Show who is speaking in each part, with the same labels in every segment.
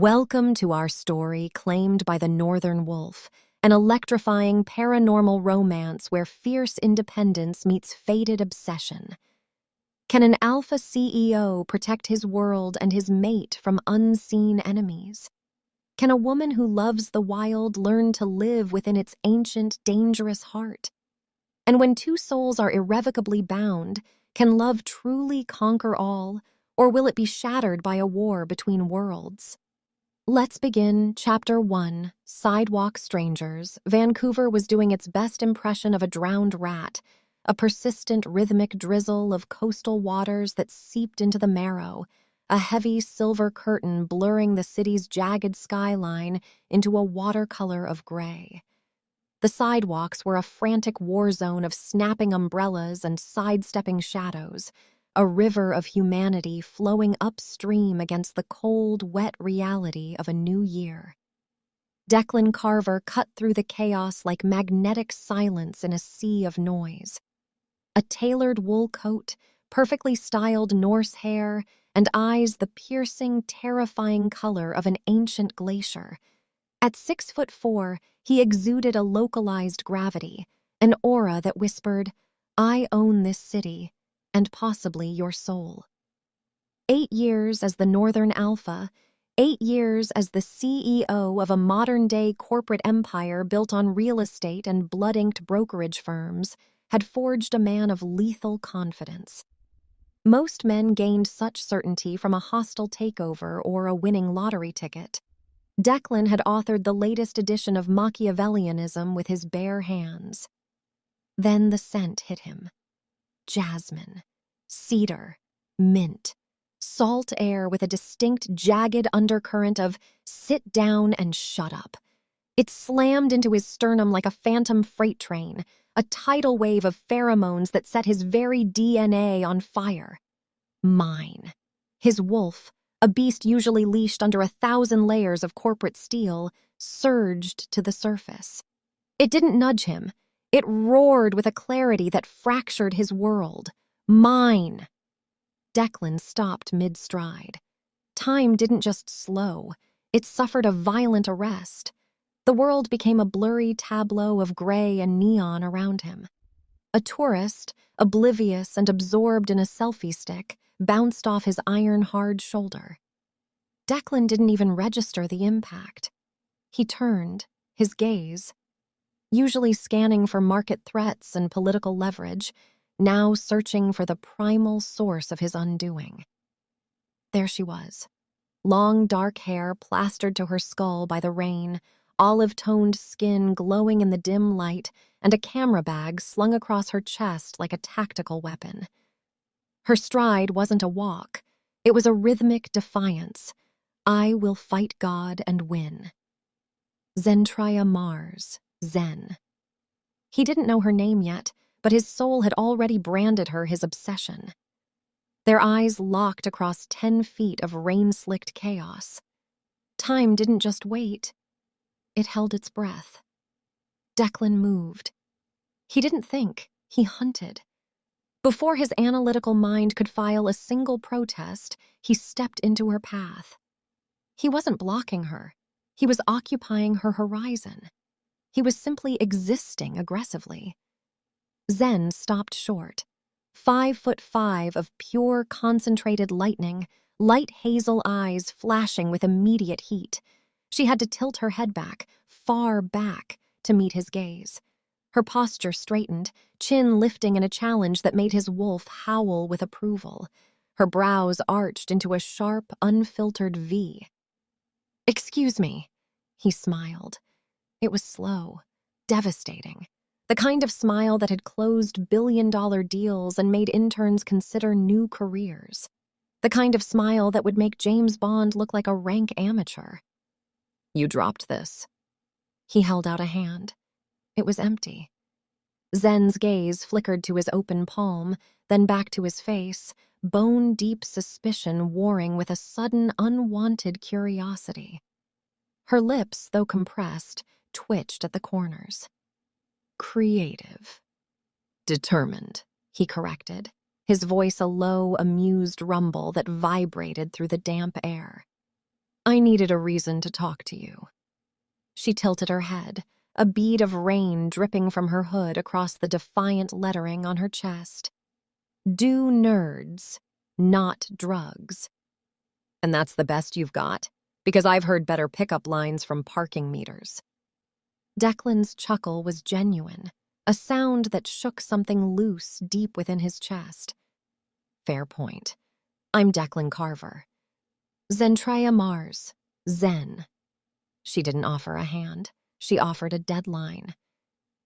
Speaker 1: Welcome to our story claimed by the Northern Wolf, an electrifying paranormal romance where fierce independence meets fated obsession. Can an alpha CEO protect his world and his mate from unseen enemies? Can a woman who loves the wild learn to live within its ancient, dangerous heart? And when two souls are irrevocably bound, can love truly conquer all, or will it be shattered by a war between worlds? Let's begin Chapter 1, Sidewalk Strangers. Vancouver was doing its best impression of a drowned rat, a persistent rhythmic drizzle of coastal waters that seeped into the marrow, a heavy silver curtain blurring the city's jagged skyline into a watercolor of gray. The sidewalks were a frantic war zone of snapping umbrellas and sidestepping shadows, a river of humanity flowing upstream against the cold, wet reality of a new year. Declan Carver cut through the chaos like magnetic silence in a sea of noise. A tailored wool coat, perfectly styled Norse hair, and eyes the piercing, terrifying color of an ancient glacier. At 6'4", he exuded a localized gravity, an aura that whispered, "I own this city, and possibly your soul." 8 years as the Northern Alpha, 8 years as the CEO of a modern-day corporate empire built on real estate and blood-inked brokerage firms, had forged a man of lethal confidence. Most men gained such certainty from a hostile takeover or a winning lottery ticket. Declan had authored the latest edition of Machiavellianism with his bare hands. Then the scent hit him. Jasmine, cedar, mint, salt air with a distinct jagged undercurrent of "sit down and shut up." It slammed into his sternum like a phantom freight train, a tidal wave of pheromones that set his very DNA on fire. Mine. His wolf, a beast usually leashed under 1,000 layers of corporate steel, surged to the surface. It didn't nudge him. It roared with a clarity that fractured his world. Mine! Declan stopped mid-stride. Time didn't just slow. It suffered a violent arrest. The world became a blurry tableau of gray and neon around him. A tourist, oblivious and absorbed in a selfie stick, bounced off his iron-hard shoulder. Declan didn't even register the impact. He turned, his gaze, usually scanning for market threats and political leverage, now searching for the primal source of his undoing. There she was, long dark hair plastered to her skull by the rain, olive-toned skin glowing in the dim light, and a camera bag slung across her chest like a tactical weapon. Her stride wasn't a walk. It was a rhythmic defiance. "I will fight God and win." Zentraya Mars, Zen. He didn't know her name yet, but his soul had already branded her his obsession. Their eyes locked across 10 feet of rain-slicked chaos. Time didn't just wait. It held its breath. Declan moved. He didn't think, he hunted. Before his analytical mind could file a single protest, he stepped into her path. He wasn't blocking her. He was occupying her horizon. He was simply existing aggressively. Zen stopped short. 5'5" of pure, concentrated lightning, light hazel eyes flashing with immediate heat. She had to tilt her head back, far back, to meet his gaze. Her posture straightened, chin lifting in a challenge that made his wolf howl with approval. Her brows arched into a sharp, unfiltered V. "Excuse me," he smiled. It was slow, devastating. The kind of smile that had closed billion-dollar deals and made interns consider new careers. The kind of smile that would make James Bond look like a rank amateur. "You dropped this." He held out a hand. It was empty. Zen's gaze flickered to his open palm, then back to his face, bone-deep suspicion warring with a sudden, unwanted curiosity. Her lips, though compressed, twitched at the corners. "Creative. Determined," he corrected, his voice a low, amused rumble that vibrated through the damp air. I needed a reason to talk to you. She tilted her head, a bead of rain dripping from her hood across the defiant lettering on her chest. Do nerds, not drugs. And that's the best you've got? Because I've heard better pickup lines from parking meters. Declan's chuckle was genuine, a sound that shook something loose deep within his chest. Fair point. I'm Declan Carver. Zentraya Mars. Zen. She didn't offer a hand. She offered a deadline.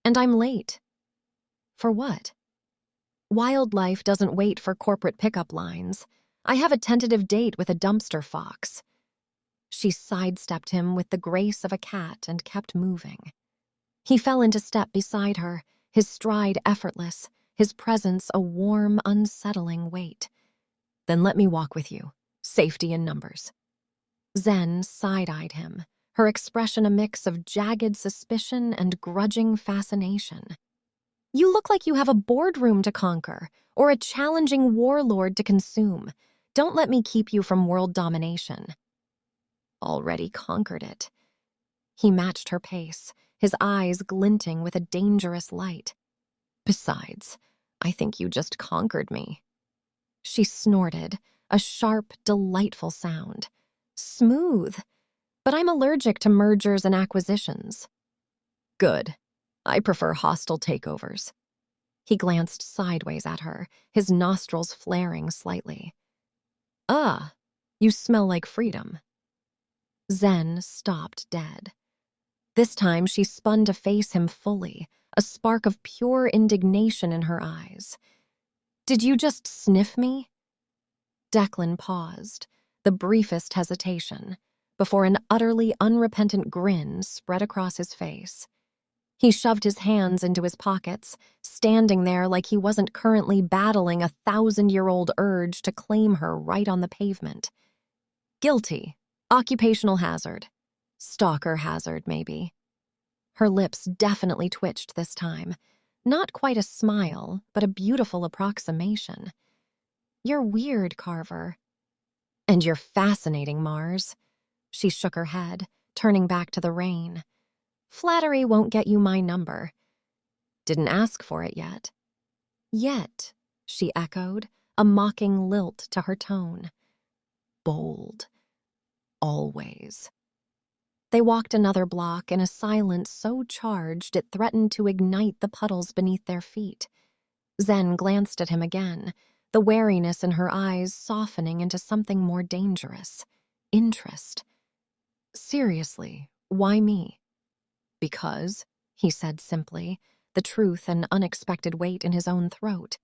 Speaker 1: And I'm late. For what? Wildlife doesn't wait for corporate pickup lines. I have a tentative date with a dumpster fox. She sidestepped him with the grace of a cat and kept moving. He fell into step beside her, his stride effortless, his presence a warm, unsettling weight. Then let me walk with you. Safety in numbers. Zen side-eyed him, her expression a mix of jagged suspicion and grudging fascination. You look like you have a boardroom to conquer, or a challenging warlord to consume. Don't let me keep you from world domination. Already conquered it. He matched her pace, his eyes glinting with a dangerous light. Besides, I think you just conquered me. She snorted, a sharp, delightful sound. Smooth, but I'm allergic to mergers and acquisitions. Good. I prefer hostile takeovers. He glanced sideways at her, his nostrils flaring slightly. Ah, you smell like freedom. Zen stopped dead. This time she spun to face him fully, a spark of pure indignation in her eyes. Did you just sniff me? Declan paused, the briefest hesitation, before an utterly unrepentant grin spread across his face. He shoved his hands into his pockets, standing there like he wasn't currently battling a 1,000-year-old urge to claim her right on the pavement. Guilty. Occupational hazard. Stalker hazard, maybe. Her lips definitely twitched this time. Not quite a smile, but a beautiful approximation. You're weird, Carver. And you're fascinating, Mars. She shook her head, turning back to the rain. Flattery won't get you my number. Didn't ask for it yet. Yet, she echoed, a mocking lilt to her tone. Bold. Always. They walked another block in a silence so charged it threatened to ignite the puddles beneath their feet. Zen glanced at him again, the wariness in her eyes softening into something more dangerous. Interest. Seriously, why me? Because, he said simply, the truth and unexpected weight in his own throat.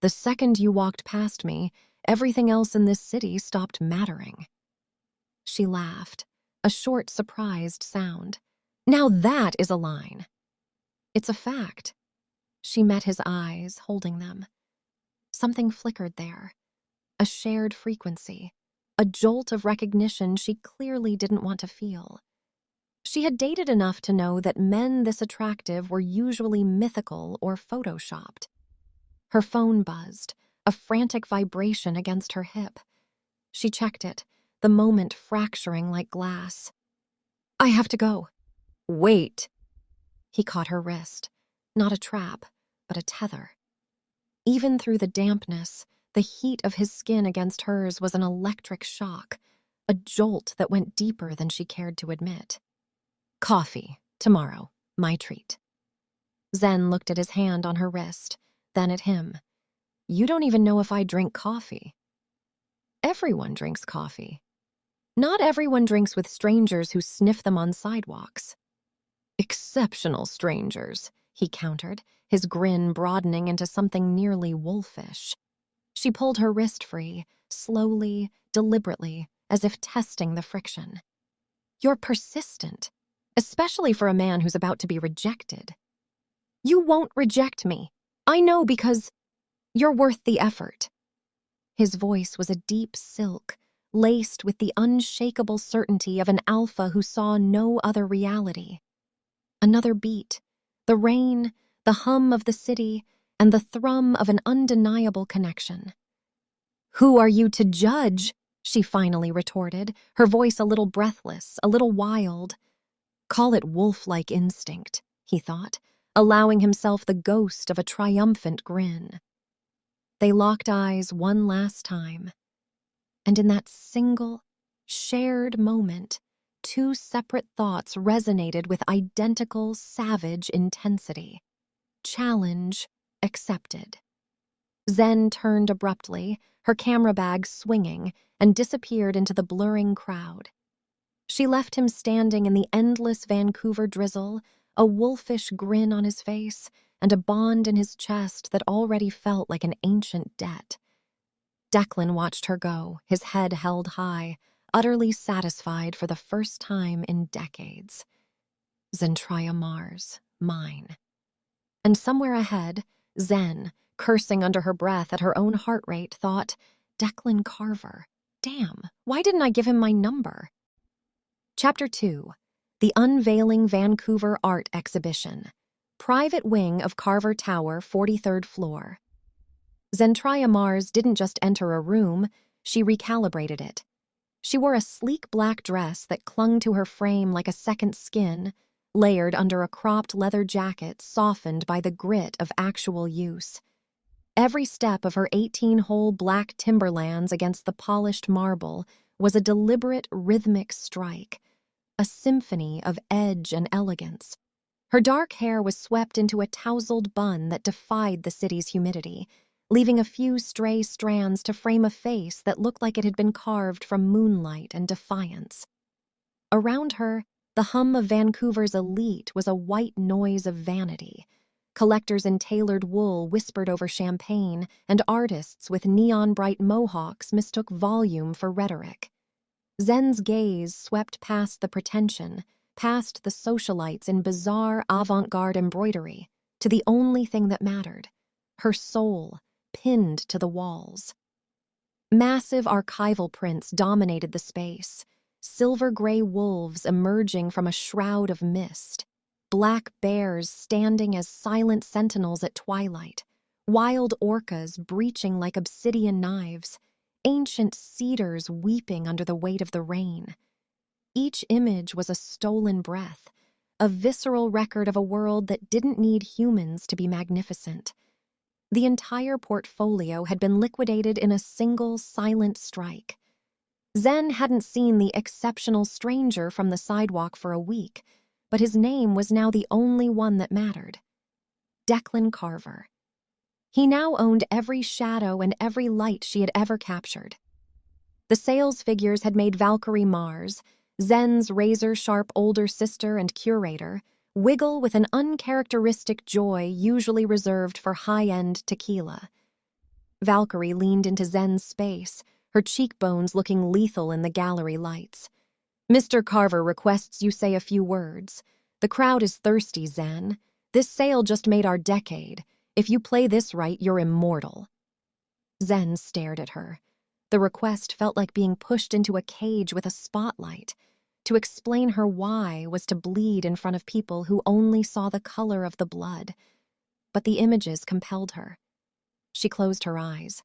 Speaker 1: The second you walked past me, everything else in this city stopped mattering. She laughed, a short, surprised sound. Now that is a line. It's a fact. She met his eyes, holding them. Something flickered there. A shared frequency. A jolt of recognition she clearly didn't want to feel. She had dated enough to know that men this attractive were usually mythical or photoshopped. Her phone buzzed, a frantic vibration against her hip. She checked it, the moment fracturing like glass. I have to go. Wait. He caught her wrist. Not a trap, but a tether. Even through the dampness, the heat of his skin against hers was an electric shock, a jolt that went deeper than she cared to admit. Coffee, tomorrow, my treat. Zen looked at his hand on her wrist, then at him. You don't even know if I drink coffee. Everyone drinks coffee. Not everyone drinks with strangers who sniff them on sidewalks. Exceptional strangers, he countered, his grin broadening into something nearly wolfish. She pulled her wrist free, slowly, deliberately, as if testing the friction. You're persistent, especially for a man who's about to be rejected. You won't reject me. I know because you're worth the effort. His voice was a deep silk, laced with the unshakable certainty of an alpha who saw no other reality. Another beat, the rain, the hum of the city, and the thrum of an undeniable connection. Who are you to judge? she finally retorted, her voice a little breathless, a little wild. Call it wolf-like instinct, he thought, allowing himself the ghost of a triumphant grin. They locked eyes one last time, and in that single, shared moment, two separate thoughts resonated with identical, savage intensity. Challenge accepted. Zen turned abruptly, her camera bag swinging, and disappeared into the blurring crowd. She left him standing in the endless Vancouver drizzle, a wolfish grin on his face, and a bond in his chest that already felt like an ancient debt. Declan watched her go, his head held high, utterly satisfied for the first time in decades. Zentraya Mars, mine. And somewhere ahead, Zen, cursing under her breath at her own heart rate, thought, Declan Carver. Damn, why didn't I give him my number? Chapter 2. The Unveiling Vancouver Art Exhibition. Private wing of Carver Tower, 43rd floor. Zentraya Mars didn't just enter a room, she recalibrated it. She wore a sleek black dress that clung to her frame like a second skin, layered under a cropped leather jacket softened by the grit of actual use. Every step of her 18-hole black timberlands against the polished marble was a deliberate rhythmic strike, a symphony of edge and elegance. Her dark hair was swept into a tousled bun that defied the city's humidity, leaving a few stray strands to frame a face that looked like it had been carved from moonlight and defiance. Around her, the hum of Vancouver's elite was a white noise of vanity. Collectors in tailored wool whispered over champagne, and artists with neon-bright mohawks mistook volume for rhetoric. Zen's gaze swept past the pretension, past the socialites in bizarre avant-garde embroidery, to the only thing that mattered, her soul, pinned to the walls. Massive archival prints dominated the space, silver-gray wolves emerging from a shroud of mist, black bears standing as silent sentinels at twilight, wild orcas breaching like obsidian knives, ancient cedars weeping under the weight of the rain. Each image was a stolen breath, a visceral record of a world that didn't need humans to be magnificent. The entire portfolio had been liquidated in a single silent strike. Zen hadn't seen the exceptional stranger from the sidewalk for a week, but his name was now the only one that mattered. Declan Carver. He now owned every shadow and every light she had ever captured. The sales figures had made Valkyrie Mars, Zen's razor-sharp older sister and curator, wiggle with an uncharacteristic joy usually reserved for high-end tequila. Valkyrie leaned into Zen's space, her cheekbones looking lethal in the gallery lights. Mr. Carver requests you say a few words. The crowd is thirsty, Zen. This sale just made our decade. If you play this right, you're immortal. Zen stared at her. The request felt like being pushed into a cage with a spotlight. To explain her why was to bleed in front of people who only saw the color of the blood. But the images compelled her. She closed her eyes.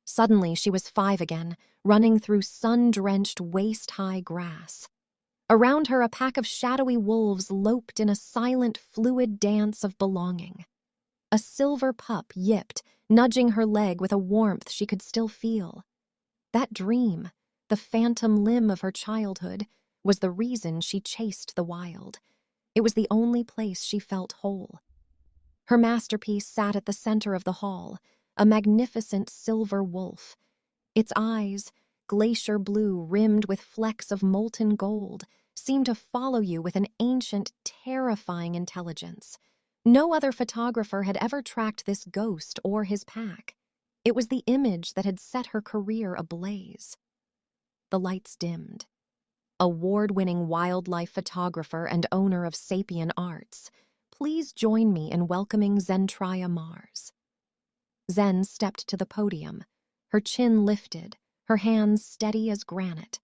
Speaker 1: Suddenly, she was 5 again, running through sun-drenched, waist-high grass. Around her, a pack of shadowy wolves loped in a silent, fluid dance of belonging. A silver pup yipped, nudging her leg with a warmth she could still feel. That dream, the phantom limb of her childhood, was the reason she chased the wild. It was the only place she felt whole. Her masterpiece sat at the center of the hall, a magnificent silver wolf. Its eyes, glacier blue rimmed with flecks of molten gold, seemed to follow you with an ancient, terrifying intelligence. No other photographer had ever tracked this ghost or his pack. It was the image that had set her career ablaze. The lights dimmed. Award-winning wildlife photographer and owner of Sapien Arts, please join me in welcoming Zentraya Mars. Zen stepped to the podium, her chin lifted, her hands steady as granite.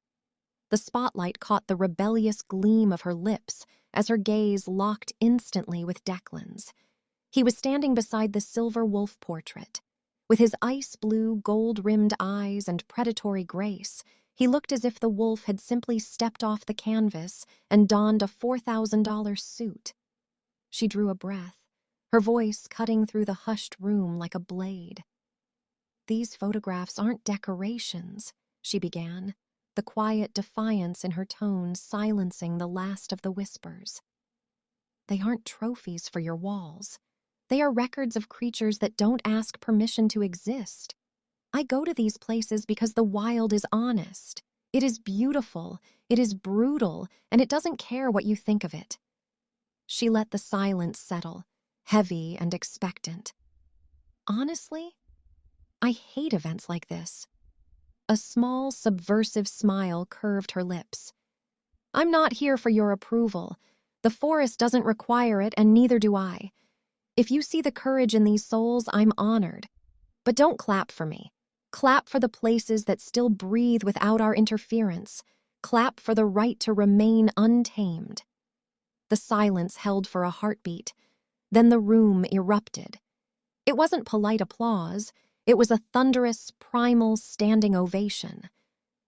Speaker 1: The spotlight caught the rebellious gleam of her lips as her gaze locked instantly with Declan's. He was standing beside the silver wolf portrait. With his ice-blue, gold-rimmed eyes and predatory grace, He looked as if the wolf had simply stepped off the canvas and donned a $4,000 suit. She drew a breath, her voice cutting through the hushed room like a blade. "These photographs aren't decorations," she began, the quiet defiance in her tone silencing the last of the whispers. "They aren't trophies for your walls. They are records of creatures that don't ask permission to exist. I go to these places because the wild is honest. It is beautiful, it is brutal, and it doesn't care what you think of it." She let the silence settle, heavy and expectant. "Honestly, I hate events like this." A small, subversive smile curved her lips. "I'm not here for your approval. The forest doesn't require it, and neither do I. If you see the courage in these souls, I'm honored. But don't clap for me. Clap for the places that still breathe without our interference. Clap for the right to remain untamed." The silence held for a heartbeat. Then the room erupted. It wasn't polite applause. It was a thunderous, primal standing ovation.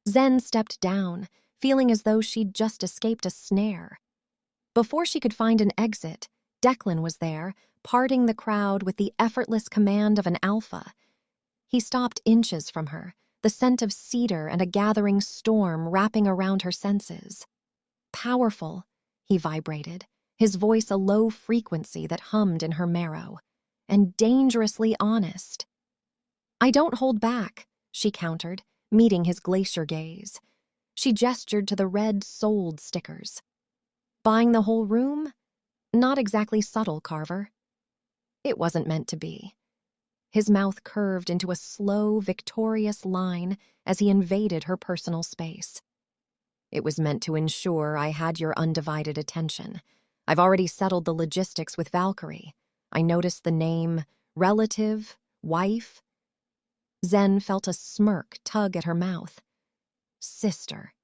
Speaker 1: Zen stepped down, feeling as though she'd just escaped a snare. Before she could find an exit, Declan was there, parting the crowd with the effortless command of an alpha. He stopped inches from her, the scent of cedar and a gathering storm wrapping around her senses. "Powerful," he vibrated, his voice a low frequency that hummed in her marrow, "and dangerously honest." "I don't hold back," she countered, meeting his glacier gaze. She gestured to the red "sold" stickers. "Buying the whole room? Not exactly subtle, Carver." It wasn't meant to be. His mouth curved into a slow, victorious line as he invaded her personal space. "It was meant to ensure I had your undivided attention. I've already settled the logistics with Valkyrie. I noticed the name, relative, wife." Zen felt a smirk tug at her mouth. "Sister."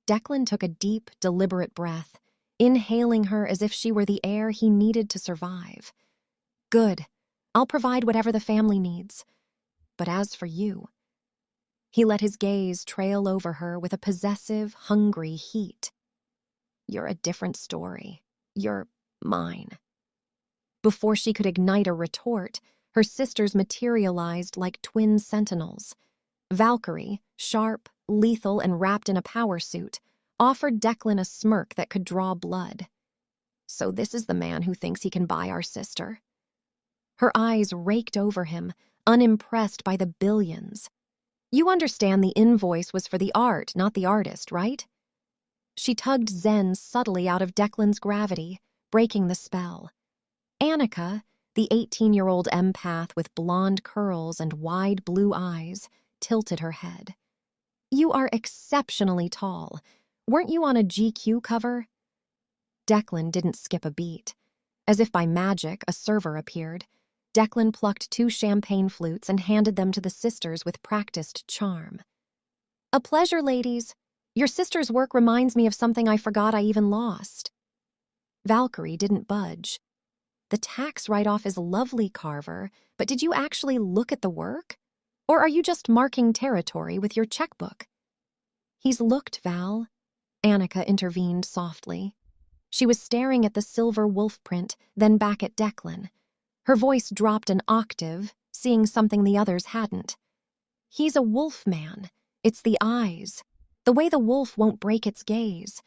Speaker 1: Declan took a deep, deliberate breath, inhaling her as if she were the air he needed to survive. "Good. I'll provide whatever the family needs. But as for you..." He let his gaze trail over her with a possessive, hungry heat. "You're a different story. You're mine." Before she could ignite a retort, her sisters materialized like twin sentinels. Valkyrie, sharp, lethal, and wrapped in a power suit, offered Declan a smirk that could draw blood. "So this is the man who thinks he can buy our sister?" Her eyes raked over him, unimpressed by the billions. "You understand the invoice was for the art, not the artist, right?" She tugged Zen subtly out of Declan's gravity, breaking the spell. Annika, the 18-year-old empath with blonde curls and wide blue eyes, tilted her head. "You are exceptionally tall. Weren't you on a GQ cover?" Declan didn't skip a beat. As if by magic, a server appeared. Declan plucked 2 champagne flutes and handed them to the sisters with practiced charm. "A pleasure, ladies. Your sister's work reminds me of something I forgot I even lost." Valkyrie didn't budge. "The tax write-off is lovely, Carver, but did you actually look at the work? Or are you just marking territory with your checkbook?" "He's looked, Val," Annika intervened softly. She was staring at the silver wolf print, then back at Declan. Her voice dropped an octave, seeing something the others hadn't. "He's a wolf man. It's the eyes. The way the wolf won't break its gaze.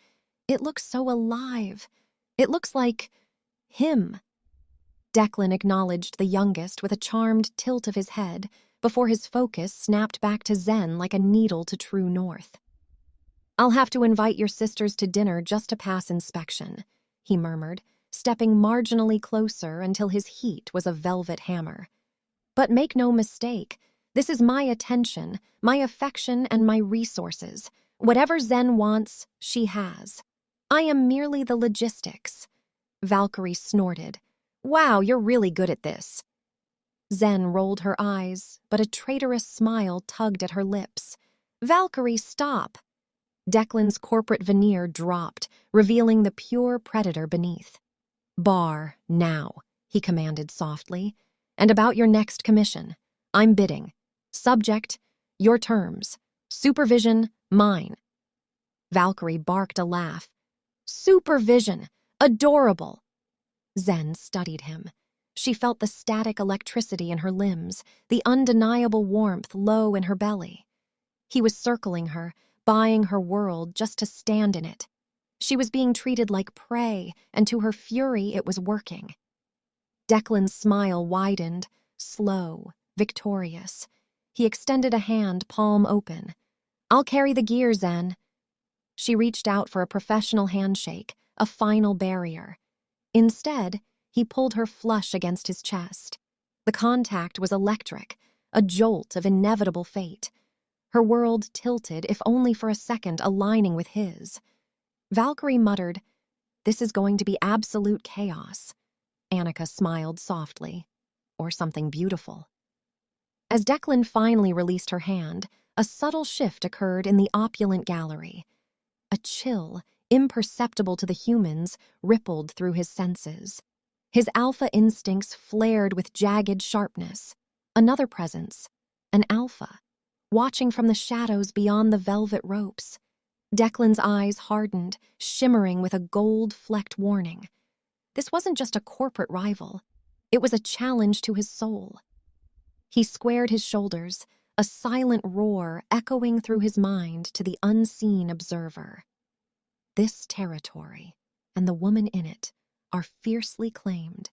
Speaker 1: It looks so alive. It looks like him." Declan acknowledged the youngest with a charmed tilt of his head before his focus snapped back to Zen like a needle to true north. "I'll have to invite your sisters to dinner just to pass inspection," he murmured, stepping marginally closer until his heat was a velvet hammer. "But make no mistake, this is my attention, my affection, and my resources. Whatever Zen wants, she has. I am merely the logistics." Valkyrie snorted. "Wow, you're really good at this." Zen rolled her eyes, but a traitorous smile tugged at her lips. "Valkyrie, stop." Declan's corporate veneer dropped, revealing the pure predator beneath. "Bar, now," he commanded softly. "And about your next commission. I'm bidding. Subject, your terms. Supervision, Mine. Valkyrie barked a laugh. Supervision. Adorable. Zen studied him. She felt the static electricity in her limbs, the undeniable warmth low in her belly. He was circling her, buying her world just to stand in it. She was being treated like prey, and to her fury it was working. Declan's smile widened, slow, victorious. He extended a hand, palm open. I'll carry the gear, Zen. She reached out for a professional handshake, a final barrier. Instead, he pulled her flush against his chest. The contact was electric, a jolt of inevitable fate. Her world tilted, if only for a second, aligning with his. Valkyrie muttered, "This is going to be absolute chaos." Annika smiled softly. Or something beautiful. As Declan finally released her hand, a subtle shift occurred in the opulent gallery. A chill, imperceptible to the humans, rippled through his senses. His alpha instincts flared with jagged sharpness. Another presence, an alpha, watching from the shadows beyond the velvet ropes. Declan's eyes hardened, shimmering with a gold-flecked warning. This wasn't just a corporate rival. It was a challenge to his soul. He squared his shoulders, a silent roar echoing through his mind to the unseen observer. This territory, and the woman in it, are fiercely claimed.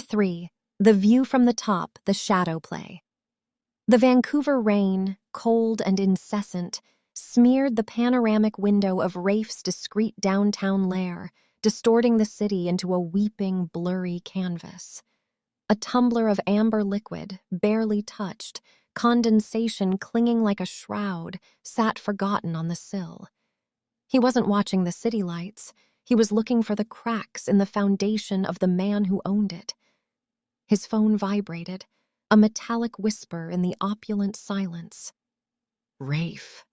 Speaker 1: 3. The view from the top, the shadow play. The Vancouver rain, cold and incessant, smeared the panoramic window of Rafe's discreet downtown lair, distorting the city into a weeping, blurry canvas. A tumbler of amber liquid, barely touched, condensation clinging like a shroud, sat forgotten on the sill. He wasn't watching the city lights. He was looking for the cracks in the foundation of the man who owned it. His phone vibrated, a metallic whisper in the opulent silence. Rafe.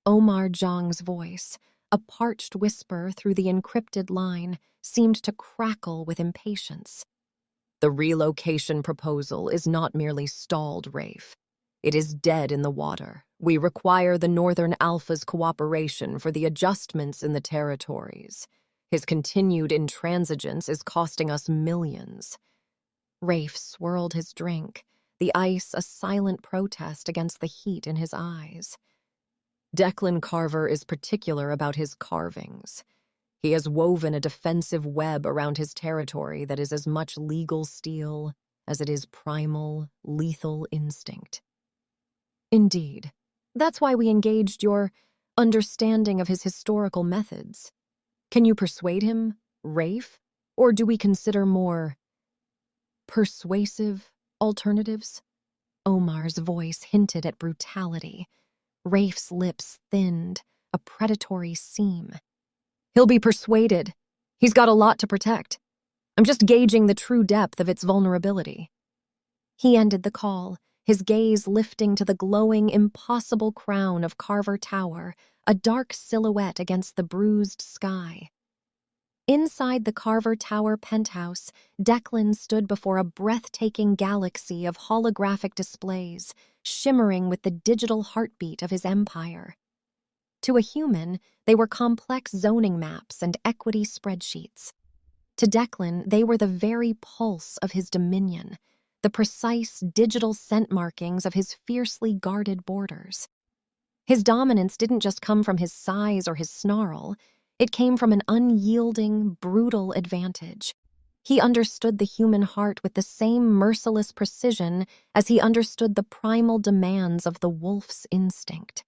Speaker 1: Omar Zhang's voice, a parched whisper through the encrypted line, seemed to crackle with impatience. The relocation proposal is not merely stalled, Rafe. It is dead in the water. We require the Northern Alpha's cooperation for the adjustments in the territories. His continued intransigence is costing us millions. Rafe swirled his drink, the ice a silent protest against the heat in his eyes. Declan Carver is particular about his carvings. He has woven a defensive web around his territory that is as much legal steel as it is primal, lethal instinct. Indeed. That's why we engaged your understanding of his historical methods. Can you persuade him, Rafe? Or do we consider more persuasive alternatives? Omar's voice hinted at brutality. Rafe's lips thinned, a predatory seam. He'll be persuaded. He's got a lot to protect. I'm just gauging the true depth of its vulnerability. He ended the call, his gaze lifting to the glowing, impossible crown of Carver Tower, a dark silhouette against the bruised sky. Inside the Carver Tower penthouse, Declan stood before a breathtaking galaxy of holographic displays, shimmering with the digital heartbeat of his empire. To a human, they were complex zoning maps and equity spreadsheets. To Declan, they were the very pulse of his dominion, the precise digital scent markings of his fiercely guarded borders. His dominance didn't just come from his size or his snarl. It came from an unyielding, brutal advantage. He understood the human heart with the same merciless precision as he understood the primal demands of the wolf's instinct.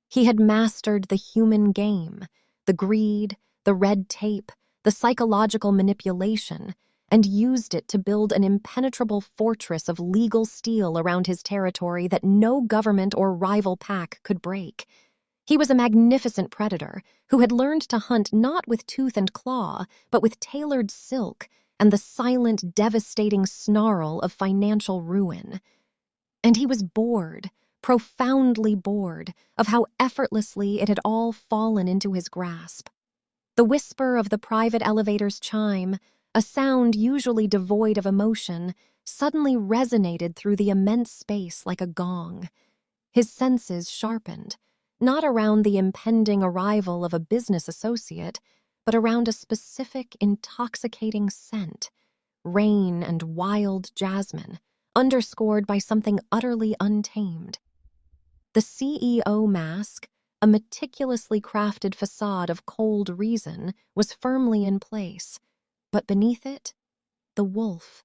Speaker 1: He had mastered the human game, the greed, the red tape, the psychological manipulation, and used it to build an impenetrable fortress of legal steel around his territory that no government or rival pack could break. He was a magnificent predator who had learned to hunt not with tooth and claw, but with tailored silk and the silent, devastating snarl of financial ruin. And he was bored, profoundly bored, of how effortlessly it had all fallen into his grasp. The whisper of the private elevator's chime, a sound usually devoid of emotion, suddenly resonated through the immense space like a gong. His senses sharpened. not around the impending arrival of a business associate, but around a specific intoxicating scent, rain and wild jasmine, underscored by something utterly untamed. The CEO mask, a meticulously crafted facade of cold reason, was firmly in place, but beneath it, the wolf,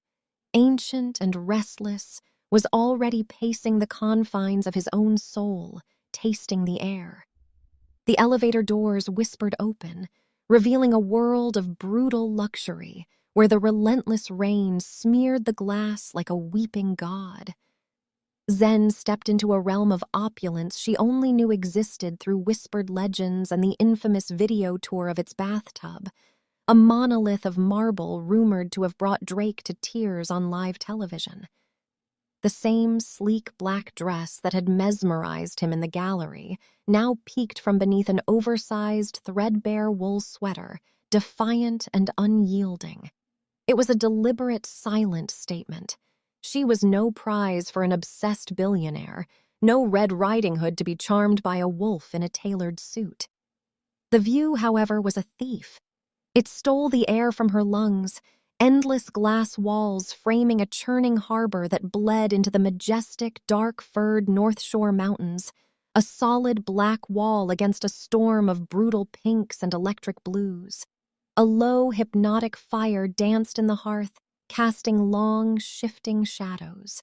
Speaker 1: ancient and restless, was already pacing the confines of his own soul, tasting the air. The elevator doors whispered open, revealing a world of brutal luxury where the relentless rain smeared the glass like a weeping god. Zen stepped into a realm of opulence she only knew existed through whispered legends and the infamous video tour of its bathtub, a monolith of marble rumored to have brought Drake to tears on live television. The same sleek black dress that had mesmerized him in the gallery now peeked from beneath an oversized, threadbare wool sweater, defiant and unyielding. It was a deliberate, silent statement. She was no prize for an obsessed billionaire, no Red Riding Hood to be charmed by a wolf in a tailored suit. The view, however, was a thief. It stole the air from her lungs, endless glass walls framing a churning harbor that bled into the majestic, dark-furred North Shore mountains, a solid black wall against a storm of brutal pinks and electric blues. A low, hypnotic fire danced in the hearth, casting long, shifting shadows.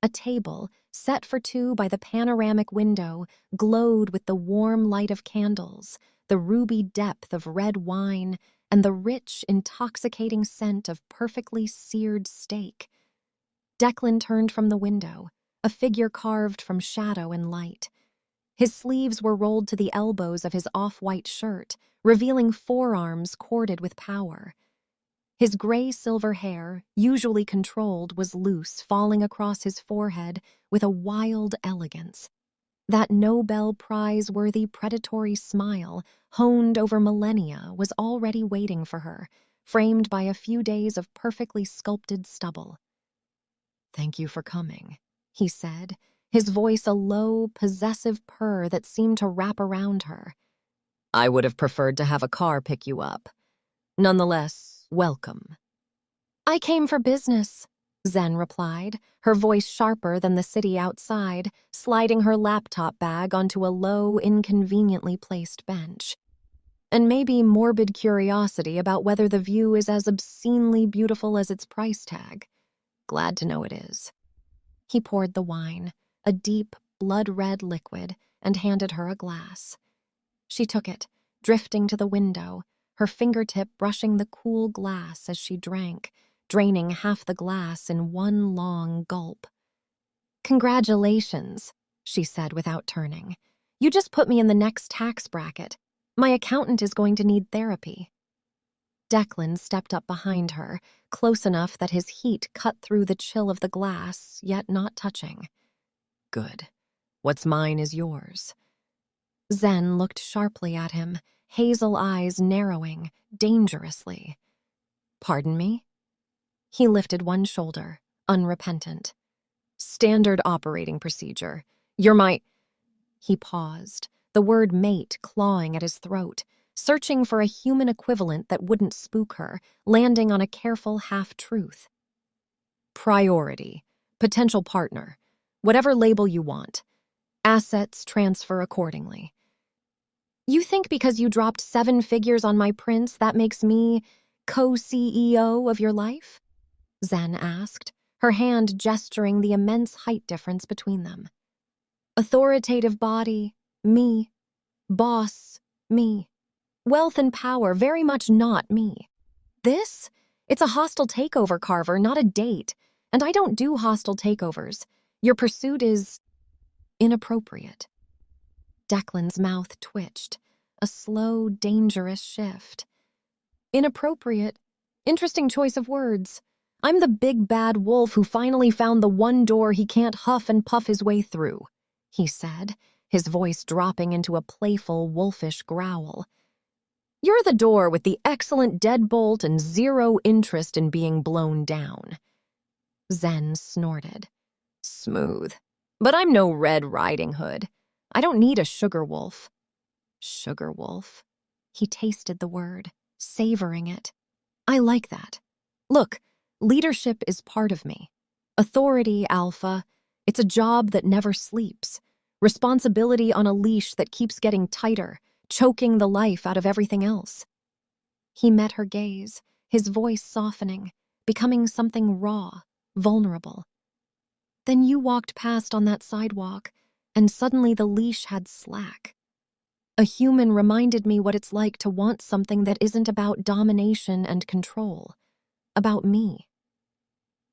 Speaker 1: A table, set for two by the panoramic window, glowed with the warm light of candles, the ruby depth of red wine, and the rich, intoxicating scent of perfectly seared steak. Declan turned from the window, a figure carved from shadow and light. His sleeves were rolled to the elbows of his off-white shirt, revealing forearms corded with power. His gray-silver hair, usually controlled, was loose, falling across his forehead with a wild elegance. That Nobel Prize-worthy predatory smile, honed over millennia, was already waiting for her, framed by a few days of perfectly sculpted stubble. "Thank you for coming," he said, his voice a low, possessive purr that seemed to wrap around her. "I would have preferred to have a car pick you up. Nonetheless, welcome." "I came for business," Zen replied, her voice sharper than the city outside, sliding her laptop bag onto a low, inconveniently placed bench. "And maybe morbid curiosity about whether the view is as obscenely beautiful as its price tag. Glad to know it is." He poured the wine, a deep, blood-red liquid, and handed her a glass. She took it, drifting to the window, her fingertip brushing the cool glass as she drank, draining half the glass in one long gulp. "Congratulations," she said without turning. "You just put me in the next tax bracket. My accountant is going to need therapy." Declan stepped up behind her, close enough that his heat cut through the chill of the glass, yet not touching. "Good. What's mine is yours." Zen looked sharply at him, hazel eyes narrowing, dangerously. "Pardon me?" He lifted one shoulder, unrepentant. "Standard operating procedure. You're my—" He paused, the word mate clawing at his throat, searching for a human equivalent that wouldn't spook her, landing on a careful half-truth. "Priority. Potential partner. Whatever label you want. Assets transfer accordingly." "You think because you dropped 7 figures on my prince that makes me co-CEO of your life?" Zen asked, her hand gesturing the immense height difference between them. "Authoritative body, me. Boss, me. Wealth and power, very much not me. This? It's a hostile takeover, Carver, not a date. And I don't do hostile takeovers. Your pursuit is inappropriate." Declan's mouth twitched, a slow, dangerous shift. "Inappropriate? Interesting choice of words. I'm the big bad wolf who finally found the one door he can't huff and puff his way through," he said, his voice dropping into a playful, wolfish growl. "You're the door with the excellent deadbolt and zero interest in being blown down." Zen snorted. "Smooth. But I'm no Red Riding Hood. I don't need a sugar wolf. Sugar wolf. He tasted the word, savoring it. I like that. Look, leadership is part of me. Authority, Alpha. It's a job that never sleeps. Responsibility on a leash that keeps getting tighter, choking the life out of everything else. He met her gaze, his voice softening, becoming something raw, vulnerable. Then you walked past on that sidewalk, and suddenly the leash had slack. A human reminded me what it's like to want something that isn't about domination and control, about me.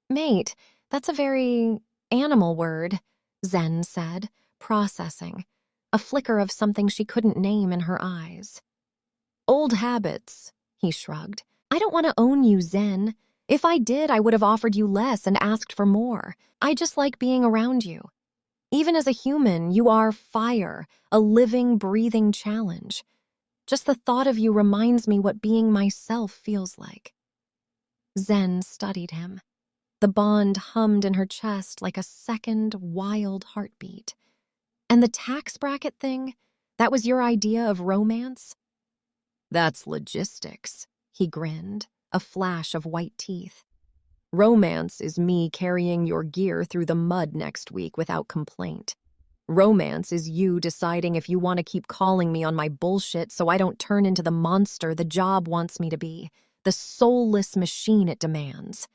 Speaker 1: Mate, that's a very animal word, Zen said, processing, a flicker of something she couldn't name in her eyes. Old habits, he shrugged. I don't want to own you, Zen. If I did, I would have offered you less and asked for more. I just like being around you. Even as a human, you are fire, a living, breathing challenge. Just the thought of you reminds me what being myself feels like. Zen studied him. The bond hummed in her chest like a second, wild heartbeat. And the tax bracket thing? That was your idea of romance? That's logistics, he grinned, a flash of white teeth. Romance is me carrying your gear through the mud next week without complaint. Romance is you deciding if you want to keep calling me on my bullshit so I don't turn into the monster the job wants me to be, the soulless machine it demands.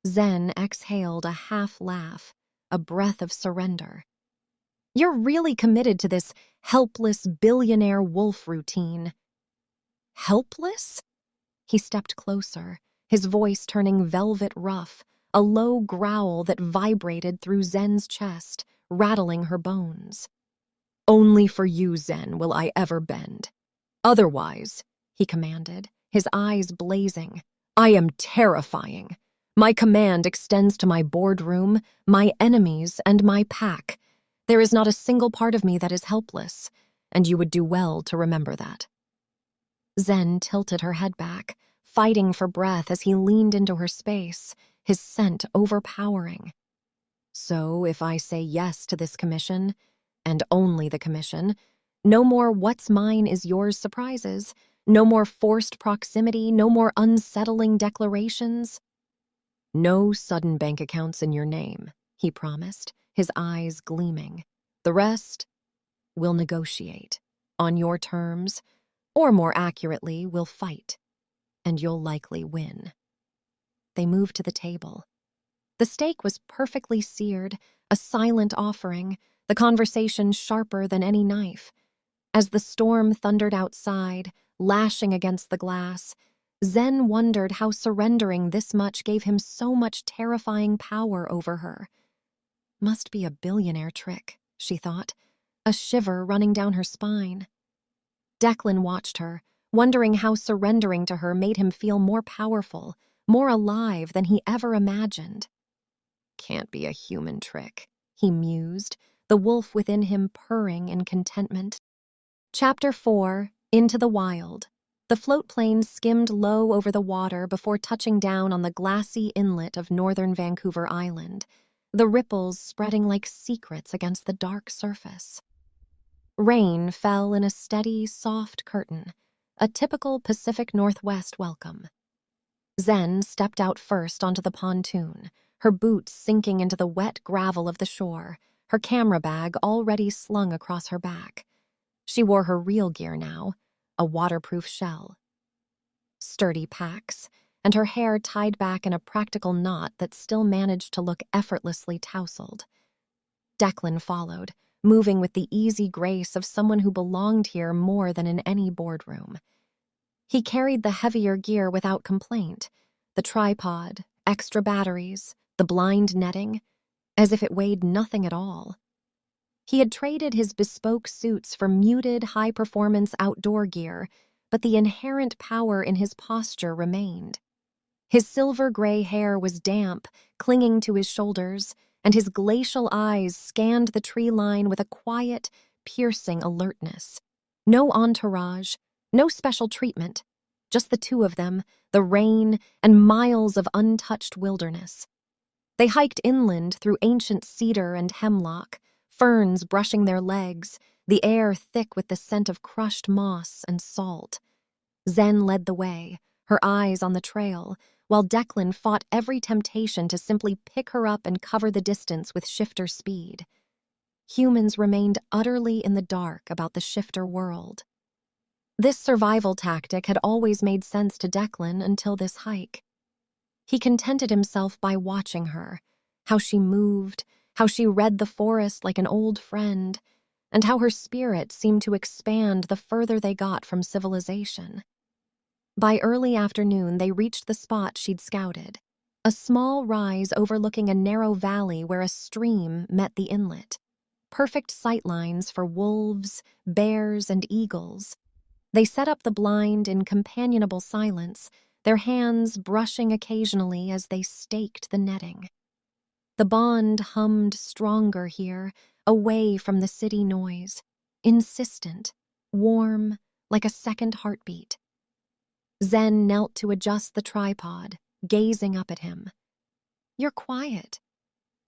Speaker 1: Zen exhaled a half laugh, a breath of surrender. You're really committed to this helpless billionaire wolf routine. Helpless? He stepped closer, his voice turning velvet rough, a low growl that vibrated through Zen's chest, rattling her bones. Only for you, Zen, will I ever bend. Otherwise, he commanded, his eyes blazing, I am terrifying. My command extends to my boardroom, my enemies, and my pack. There is not a single part of me that is helpless, and you would do well to remember that. Zen tilted her head back, fighting for breath as he leaned into her space, his scent overpowering. So if I say yes to this commission, and only the commission, no more what's mine is yours surprises, no more forced proximity, no more unsettling declarations. No sudden bank accounts in your name, he promised, his eyes gleaming. The rest, we'll negotiate, on your terms, or more accurately, we'll fight, and you'll likely win. They moved to the table. The steak was perfectly seared, a silent offering, the conversation sharper than any knife. As the storm thundered outside, lashing against the glass, Zen wondered how surrendering this much gave him so much terrifying power over her. Must be a billionaire trick, she thought, a shiver running down her spine. Declan watched her, wondering how surrendering to her made him feel more powerful, more alive than he ever imagined. Can't be a human trick, he mused, the wolf within him purring in contentment. Chapter 4, Into the Wild. The float plane skimmed low over the water before touching down on the glassy inlet of northern Vancouver Island, the ripples spreading like secrets against the dark surface. Rain fell in a steady, soft curtain, a typical Pacific Northwest welcome. Zen stepped out first onto the pontoon, her boots sinking into the wet gravel of the shore, her camera bag already slung across her back. She wore her real gear now, a waterproof shell. Sturdy packs, and her hair tied back in a practical knot that still managed to look effortlessly tousled. Declan followed, moving with the easy grace of someone who belonged here more than in any boardroom. He carried the heavier gear without complaint, the tripod, extra batteries, the blind netting, as if it weighed nothing at all. He had traded his bespoke suits for muted, high-performance outdoor gear, but the inherent power in his posture remained. His silver-gray hair was damp, clinging to his shoulders, and his glacial eyes scanned the tree line with a quiet, piercing alertness. No entourage, no special treatment, just the two of them, the rain, and miles of untouched wilderness. They hiked inland through ancient cedar and hemlock, ferns brushing their legs, the air thick with the scent of crushed moss and salt. Zen led the way, her eyes on the trail, while Declan fought every temptation to simply pick her up and cover the distance with shifter speed. Humans remained utterly in the dark about the shifter world. This survival tactic had always made sense to Declan until this hike. He contented himself by watching her, how she moved, how she read the forest like an old friend, and how her spirit seemed to expand the further they got from civilization. By early afternoon, they reached the spot she'd scouted, a small rise overlooking a narrow valley where a stream met the inlet. Perfect sightlines for wolves, bears, and eagles. They set up the blind in companionable silence, their hands brushing occasionally as they staked the netting. The bond hummed stronger here, away from the city noise, insistent, warm, like a second heartbeat. Zen knelt to adjust the tripod, gazing up at him. "You're quiet.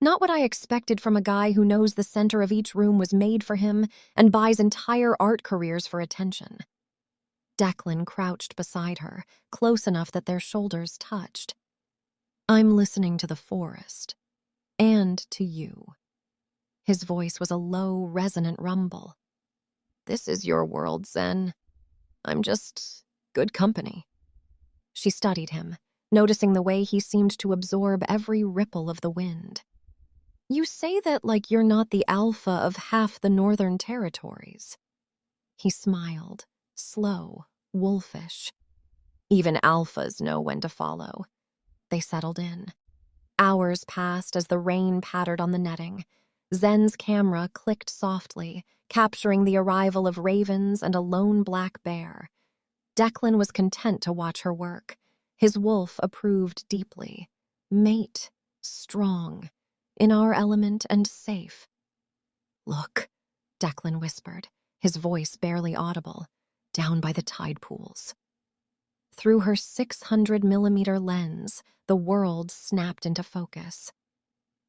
Speaker 1: Not what I expected from a guy who knows the center of each room was made for him and buys entire art careers for attention." Declan crouched beside her, close enough that their shoulders touched. "I'm listening to the forest. And to you." His voice was a low, resonant rumble. "This is your world, Zen. I'm just good company." She studied him, noticing the way he seemed to absorb every ripple of the wind. "You say that like you're not the alpha of half the northern territories." He smiled, slow, wolfish. "Even alphas know when to follow." They settled in. Hours passed as the rain pattered on the netting. Zen's camera clicked softly, capturing the arrival of ravens and a lone black bear. Declan was content to watch her work. His wolf approved deeply. Mate, strong, in our element and safe. "Look," Declan whispered, his voice barely audible, "down by the tide pools." Through her 600-millimeter lens, the world snapped into focus.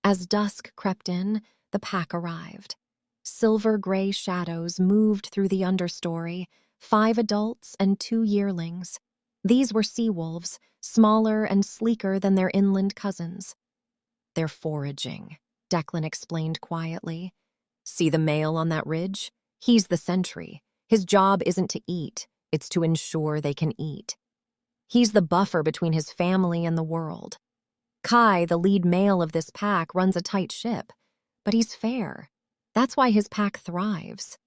Speaker 1: As dusk crept in, the pack arrived. Silver-gray shadows moved through the understory, 5 adults and 2 yearlings. These were sea wolves, smaller and sleeker than their inland cousins. "They're foraging," Declan explained quietly. "See the male on that ridge? He's the sentry. His job isn't to eat, it's to ensure they can eat. He's the buffer between his family and the world. Kai, the lead male of this pack, runs a tight ship, but he's fair. That's why his pack thrives."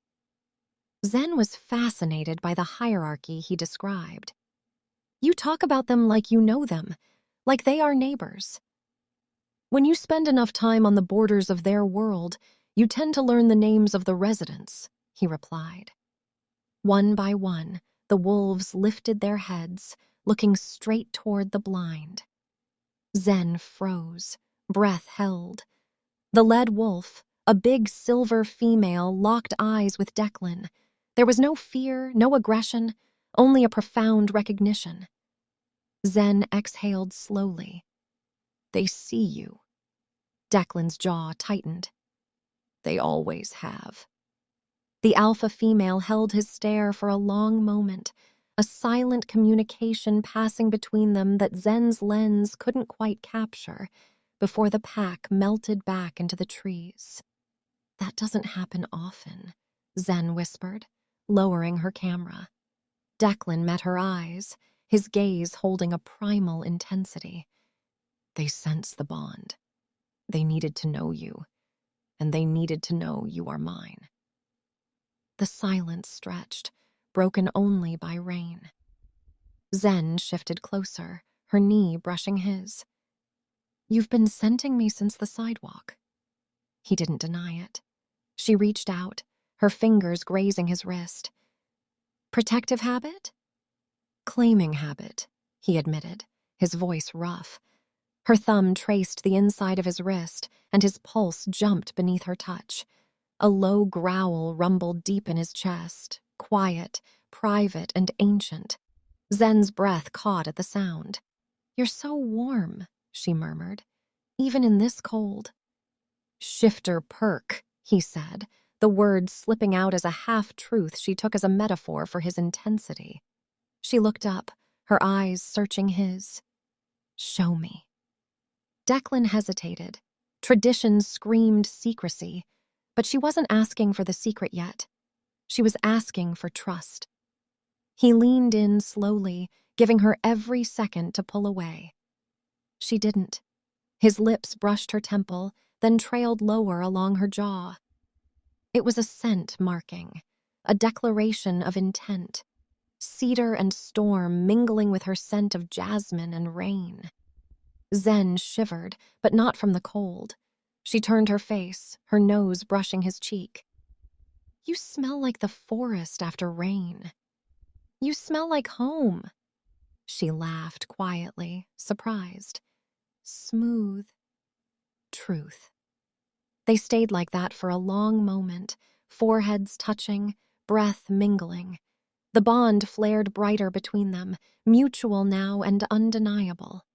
Speaker 1: Zen was fascinated by the hierarchy he described. "You talk about them like you know them, like they are neighbors." "When you spend enough time on the borders of their world, you tend to learn the names of the residents," he replied. One by one, the wolves lifted their heads, looking straight toward the blind. Zen froze, breath held. The lead wolf, a big silver female, locked eyes with Declan. There was no fear, no aggression, only a profound recognition. Zen exhaled slowly. "They see you." Declan's jaw tightened. "They always have." The alpha female held his stare for a long moment, a silent communication passing between them that Zen's lens couldn't quite capture, before the pack melted back into the trees. "That doesn't happen often," Zen whispered, lowering her camera. Declan met her eyes, his gaze holding a primal intensity. "They sense the bond. They needed to know you, and they needed to know you are mine." The silence stretched, broken only by rain. Zen shifted closer, her knee brushing his. "You've been scenting me since the sidewalk." He didn't deny it. She reached out, her fingers grazing his wrist. "Protective habit?" "Claiming habit," he admitted, his voice rough. Her thumb traced the inside of his wrist, and his pulse jumped beneath her touch. A low growl rumbled deep in his chest, quiet, private, and ancient. Zen's breath caught at the sound. "You're so warm," she murmured, "even in this cold." "Shifter perk," he said, the words slipping out as a half-truth she took as a metaphor for his intensity. She looked up, her eyes searching his. "Show me." Declan hesitated. Tradition screamed secrecy, but she wasn't asking for the secret yet. She was asking for trust. He leaned in slowly, giving her every second to pull away. She didn't. His lips brushed her temple, then trailed lower along her jaw. It was a scent marking, a declaration of intent. Cedar and storm mingling with her scent of jasmine and rain. Zen shivered, but not from the cold. She turned her face, her nose brushing his cheek. "You smell like the forest after rain. You smell like home." She laughed quietly, surprised. Smooth. Truth. They stayed like that for a long moment, foreheads touching, breath mingling. The bond flared brighter between them, mutual now and undeniable.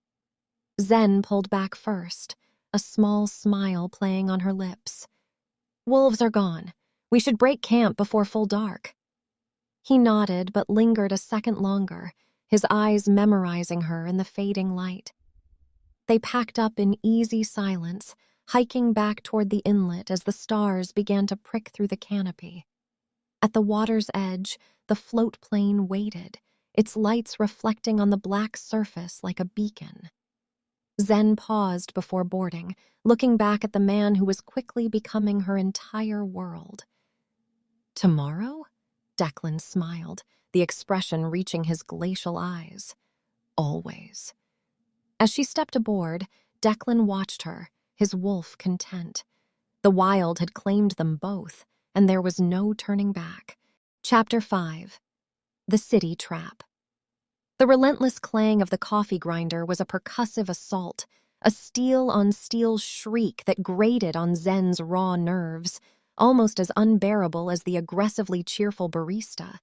Speaker 1: Zen pulled back first, a small smile playing on her lips. "Wolves are gone. We should break camp before full dark." He nodded but lingered a second longer, his eyes memorizing her in the fading light. They packed up in easy silence, hiking back toward the inlet as the stars began to prick through the canopy. At the water's edge, the float plane waited, its lights reflecting on the black surface like a beacon. Zen paused before boarding, looking back at the man who was quickly becoming her entire world. "Tomorrow?" Declan smiled, the expression reaching his glacial eyes. "Always." As she stepped aboard, Declan watched her, his wolf content. The wild had claimed them both, and there was no turning back. Chapter 5. The City Trap. The relentless clang of the coffee grinder was a percussive assault, a steel-on-steel shriek that grated on Zen's raw nerves, almost as unbearable as the aggressively cheerful barista.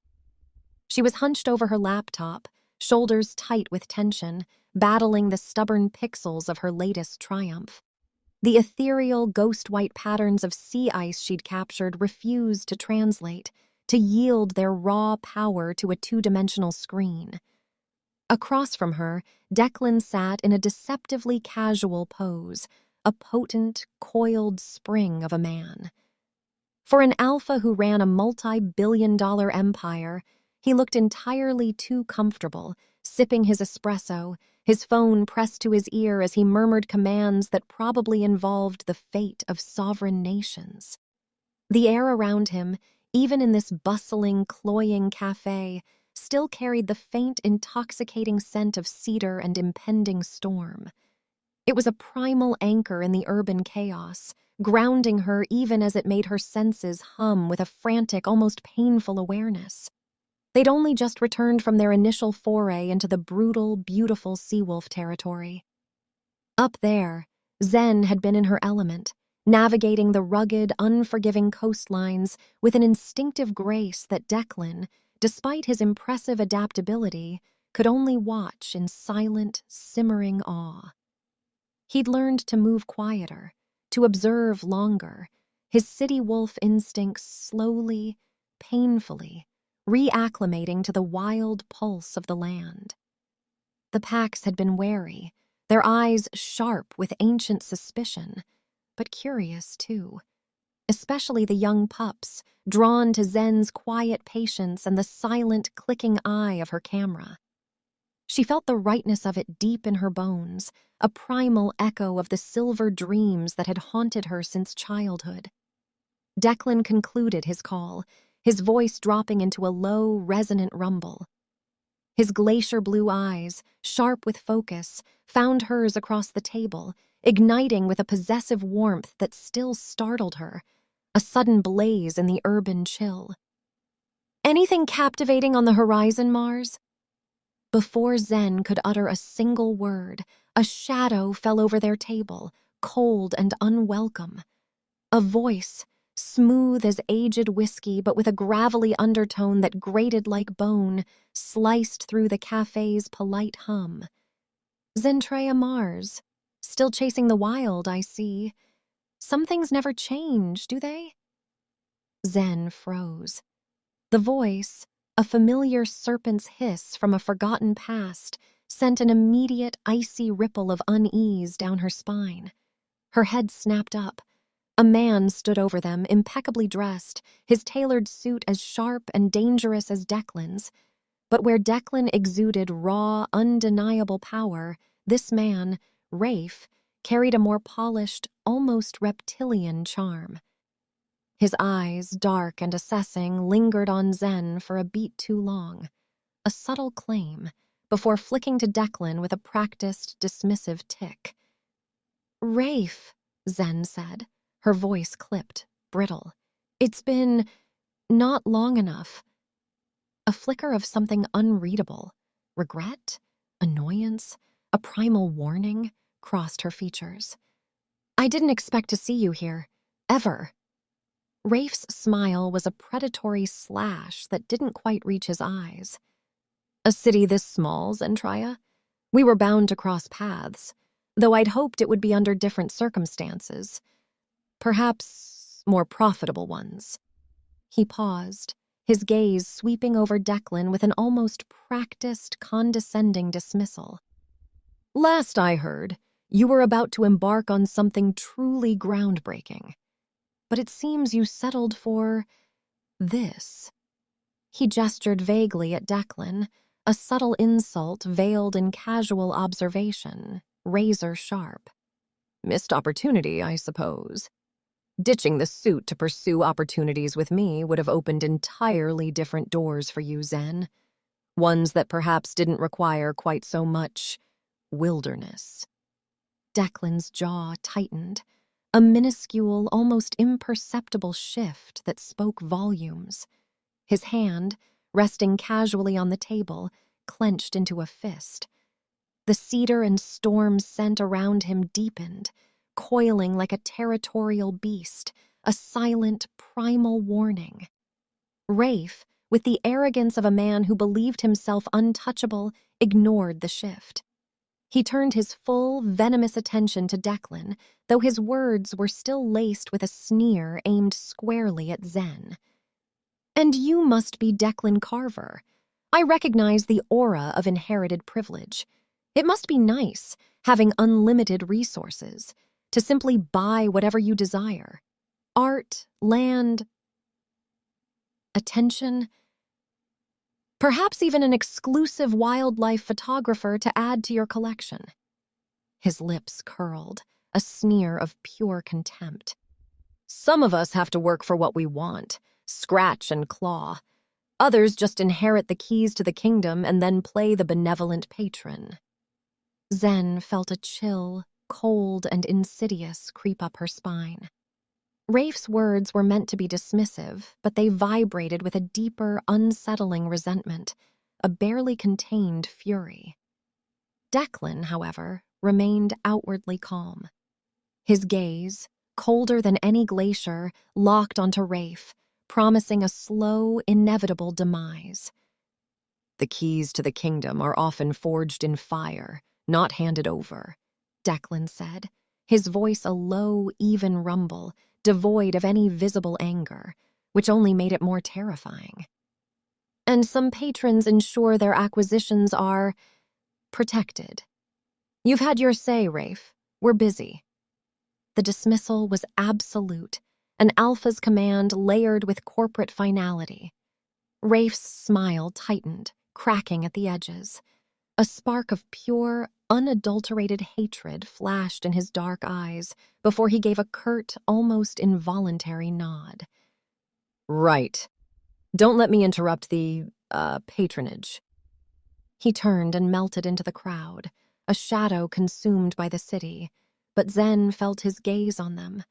Speaker 1: She was hunched over her laptop, shoulders tight with tension, battling the stubborn pixels of her latest triumph. The ethereal, ghost-white patterns of sea ice she'd captured refused to translate, to yield their raw power to a two-dimensional screen. Across from her, Declan sat in a deceptively casual pose, a potent, coiled spring of a man. For an alpha who ran a multi-billion-dollar empire, he looked entirely too comfortable, sipping his espresso, his phone pressed to his ear as he murmured commands that probably involved the fate of sovereign nations. The air around him, even in this bustling, cloying cafe, still carried the faint, intoxicating scent of cedar and impending storm. It was a primal anchor in the urban chaos, grounding her even as it made her senses hum with a frantic, almost painful awareness. They'd only just returned from their initial foray into the brutal, beautiful seawolf territory. Up there, Zen had been in her element, navigating the rugged, unforgiving coastlines with an instinctive grace that Declan, despite his impressive adaptability, could only watch in silent, simmering awe. He'd learned to move quieter, to observe longer, his city wolf instincts slowly, painfully, reacclimating to the wild pulse of the land. The packs had been wary, their eyes sharp with ancient suspicion, but curious too, especially the young pups, drawn to Zen's quiet patience and the silent, clicking eye of her camera. She felt the rightness of it deep in her bones, a primal echo of the silver dreams that had haunted her since childhood. Declan concluded his call, his voice dropping into a low, resonant rumble. His glacier blue eyes, sharp with focus, found hers across the table, igniting with a possessive warmth that still startled her, a sudden blaze in the urban chill. "Anything captivating on the horizon, Mars?" Before Zen could utter a single word, a shadow fell over their table, cold and unwelcome. A voice, smooth as aged whiskey but with a gravelly undertone that grated like bone, sliced through the cafe's polite hum. "Zentraya Mars. Still chasing the wild, I see. Some things never change, do they?" Zen froze. The voice, a familiar serpent's hiss from a forgotten past, sent an immediate icy ripple of unease down her spine. Her head snapped up. A man stood over them, impeccably dressed, his tailored suit as sharp and dangerous as Declan's. But where Declan exuded raw, undeniable power, this man, Rafe, carried a more polished, almost reptilian charm. His eyes, dark and assessing, lingered on Zen for a beat too long. A subtle claim, before flicking to Declan with a practiced, dismissive tick. "Rafe," Zen said, her voice clipped, brittle. "It's been not long enough." A flicker of something unreadable, regret, annoyance, a primal warning, crossed her features. "I didn't expect to see you here. Ever." Rafe's smile was a predatory slash that didn't quite reach his eyes. "A city this small, Zentraya? We were bound to cross paths, though I'd hoped it would be under different circumstances. Perhaps more profitable ones." He paused, his gaze sweeping over Declan with an almost practiced, condescending dismissal. "Last I heard, you were about to embark on something truly groundbreaking. But it seems you settled for this." He gestured vaguely at Declan, a subtle insult veiled in casual observation, razor sharp. "Missed opportunity, I suppose. Ditching the suit to pursue opportunities with me would have opened entirely different doors for you, Zen. Ones that perhaps didn't require quite so much wilderness." Declan's jaw tightened, a minuscule, almost imperceptible shift that spoke volumes. His hand, resting casually on the table, clenched into a fist. The cedar and storm scent around him deepened, coiling like a territorial beast, a silent, primal warning. Rafe, with the arrogance of a man who believed himself untouchable, ignored the shift. He turned his full, venomous attention to Declan, though his words were still laced with a sneer aimed squarely at Zen. "And you must be Declan Carver. I recognize the aura of inherited privilege. It must be nice, having unlimited resources, to simply buy whatever you desire. Art, land, attention, perhaps even an exclusive wildlife photographer to add to your collection." His lips curled, a sneer of pure contempt. "Some of us have to work for what we want, scratch and claw. Others just inherit the keys to the kingdom and then play the benevolent patron." Zen felt a chill, cold and insidious, creep up her spine. Rafe's words were meant to be dismissive, but they vibrated with a deeper, unsettling resentment, a barely contained fury. Declan, however, remained outwardly calm. His gaze, colder than any glacier, locked onto Rafe, promising a slow, inevitable demise. "The keys to the kingdom are often forged in fire, not handed over," Declan said, his voice a low, even rumble, devoid of any visible anger, which only made it more terrifying. "And some patrons ensure their acquisitions are protected. You've had your say, Rafe. We're busy." The dismissal was absolute, an alpha's command layered with corporate finality. Rafe's smile tightened, cracking at the edges. A spark of pure, unadulterated hatred flashed in his dark eyes before he gave a curt, almost involuntary nod. "Right. Don't let me interrupt the, patronage." He turned and melted into the crowd, a shadow consumed by the city, but Zen felt his gaze on them,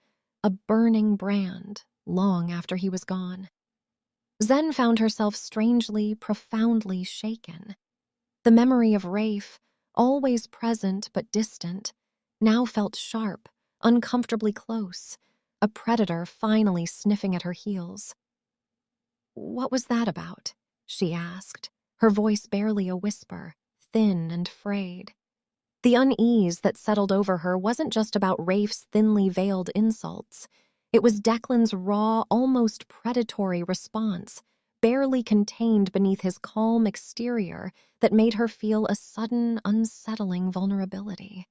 Speaker 1: a burning brand, long after he was gone. Zen found herself strangely, profoundly shaken. The memory of Rafe, always present but distant, now felt sharp, uncomfortably close, a predator finally sniffing at her heels. "What was that about?" she asked, her voice barely a whisper, thin and frayed. The unease that settled over her wasn't just about Rafe's thinly veiled insults. It was Declan's raw, almost predatory response, barely contained beneath his calm exterior, that made her feel a sudden, unsettling vulnerability.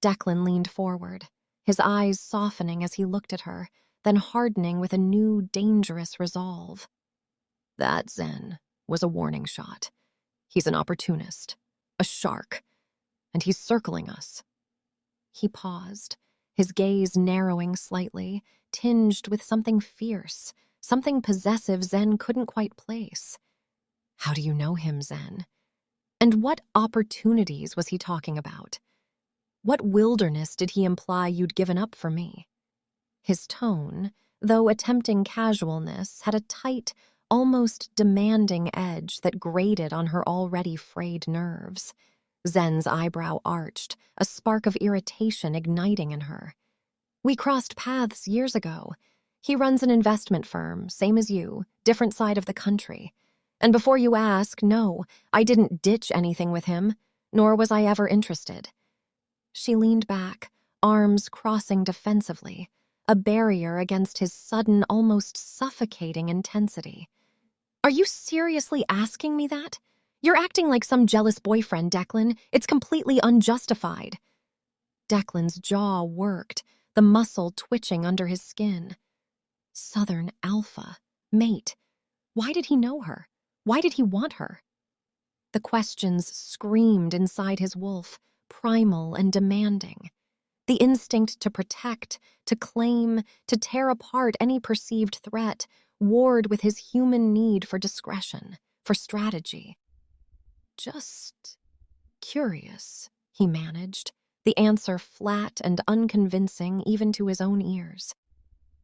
Speaker 1: Declan leaned forward, his eyes softening as he looked at her, then hardening with a new, dangerous resolve. That, Zen, was a warning shot. He's an opportunist, a shark, and he's circling us. He paused, his gaze narrowing slightly, tinged with something fierce, something possessive Zen couldn't quite place. How do you know him, Zen? And what opportunities was he talking about? What wilderness did he imply you'd given up for me? His tone, though attempting casualness, had a tight, almost demanding edge that grated on her already frayed nerves. Zen's eyebrow arched, a spark of irritation igniting in her. We crossed paths years ago. He runs an investment firm, same as you, different side of the country. And before you ask, no, I didn't ditch anything with him, nor was I ever interested. She leaned back, arms crossing defensively, a barrier against his sudden, almost suffocating intensity. Are you seriously asking me that? You're acting like some jealous boyfriend, Declan. It's completely unjustified. Declan's jaw worked, the muscle twitching under his skin. Southern alpha, mate. Why did he know her? Why did he want her? The questions screamed inside his wolf, primal and demanding. The instinct to protect, to claim, to tear apart any perceived threat warred with his human need for discretion, for strategy. Just curious, he managed, the answer flat and unconvincing even to his own ears.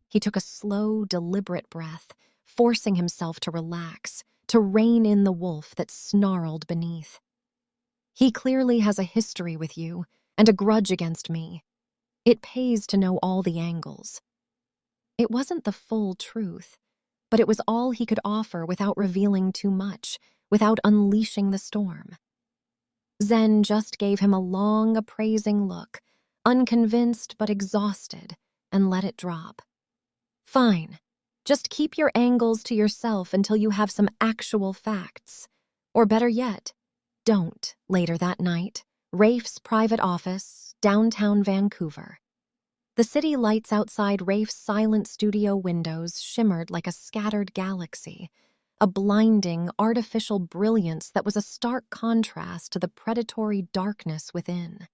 Speaker 1: He took a slow, deliberate breath, forcing himself to relax, to rein in the wolf that snarled beneath. He clearly has a history with you and a grudge against me. It pays to know all the angles. It wasn't the full truth, but it was all he could offer without revealing too much, without unleashing the storm. Zen just gave him a long, appraising look, unconvinced but exhausted, and let it drop. Fine. Just keep your angles to yourself until you have some actual facts. Or better yet, don't, later that night. Rafe's private office, downtown Vancouver. The city lights outside Rafe's silent studio windows shimmered like a scattered galaxy, a blinding, artificial brilliance that was a stark contrast to the predatory darkness within.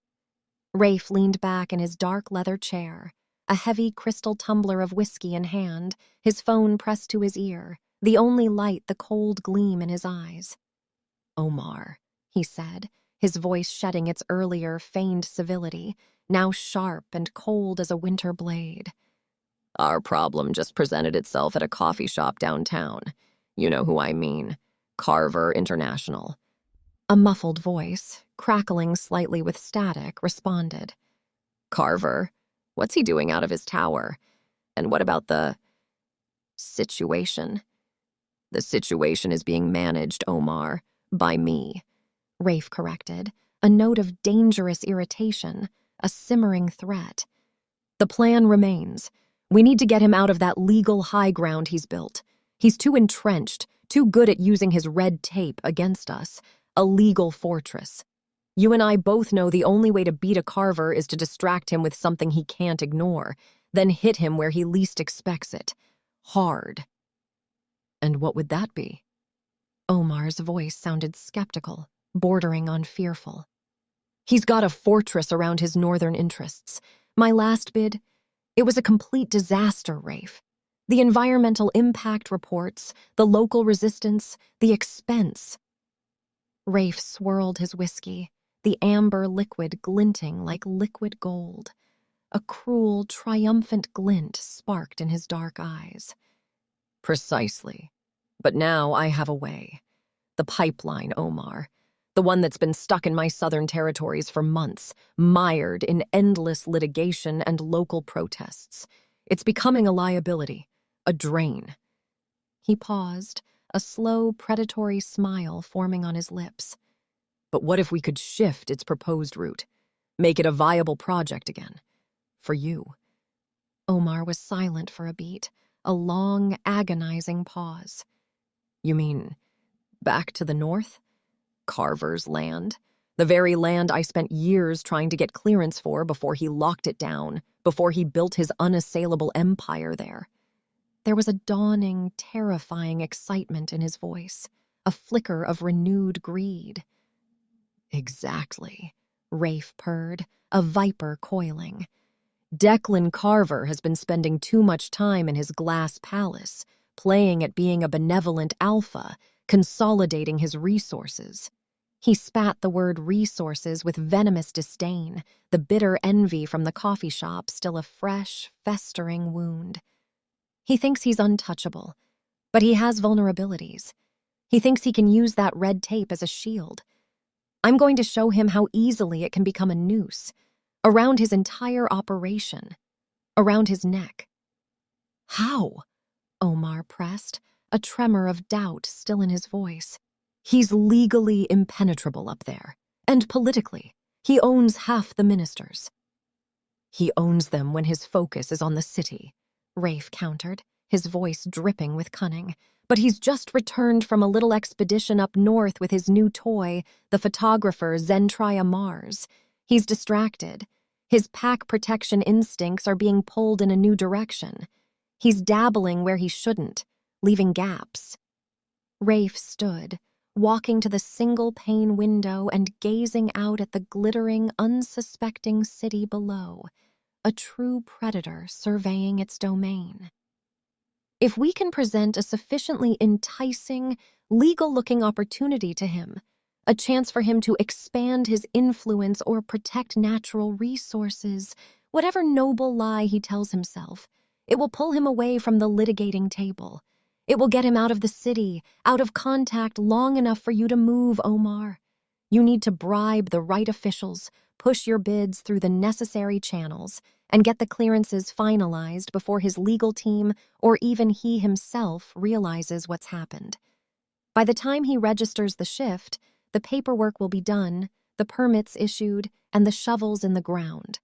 Speaker 1: Rafe leaned back in his dark leather chair, a heavy crystal tumbler of whiskey in hand, his phone pressed to his ear, the only light the cold gleam in his eyes. Omar, he said, his voice shedding its earlier feigned civility, now sharp and cold as a winter blade. Our problem just presented itself at a coffee shop downtown. You know who I mean. Carver International. A muffled voice, crackling slightly with static, responded. Carver? What's he doing out of his tower? And what about the situation? The situation is being managed, Omar, by me. Rafe corrected, a note of dangerous irritation, a simmering threat. The plan remains. We need to get him out of that legal high ground he's built. He's too entrenched, too good at using his red tape against us, a legal fortress. You and I both know the only way to beat a Carver is to distract him with something he can't ignore, then hit him where he least expects it. Hard. And what would that be? Omar's voice sounded skeptical, bordering on fearful. He's got a fortress around his northern interests. My last bid, it was a complete disaster, Rafe. The environmental impact reports, the local resistance, the expense. Rafe swirled his whiskey, the amber liquid glinting like liquid gold. A cruel, triumphant glint sparked in his dark eyes. Precisely. But now I have a way. The pipeline, Omar. The one that's been stuck in my southern territories for months, mired in endless litigation and local protests. It's becoming a liability, a drain. He paused, a slow, predatory smile forming on his lips. But what if we could shift its proposed route? Make it a viable project again? For you. Omar was silent for a beat, a long, agonizing pause. You mean back to the north? Carver's land? The very land I spent years trying to get clearance for before he locked it down, before he built his unassailable empire there. There was a dawning, terrifying excitement in his voice, a flicker of renewed greed. Exactly, Rafe purred, a viper coiling. Declan Carver has been spending too much time in his glass palace, playing at being a benevolent alpha, consolidating his resources. He spat the word resources with venomous disdain, the bitter envy from the coffee shop still a fresh, festering wound. He thinks he's untouchable, but he has vulnerabilities. He thinks he can use that red tape as a shield. I'm going to show him how easily it can become a noose, around his entire operation, around his neck. How? Omar pressed, a tremor of doubt still in his voice. He's legally impenetrable up there, and politically. He owns half the ministers. He owns them when his focus is on the city, Rafe countered, his voice dripping with cunning. But he's just returned from a little expedition up north with his new toy, the photographer Zentraya Mars. He's distracted. His pack protection instincts are being pulled in a new direction. He's dabbling where he shouldn't, leaving gaps. Rafe stood, walking to the single-pane window and gazing out at the glittering, unsuspecting city below, a true predator surveying its domain. If we can present a sufficiently enticing, legal-looking opportunity to him, a chance for him to expand his influence or protect natural resources, whatever noble lie he tells himself, it will pull him away from the litigating table. It will get him out of the city, out of contact long enough for you to move, Omar. You need to bribe the right officials, push your bids through the necessary channels, and get the clearances finalized before his legal team or even he himself realizes what's happened. By the time he registers the shift, the paperwork will be done, the permits issued, and the shovels in the ground.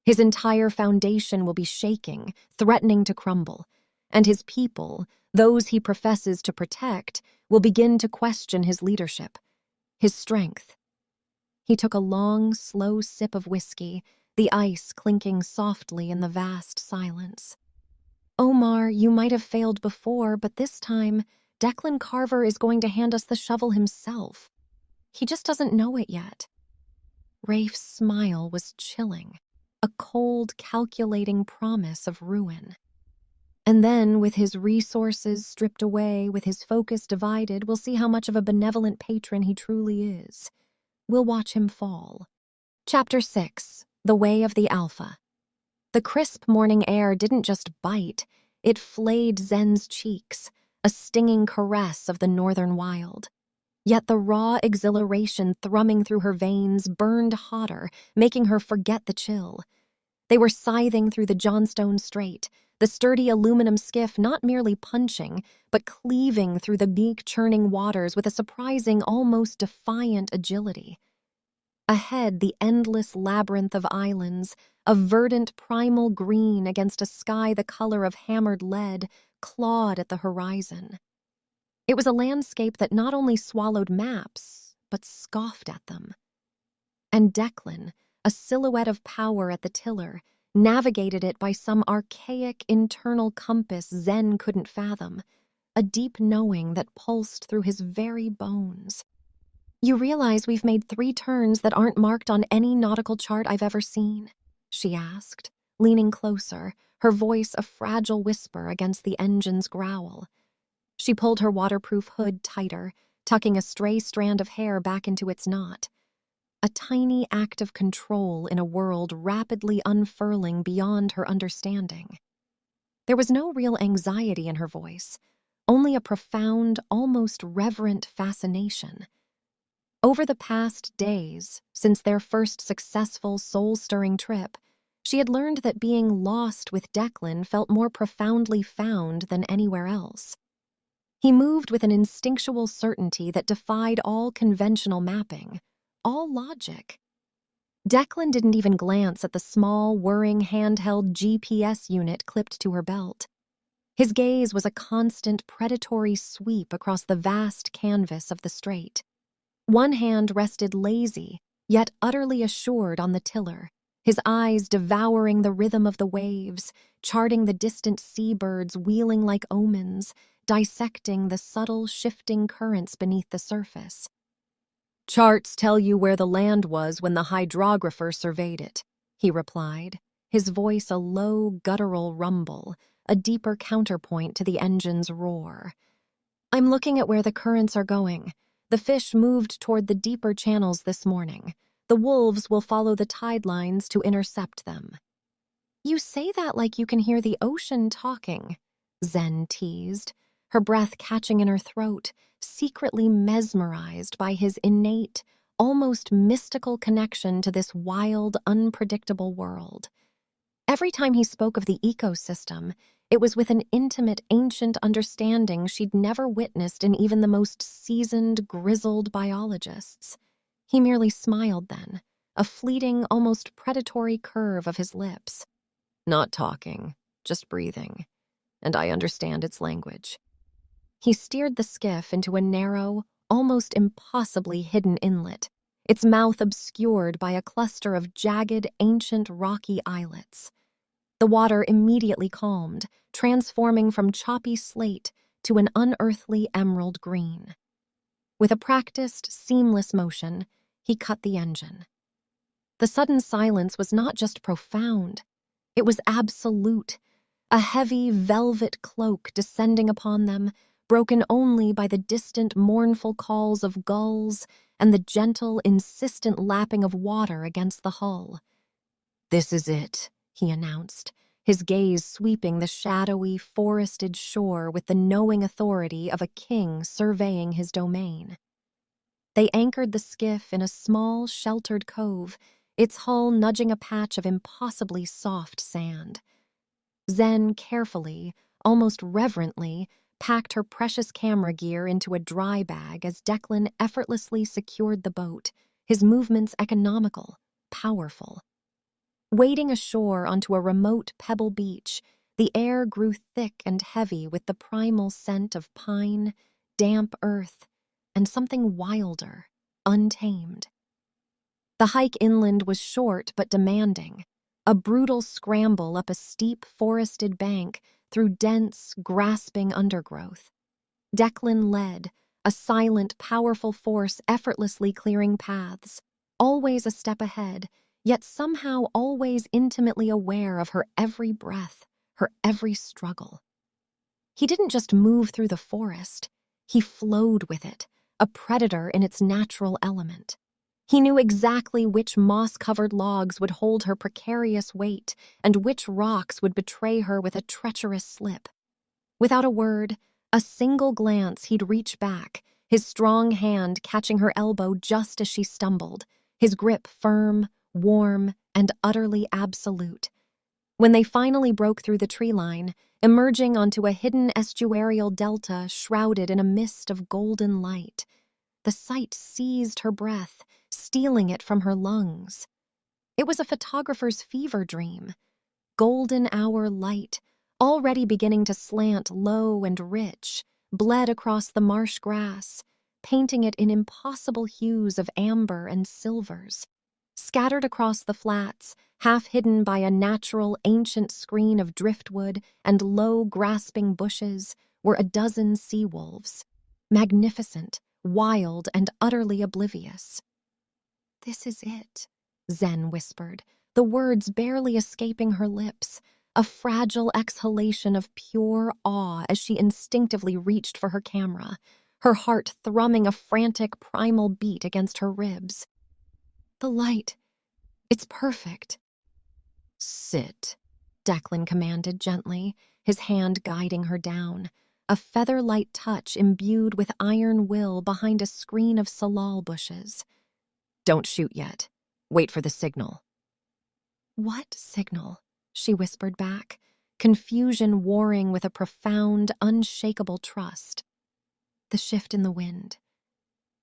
Speaker 1: His entire foundation will be shaking, threatening to crumble, and his people, those he professes to protect, will begin to question his leadership, his strength. He took a long, slow sip of whiskey, the ice clinking softly in the vast silence. Omar, you might have failed before, but this time, Declan Carver is going to hand us the shovel himself. He just doesn't know it yet. Rafe's smile was chilling, a cold, calculating promise of ruin. And then, with his resources stripped away, with his focus divided, we'll see how much of a benevolent patron he truly is. We'll watch him fall. Chapter 6. The Way of the Alpha. The crisp morning air didn't just bite, it flayed Zen's cheeks, a stinging caress of the northern wild. Yet the raw exhilaration thrumming through her veins burned hotter, making her forget the chill. They were scything through the Johnstone Strait, the sturdy aluminum skiff not merely punching, but cleaving through the beak-churning waters with a surprising, almost defiant agility. Ahead, the endless labyrinth of islands, a verdant primal green against a sky the color of hammered lead, clawed at the horizon. It was a landscape that not only swallowed maps, but scoffed at them. And Declan, a silhouette of power at the tiller, navigated it by some archaic internal compass Zen couldn't fathom, a deep knowing that pulsed through his very bones. You realize we've made 3 turns that aren't marked on any nautical chart I've ever seen, she asked, leaning closer, her voice a fragile whisper against the engine's growl. She pulled her waterproof hood tighter, tucking a stray strand of hair back into its knot. A tiny act of control in a world rapidly unfurling beyond her understanding. There was no real anxiety in her voice, only a profound, almost reverent fascination. Over the past days, since their first successful soul-stirring trip, she had learned that being lost with Declan felt more profoundly found than anywhere else. He moved with an instinctual certainty that defied all conventional mapping, all logic. Declan didn't even glance at the small, whirring handheld GPS unit clipped to her belt. His gaze was a constant predatory sweep across the vast canvas of the strait. One hand rested lazy, yet utterly assured on the tiller, his eyes devouring the rhythm of the waves, charting the distant seabirds wheeling like omens, dissecting the subtle, shifting currents beneath the surface. "Charts tell you where the land was when the hydrographer surveyed it," he replied, his voice a low, guttural rumble, a deeper counterpoint to the engine's roar. "I'm looking at where the currents are going. The fish moved toward the deeper channels this morning. The wolves will follow the tide lines to intercept them." "You say that like you can hear the ocean talking," Zen teased, her breath catching in her throat, secretly mesmerized by his innate, almost mystical connection to this wild, unpredictable world. Every time he spoke of the ecosystem, it was with an intimate, ancient understanding she'd never witnessed in even the most seasoned, grizzled biologists. He merely smiled then, a fleeting, almost predatory curve of his lips. "Not talking, just breathing. And I understand its language." He steered the skiff into a narrow, almost impossibly hidden inlet, its mouth obscured by a cluster of jagged, ancient rocky islets. The water immediately calmed, transforming from choppy slate to an unearthly emerald green. With a practiced, seamless motion, he cut the engine. The sudden silence was not just profound, it was absolute, a heavy velvet cloak descending upon them, broken only by the distant, mournful calls of gulls and the gentle, insistent lapping of water against the hull. "This is it," he announced, his gaze sweeping the shadowy, forested shore with the knowing authority of a king surveying his domain. They anchored the skiff in a small, sheltered cove, its hull nudging a patch of impossibly soft sand. Zen carefully, almost reverently, packed her precious camera gear into a dry bag as Declan effortlessly secured the boat, his movements economical, powerful. Wading ashore onto a remote pebble beach, the air grew thick and heavy with the primal scent of pine, damp earth, and something wilder, untamed. The hike inland was short but demanding, a brutal scramble up a steep forested bank through dense, grasping undergrowth. Declan led, a silent, powerful force effortlessly clearing paths, always a step ahead, yet somehow always intimately aware of her every breath, her every struggle. He didn't just move through the forest, he flowed with it, a predator in its natural element. He knew exactly which moss-covered logs would hold her precarious weight and which rocks would betray her with a treacherous slip. Without a word, a single glance, he'd reach back, his strong hand catching her elbow just as she stumbled, his grip firm, warm, and utterly absolute. When they finally broke through the tree line, emerging onto a hidden estuarial delta shrouded in a mist of golden light, the sight seized her breath, stealing it from her lungs. It was a photographer's fever dream. Golden hour light, already beginning to slant low and rich, bled across the marsh grass, painting it in impossible hues of amber and silvers. Scattered across the flats, half hidden by a natural, ancient screen of driftwood and low, grasping bushes, were a dozen sea wolves, magnificent, wild, and utterly oblivious. "This is it," Zen whispered, the words barely escaping her lips, a fragile exhalation of pure awe as she instinctively reached for her camera, her heart thrumming a frantic primal beat against her ribs. "The light. It's perfect." "Sit," Declan commanded gently, his hand guiding her down, a feather-light touch imbued with iron will behind a screen of salal bushes. "Don't shoot yet. Wait for the signal." "What signal?" she whispered back, confusion warring with a profound, unshakable trust. "The shift in the wind."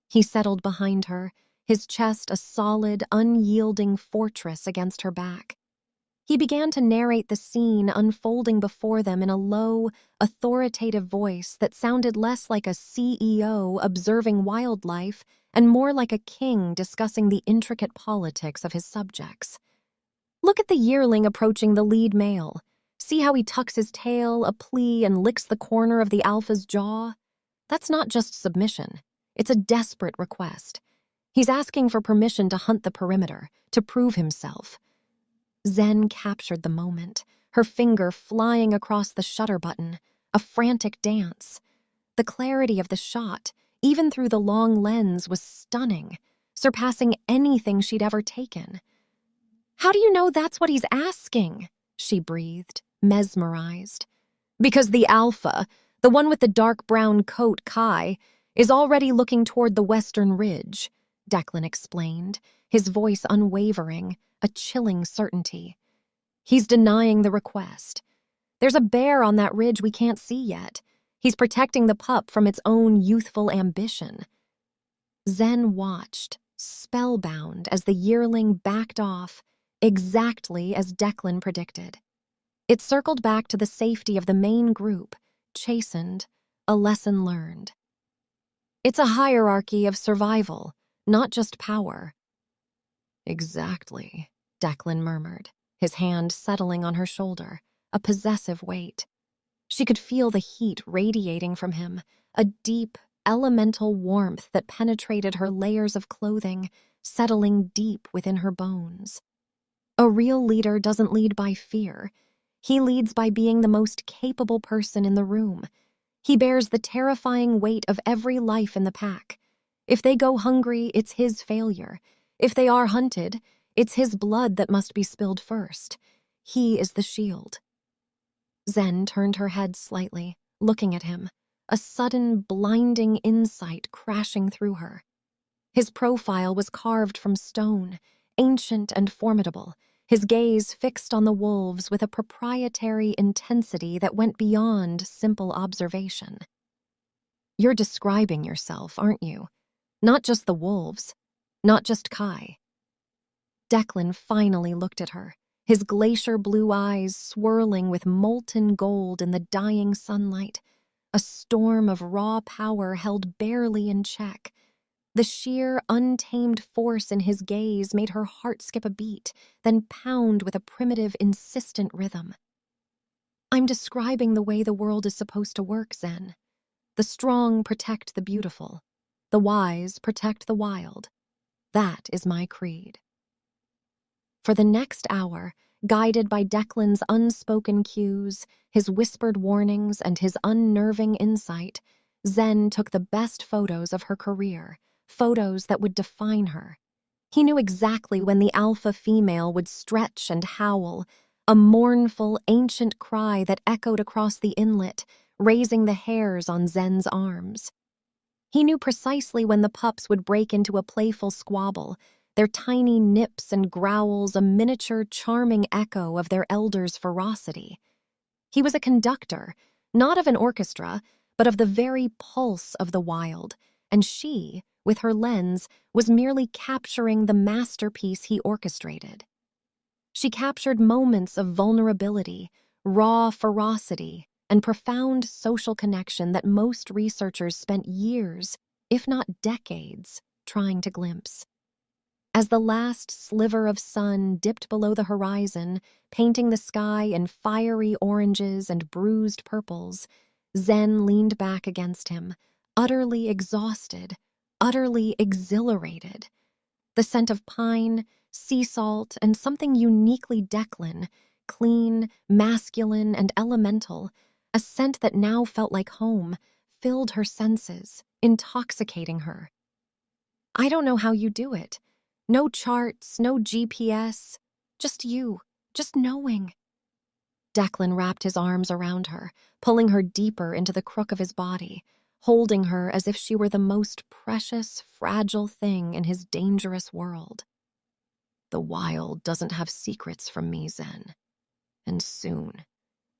Speaker 1: He settled behind her, his chest a solid, unyielding fortress against her back. He began to narrate the scene unfolding before them in a low, authoritative voice that sounded less like a CEO observing wildlife and more like a king discussing the intricate politics of his subjects. Look at the yearling approaching the lead male. See how he tucks his tail, a plea, and licks the corner of the alpha's jaw? That's not just submission. It's a desperate request. He's asking for permission to hunt the perimeter, to prove himself. Zen captured the moment, her finger flying across the shutter button, a frantic dance. The clarity of the shot, even through the long lens, was stunning, surpassing anything she'd ever taken. "How do you know that's what he's asking?" she breathed, mesmerized. "Because the alpha, the one with the dark brown coat, Kai, is already looking toward the western ridge," Declan explained, his voice unwavering, a chilling certainty. "He's denying the request. There's a bear on that ridge we can't see yet. He's protecting the pup from its own youthful ambition." Zen watched, spellbound, as the yearling backed off, exactly as Declan predicted. It circled back to the safety of the main group, chastened, a lesson learned. It's a hierarchy of survival, not just power. "Exactly," Declan murmured, his hand settling on her shoulder, a possessive weight. She could feel the heat radiating from him, a deep, elemental warmth that penetrated her layers of clothing, settling deep within her bones. A real leader doesn't lead by fear. He leads by being the most capable person in the room. He bears the terrifying weight of every life in the pack. If they go hungry, it's his failure. If they are hunted, it's his blood that must be spilled first. He is the shield. Zen turned her head slightly, looking at him, a sudden, blinding insight crashing through her. His profile was carved from stone, ancient and formidable, his gaze fixed on the wolves with a proprietary intensity that went beyond simple observation. "You're describing yourself, aren't you? Not just the wolves, not just Kai." Declan finally looked at her, his glacier blue eyes swirling with molten gold in the dying sunlight, a storm of raw power held barely in check. The sheer, untamed force in his gaze made her heart skip a beat, then pound with a primitive, insistent rhythm. "I'm describing the way the world is supposed to work, Zen. The strong protect the beautiful. The wise protect the wild. That is my creed." For the next hour, guided by Declan's unspoken cues, his whispered warnings, and his unnerving insight, Zen took the best photos of her career, photos that would define her. He knew exactly when the alpha female would stretch and howl, a mournful, ancient cry that echoed across the inlet, raising the hairs on Zen's arms. He knew precisely when the pups would break into a playful squabble, their tiny nips and growls a miniature, charming echo of their elders' ferocity. He was a conductor, not of an orchestra, but of the very pulse of the wild, and she, with her lens, was merely capturing the masterpiece he orchestrated. She captured moments of vulnerability, raw ferocity, and profound social connection that most researchers spent years, if not decades, trying to glimpse. As the last sliver of sun dipped below the horizon, painting the sky in fiery oranges and bruised purples, Zen leaned back against him, utterly exhausted, utterly exhilarated. The scent of pine, sea salt, and something uniquely Declan, clean, masculine, and elemental, a scent that now felt like home, filled her senses, intoxicating her. "I don't know how you do it. No charts, no GPS, just you, just knowing." Declan wrapped his arms around her, pulling her deeper into the crook of his body, holding her as if she were the most precious, fragile thing in his dangerous world. "The wild doesn't have secrets from me, Zen. And soon."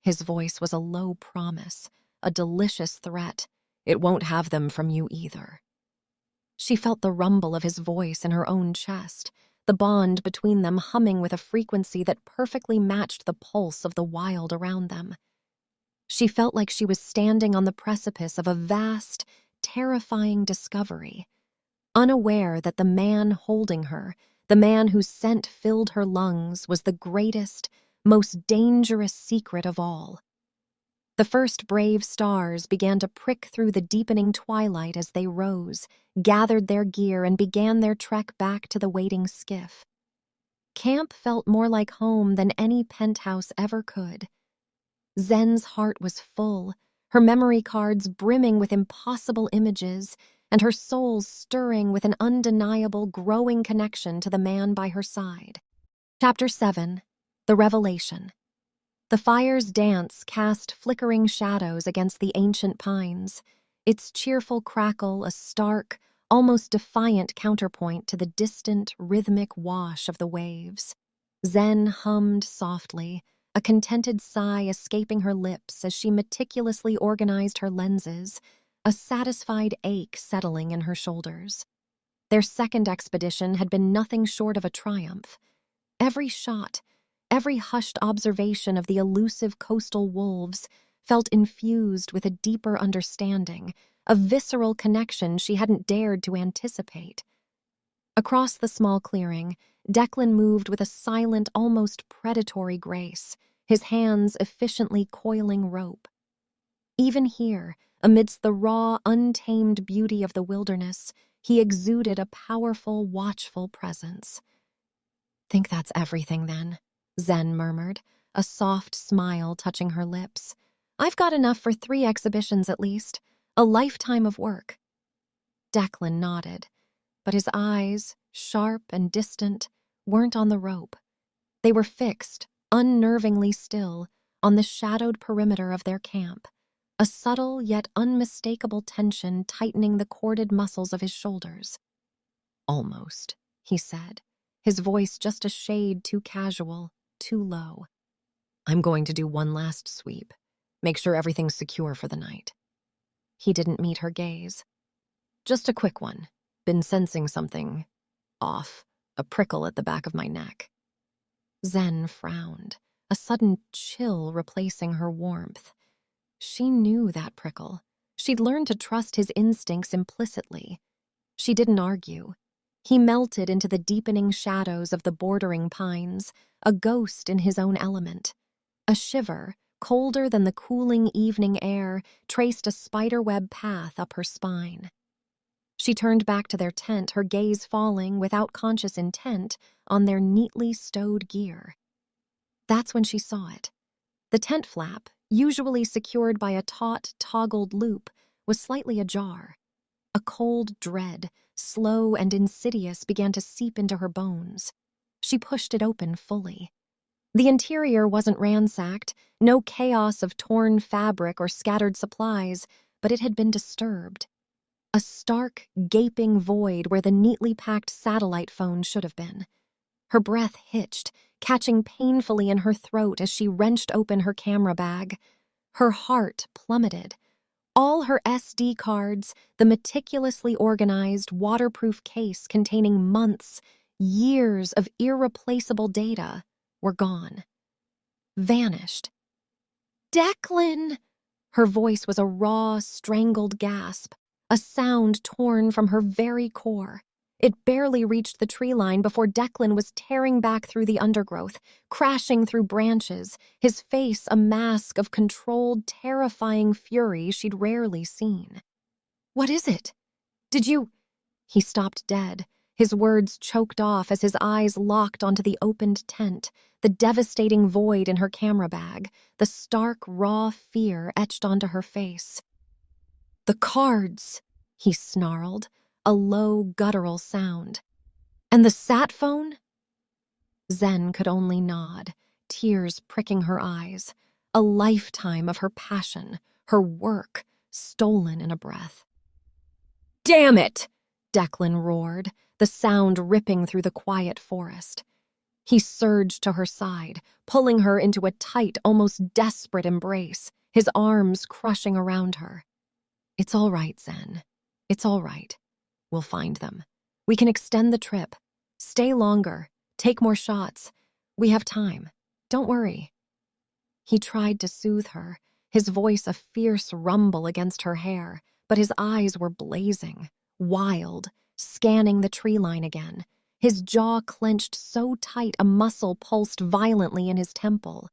Speaker 1: His voice was a low promise, a delicious threat. "It won't have them from you either." She felt the rumble of his voice in her own chest, the bond between them humming with a frequency that perfectly matched the pulse of the wild around them. She felt like she was standing on the precipice of a vast, terrifying discovery, unaware that the man holding her, the man whose scent filled her lungs, was the greatest, most dangerous secret of all. The first brave stars began to prick through the deepening twilight as they rose, gathered their gear, and began their trek back to the waiting skiff. Camp felt more like home than any penthouse ever could. Zen's heart was full, her memory cards brimming with impossible images, and her soul stirring with an undeniable, growing connection to the man by her side. Chapter 7. The Revelation. The fire's dance cast flickering shadows against the ancient pines, its cheerful crackle a stark, almost defiant counterpoint to the distant, rhythmic wash of the waves. Zen hummed softly, a contented sigh escaping her lips as she meticulously organized her lenses, a satisfied ache settling in her shoulders. Their second expedition had been nothing short of a triumph. Every shot, every hushed observation of the elusive coastal wolves felt infused with a deeper understanding, a visceral connection she hadn't dared to anticipate. Across the small clearing, Declan moved with a silent, almost predatory grace, his hands efficiently coiling rope. Even here, amidst the raw, untamed beauty of the wilderness, he exuded a powerful, watchful presence. "Think that's everything, then," Zen murmured, a soft smile touching her lips. "I've got enough for 3 exhibitions at least, a lifetime of work." Declan nodded, but his eyes, sharp and distant, weren't on the rope. They were fixed, unnervingly still, on the shadowed perimeter of their camp, a subtle yet unmistakable tension tightening the corded muscles of his shoulders. "Almost," he said, his voice just a shade too casual, too low. "I'm going to do one last sweep, make sure everything's secure for the night." He didn't meet her gaze. "Just a quick one. Been sensing something off, a prickle at the back of my neck." Zen frowned, a sudden chill replacing her warmth. She knew that prickle. She'd learned to trust his instincts implicitly. She didn't argue. He melted into the deepening shadows of the bordering pines, a ghost in his own element. A shiver, colder than the cooling evening air, traced a spiderweb path up her spine. She turned back to their tent, her gaze falling, without conscious intent, on their neatly stowed gear. That's when she saw it. The tent flap, usually secured by a taut, toggled loop, was slightly ajar. A cold dread, slow and insidious, began to seep into her bones. She pushed it open fully. The interior wasn't ransacked, no chaos of torn fabric or scattered supplies, but it had been disturbed. A stark, gaping void where the neatly packed satellite phone should have been. Her breath hitched, catching painfully in her throat as she wrenched open her camera bag. Her heart plummeted. All her SD cards, the meticulously organized, waterproof case containing months, years of irreplaceable data, were gone. Vanished. "Declan!" Her voice was a raw, strangled gasp, a sound torn from her very core. It barely reached the tree line before Declan was tearing back through the undergrowth, crashing through branches, his face a mask of controlled, terrifying fury she'd rarely seen. "What is it? Did you—" He stopped dead, his words choked off as his eyes locked onto the opened tent, the devastating void in her camera bag, the stark, raw fear etched onto her face. "The cards," he snarled, a low, guttural sound. "And the sat phone?" Zen could only nod, tears pricking her eyes. A lifetime of her passion, her work, stolen in a breath. "Damn it!" Declan roared, the sound ripping through the quiet forest. He surged to her side, pulling her into a tight, almost desperate embrace, his arms crushing around her. "It's all right, Zen. It's all right." We'll find them. We can extend the trip. Stay longer. Take more shots. We have time. Don't worry." He tried to soothe her, his voice a fierce rumble against her hair, but his eyes were blazing, wild, scanning the tree line again. His jaw clenched so tight a muscle pulsed violently in his temple.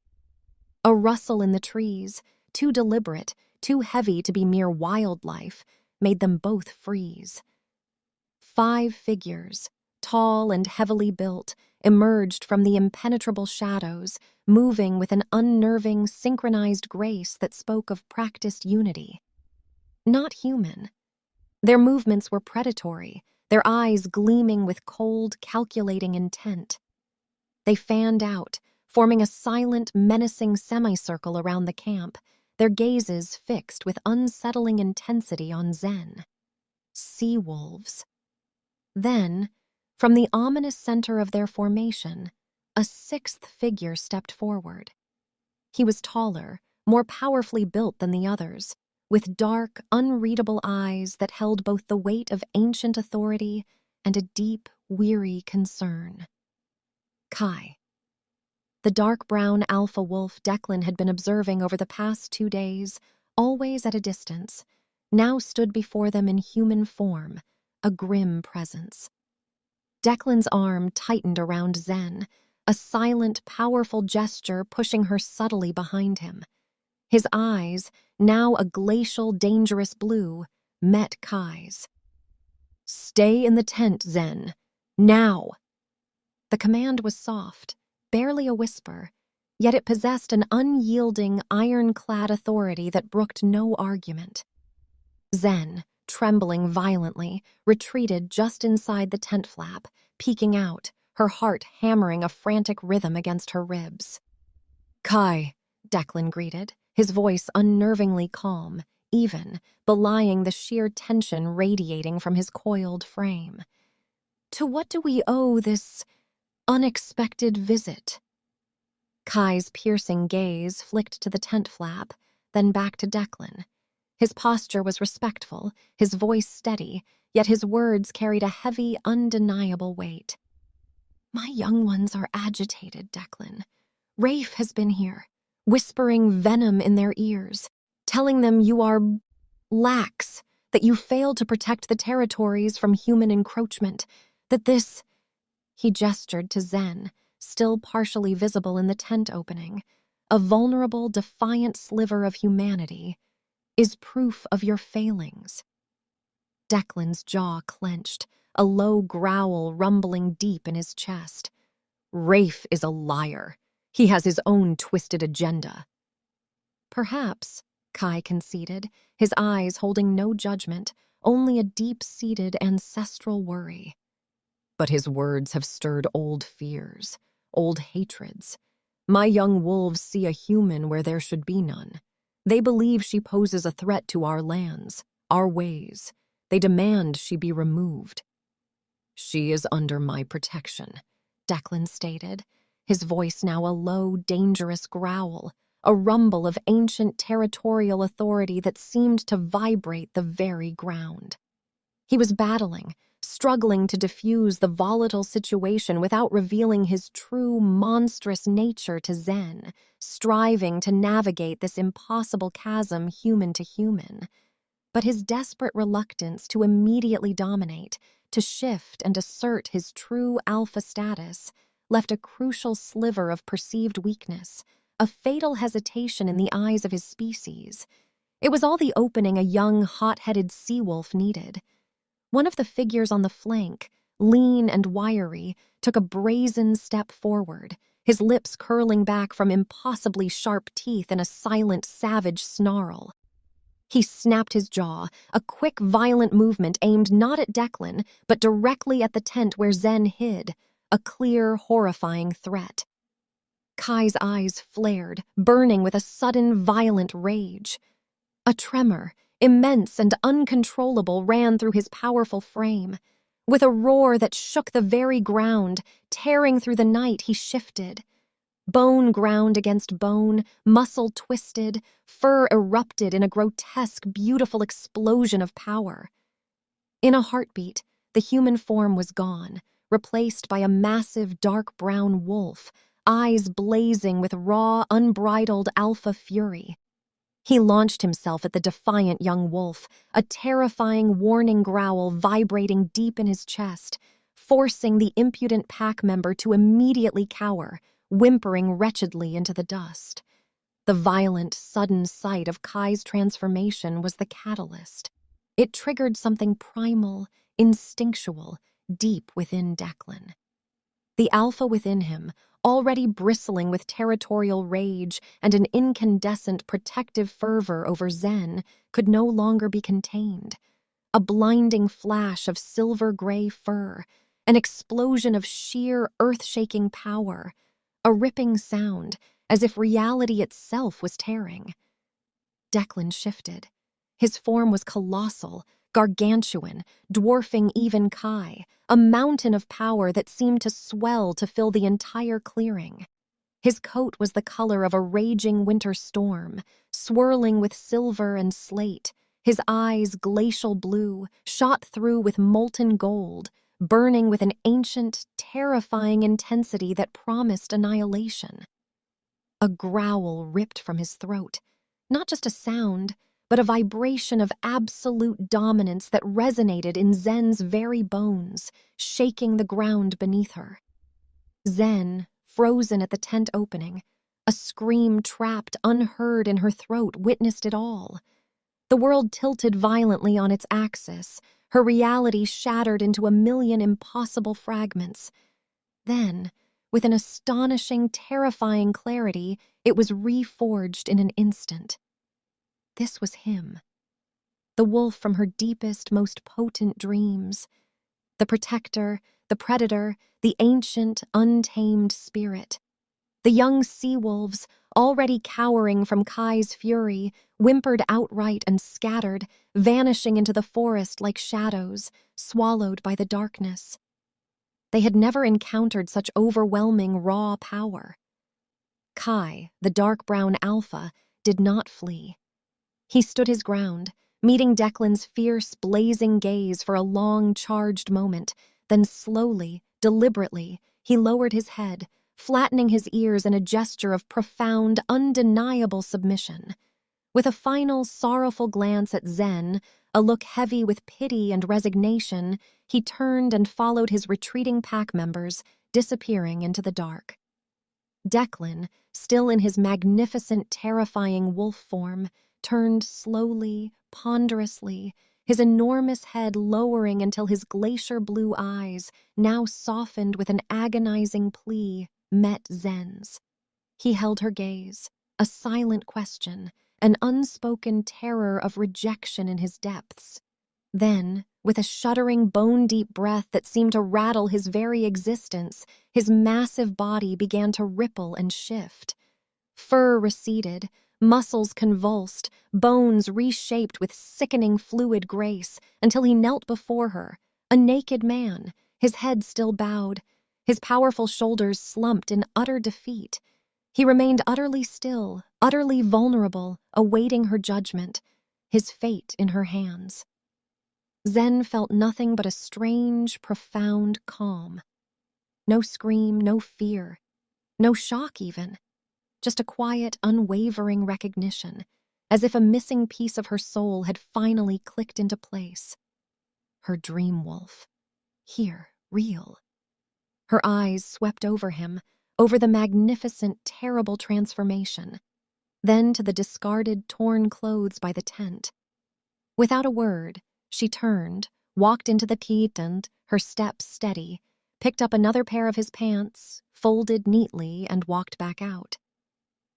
Speaker 1: A rustle in the trees, too deliberate, too heavy to be mere wildlife, made them both freeze. 5 figures, tall and heavily built, emerged from the impenetrable shadows, moving with an unnerving, synchronized grace that spoke of practiced unity. Not human. Their movements were predatory, their eyes gleaming with cold, calculating intent. They fanned out, forming a silent, menacing semicircle around the camp, their gazes fixed with unsettling intensity on Zen. Sea wolves. Then, from the ominous center of their formation, a 6th figure stepped forward. He was taller, more powerfully built than the others, with dark, unreadable eyes that held both the weight of ancient authority and a deep, weary concern. Kai. The dark brown alpha wolf Declan had been observing over the past 2 days, always at a distance, now stood before them in human form, a grim presence. Declan's arm tightened around Zen, a silent, powerful gesture pushing her subtly behind him. His eyes, now a glacial, dangerous blue, met Kai's. "Stay in the tent, Zen. Now!" The command was soft, barely a whisper, yet it possessed an unyielding, ironclad authority that brooked no argument. Zen, trembling violently, retreated just inside the tent flap, peeking out, her heart hammering a frantic rhythm against her ribs. "Kai," Declan greeted, his voice unnervingly calm, even, belying the sheer tension radiating from his coiled frame. "To what do we owe this unexpected visit?" Kai's piercing gaze flicked to the tent flap, then back to Declan. His posture was respectful, his voice steady, yet his words carried a heavy, undeniable weight. "My young ones are agitated, Declan. Rafe has been here, whispering venom in their ears, telling them you are lax, that you failed to protect the territories from human encroachment, that this—" He gestured to Zen, still partially visible in the tent opening, a vulnerable, defiant sliver of humanity, "is proof of your failings." Declan's jaw clenched, a low growl rumbling deep in his chest. "Rafe is a liar. He has his own twisted agenda." "Perhaps," Kai conceded, his eyes holding no judgment, only a deep-seated ancestral worry. "But his words have stirred old fears, old hatreds. My young wolves see a human where there should be none. They believe she poses a threat to our lands, our ways. They demand she be removed." "She is under my protection," Declan stated, his voice now a low, dangerous growl, a rumble of ancient territorial authority that seemed to vibrate the very ground. He was battling, struggling to diffuse the volatile situation without revealing his true, monstrous nature to Zen, striving to navigate this impossible chasm human to human. But his desperate reluctance to immediately dominate, to shift and assert his true alpha status, left a crucial sliver of perceived weakness, a fatal hesitation in the eyes of his species. It was all the opening a young, hot-headed sea-wolf needed. One of the figures on the flank, lean and wiry, took a brazen step forward, his lips curling back from impossibly sharp teeth in a silent, savage snarl. He snapped his jaw, a quick, violent movement aimed not at Declan, but directly at the tent where Zen hid, a clear, horrifying threat. Kai's eyes flared, burning with a sudden, violent rage. A tremor, immense and uncontrollable, ran through his powerful frame. With a roar that shook the very ground, tearing through the night, he shifted. Bone ground against bone, muscle twisted, fur erupted in a grotesque, beautiful explosion of power. In a heartbeat, the human form was gone, replaced by a massive dark brown wolf, eyes blazing with raw, unbridled alpha fury. He launched himself at the defiant young wolf, a terrifying warning growl vibrating deep in his chest, forcing the impudent pack member to immediately cower, whimpering wretchedly into the dust. The violent, sudden sight of Kai's transformation was the catalyst. It triggered something primal, instinctual, deep within Declan. The alpha within him, already bristling with territorial rage and an incandescent protective fervor over Zen, could no longer be contained. A blinding flash of silver-gray fur, an explosion of sheer earth-shaking power, a ripping sound, as if reality itself was tearing. Declan shifted. His form was colossal, gargantuan, dwarfing even Kai, a mountain of power that seemed to swell to fill the entire clearing. His coat was the color of a raging winter storm, swirling with silver and slate, his eyes glacial blue, shot through with molten gold, burning with an ancient, terrifying intensity that promised annihilation. A growl ripped from his throat, not just a sound, but a vibration of absolute dominance that resonated in Zen's very bones, shaking the ground beneath her. Zen, frozen at the tent opening, a scream trapped unheard in her throat, witnessed it all. The world tilted violently on its axis, her reality shattered into a million impossible fragments. Then, with an astonishing, terrifying clarity, it was reforged in an instant. This was him. The wolf from her deepest, most potent dreams. The protector, the predator, the ancient, untamed spirit. The young sea-wolves, already cowering from Kai's fury, whimpered outright and scattered, vanishing into the forest like shadows, swallowed by the darkness. They had never encountered such overwhelming raw power. Kai, the dark brown alpha, did not flee. He stood his ground, meeting Declan's fierce, blazing gaze for a long, charged moment, then slowly, deliberately, he lowered his head, flattening his ears in a gesture of profound, undeniable submission. With a final, sorrowful glance at Zen, a look heavy with pity and resignation, he turned and followed his retreating pack members, disappearing into the dark. Declan, still in his magnificent, terrifying wolf form, turned slowly, ponderously, his enormous head lowering until his glacier blue eyes, now softened with an agonizing plea, met Zen's. He held her gaze, a silent question, an unspoken terror of rejection in his depths. Then, with a shuddering, bone-deep breath that seemed to rattle his very existence, his massive body began to ripple and shift. Fur receded, muscles convulsed, bones reshaped with sickening fluid grace, until he knelt before her, a naked man, his head still bowed, his powerful shoulders slumped in utter defeat. He remained utterly still, utterly vulnerable, awaiting her judgment, his fate in her hands. Zen felt nothing but a strange, profound calm. No scream, no fear, no shock even. Just a quiet, unwavering recognition, as if a missing piece of her soul had finally clicked into place. Her dream wolf. Here, real. Her eyes swept over him, over the magnificent, terrible transformation, then to the discarded, torn clothes by the tent. Without a word, she turned, walked into the tent, her steps steady, picked up another pair of his pants, folded neatly, and walked back out.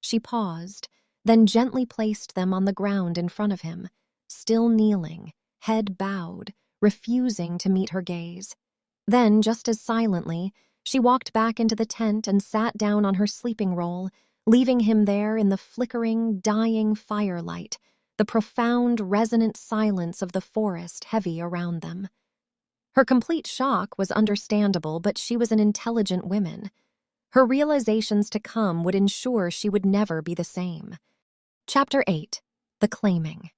Speaker 1: She paused, then gently placed them on the ground in front of him, still kneeling, head bowed, refusing to meet her gaze. Then, just as silently, she walked back into the tent and sat down on her sleeping roll, leaving him there in the flickering, dying firelight, the profound, resonant silence of the forest heavy around them. Her complete shock was understandable, but she was an intelligent woman. Her realizations to come would ensure she would never be the same. Chapter 8. The Claiming.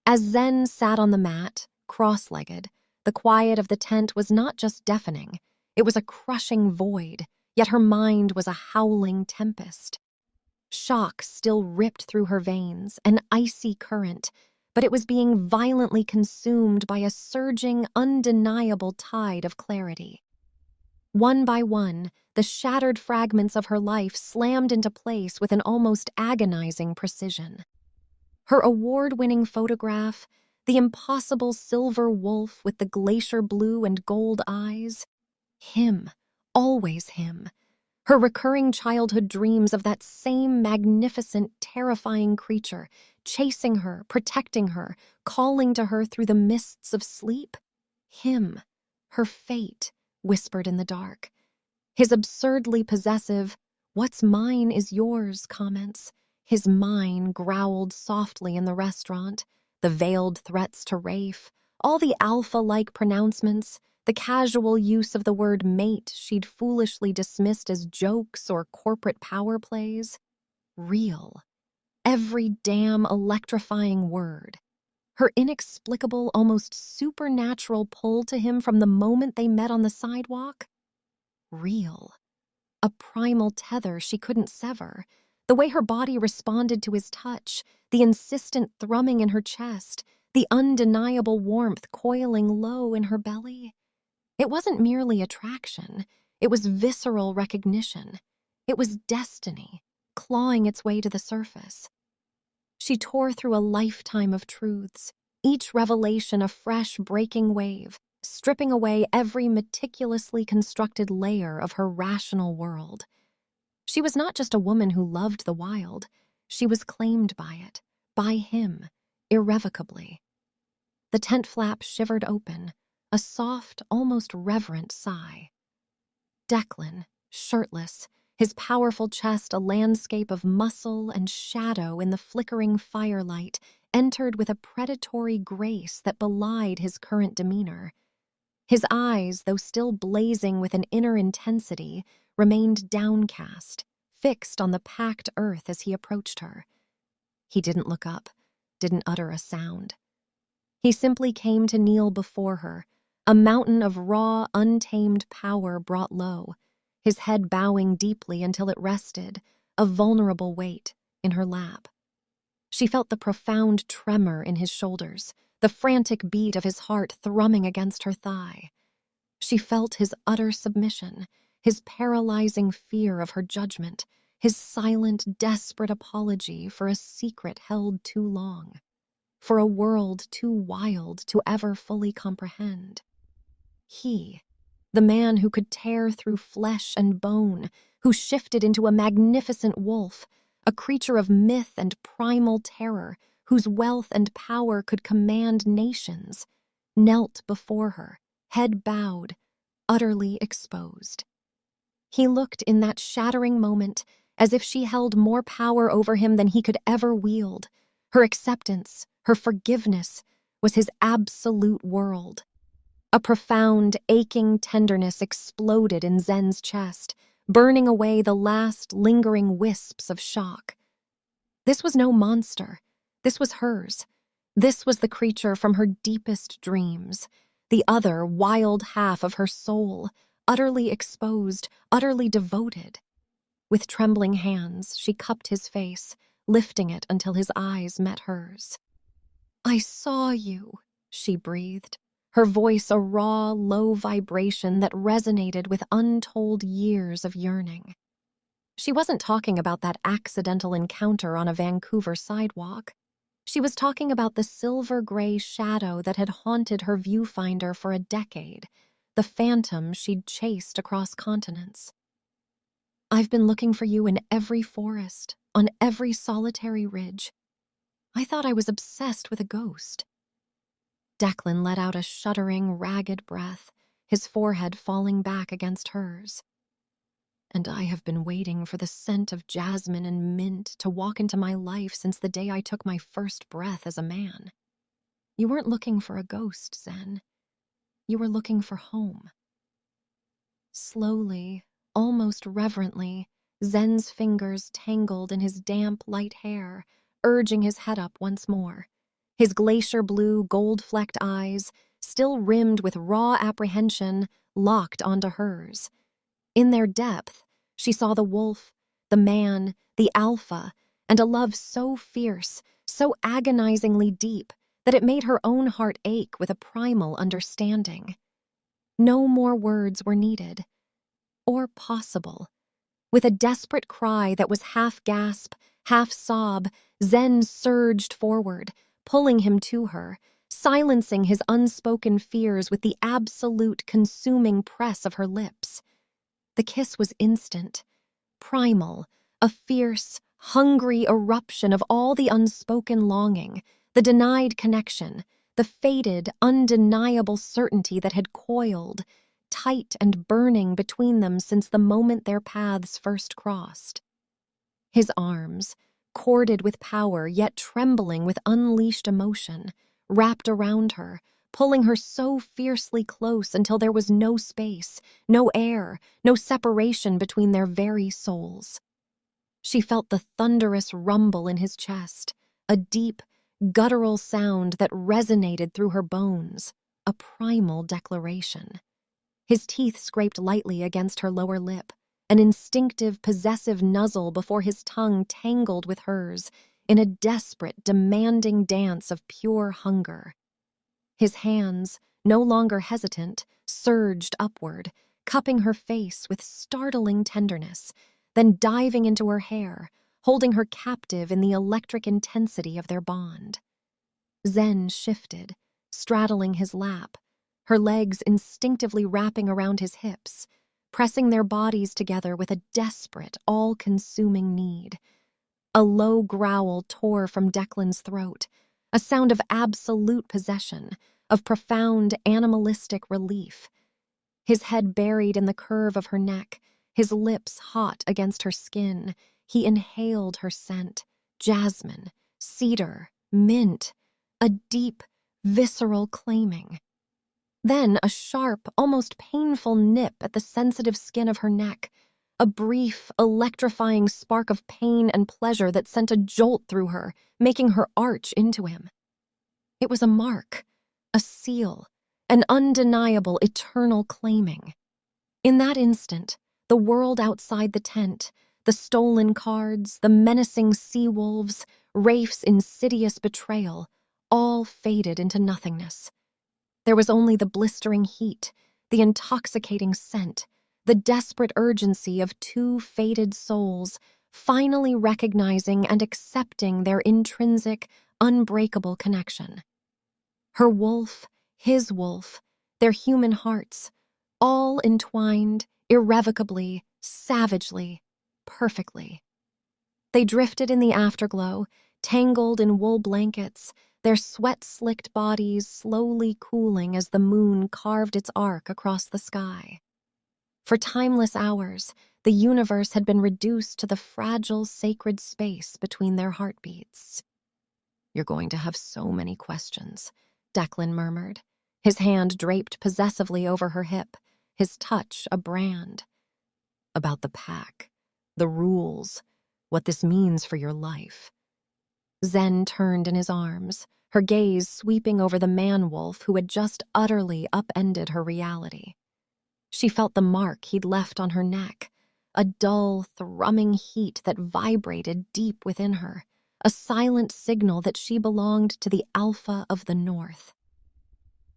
Speaker 1: As Zen sat on the mat, Cross-legged, the quiet of the tent was not just deafening, it was a crushing void, yet her mind was a howling tempest. Shock still ripped through her veins, an icy current, but it was being violently consumed by a surging, undeniable tide of clarity. One by one, the shattered fragments of her life slammed into place with an almost agonizing precision. Her award-winning photograph, the impossible silver wolf with the glacier blue and gold eyes, him, always him. Her recurring childhood dreams of that same magnificent, terrifying creature, chasing her, protecting her, calling to her through the mists of sleep. Him, her fate, whispered in the dark. His absurdly possessive, "What's mine is yours," comments. His mine growled softly in the restaurant, the veiled threats to Rafe, all the alpha-like pronouncements, the casual use of the word mate she'd foolishly dismissed as jokes or corporate power plays. Real. Every damn electrifying word. Her inexplicable, almost supernatural pull to him from the moment they met on the sidewalk. Real. A primal tether she couldn't sever. The way her body responded to his touch, the insistent thrumming in her chest, the undeniable warmth coiling low in her belly. It wasn't merely attraction. It was visceral recognition. It was destiny, clawing its way to the surface. She tore through a lifetime of truths, each revelation a fresh breaking wave, stripping away every meticulously constructed layer of her rational world. She was not just a woman who loved the wild. She was claimed by it, by him, irrevocably. The tent flap shivered open, a soft, almost reverent sigh. Declan, shirtless, his powerful chest a landscape of muscle and shadow in the flickering firelight, entered with a predatory grace that belied his current demeanor. His eyes, though still blazing with an inner intensity, remained downcast, fixed on the packed earth as he approached her. He didn't look up, didn't utter a sound. He simply came to kneel before her, a mountain of raw, untamed power brought low, his head bowing deeply until it rested, a vulnerable weight, in her lap. She felt the profound tremor in his shoulders, the frantic beat of his heart thrumming against her thigh. She felt his utter submission, his paralyzing fear of her judgment, his silent, desperate apology for a secret held too long, for a world too wild to ever fully comprehend. He, the man who could tear through flesh and bone, who shifted into a magnificent wolf, a creature of myth and primal terror, whose wealth and power could command nations, knelt before her, head bowed, utterly exposed. He looked in that shattering moment as if she held more power over him than he could ever wield. Her acceptance, her forgiveness, was his absolute world. A profound, aching tenderness exploded in Zen's chest, burning away the last lingering wisps of shock. This was no monster. This was hers. This was the creature from her deepest dreams, the other wild half of her soul, utterly exposed, utterly devoted. With trembling hands, she cupped his face, lifting it until his eyes met hers. "I saw you," she breathed, her voice a raw, low vibration that resonated with untold years of yearning. She wasn't talking about that accidental encounter on a Vancouver sidewalk. She was talking about the silver-gray shadow that had haunted her viewfinder for a decade, the phantom she'd chased across continents. "I've been looking for you in every forest, on every solitary ridge. I thought I was obsessed with a ghost." Declan let out a shuddering, ragged breath, his forehead falling back against hers. "And I have been waiting for the scent of jasmine and mint to walk into my life since the day I took my first breath as a man. You weren't looking for a ghost, Zen. You were looking for home." Slowly, almost reverently, Zen's fingers tangled in his damp, light hair, urging his head up once more. His glacier blue, gold-flecked eyes, still rimmed with raw apprehension, locked onto hers. In their depth, she saw the wolf, the man, the alpha, and a love so fierce, so agonizingly deep, that it made her own heart ache with a primal understanding. No more words were needed. Or possible. With a desperate cry that was half gasp, half sob, Zen surged forward, pulling him to her, silencing his unspoken fears with the absolute consuming press of her lips. The kiss was instant, primal, a fierce, hungry eruption of all the unspoken longing, the denied connection, the fated, undeniable certainty that had coiled, tight and burning between them since the moment their paths first crossed. His arms, corded with power yet trembling with unleashed emotion, wrapped around her, pulling her so fiercely close until there was no space, no air, no separation between their very souls. She felt the thunderous rumble in his chest, a deep, guttural sound that resonated through her bones, a primal declaration. His teeth scraped lightly against her lower lip, an instinctive, possessive nuzzle before his tongue tangled with hers in a desperate, demanding dance of pure hunger. His hands, no longer hesitant, surged upward, cupping her face with startling tenderness, then diving into her hair, holding her captive in the electric intensity of their bond. Zen shifted, straddling his lap, her legs instinctively wrapping around his hips, pressing their bodies together with a desperate, all-consuming need. A low growl tore from Declan's throat, a sound of absolute possession, of profound, animalistic relief. His head buried in the curve of her neck, his lips hot against her skin, he inhaled her scent, jasmine, cedar, mint, a deep, visceral claiming. Then a sharp, almost painful nip at the sensitive skin of her neck, a brief, electrifying spark of pain and pleasure that sent a jolt through her, making her arch into him. It was a mark, a seal, an undeniable, eternal claiming. In that instant, the world outside the tent, the stolen cards, the menacing sea wolves, Rafe's insidious betrayal, all faded into nothingness. There was only the blistering heat, the intoxicating scent, the desperate urgency of two fated souls finally recognizing and accepting their intrinsic, unbreakable connection. Her wolf, his wolf, their human hearts, all entwined, irrevocably, savagely, perfectly. They drifted in the afterglow, tangled in wool blankets, their sweat-slicked bodies slowly cooling as the moon carved its arc across the sky. For timeless hours, the universe had been reduced to the fragile, sacred space between their heartbeats. "You're going to have so many questions," Declan murmured, his hand draped possessively over her hip, his touch a brand. "About the pack, the rules, what this means for your life." Zen turned in his arms, her gaze sweeping over the man-wolf who had just utterly upended her reality. She felt the mark he'd left on her neck, a dull, thrumming heat that vibrated deep within her, a silent signal that she belonged to the Alpha of the North.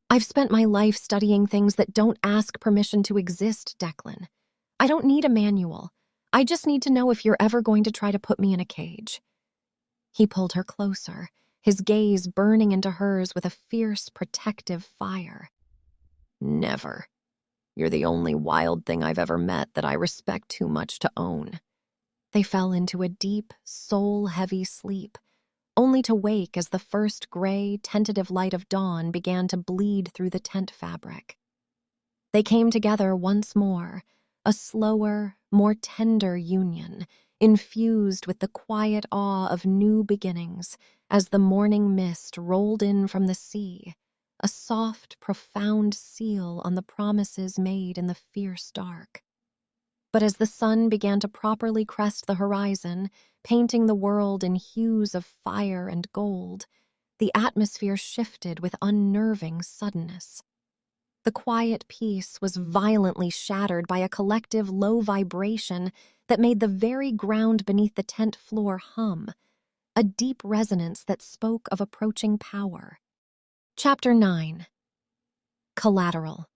Speaker 1: "I've spent my life studying things that don't ask permission to exist, Declan. I don't need a manual. I just need to know if you're ever going to try to put me in a cage." He pulled her closer, his gaze burning into hers with a fierce, protective fire. "Never. You're the only wild thing I've ever met that I respect too much to own." They fell into a deep, soul-heavy sleep, only to wake as the first gray, tentative light of dawn began to bleed through the tent fabric. They came together once more, a slower, more tender union, infused with the quiet awe of new beginnings as the morning mist rolled in from the sea, a soft, profound seal on the promises made in the fierce dark. But as the sun began to properly crest the horizon, painting the world in hues of fire and gold, The atmosphere shifted with unnerving suddenness. The quiet peace was violently shattered by a collective low vibration that made the very ground beneath the tent floor hum, a deep resonance that spoke of approaching power. Chapter 9. Collateral.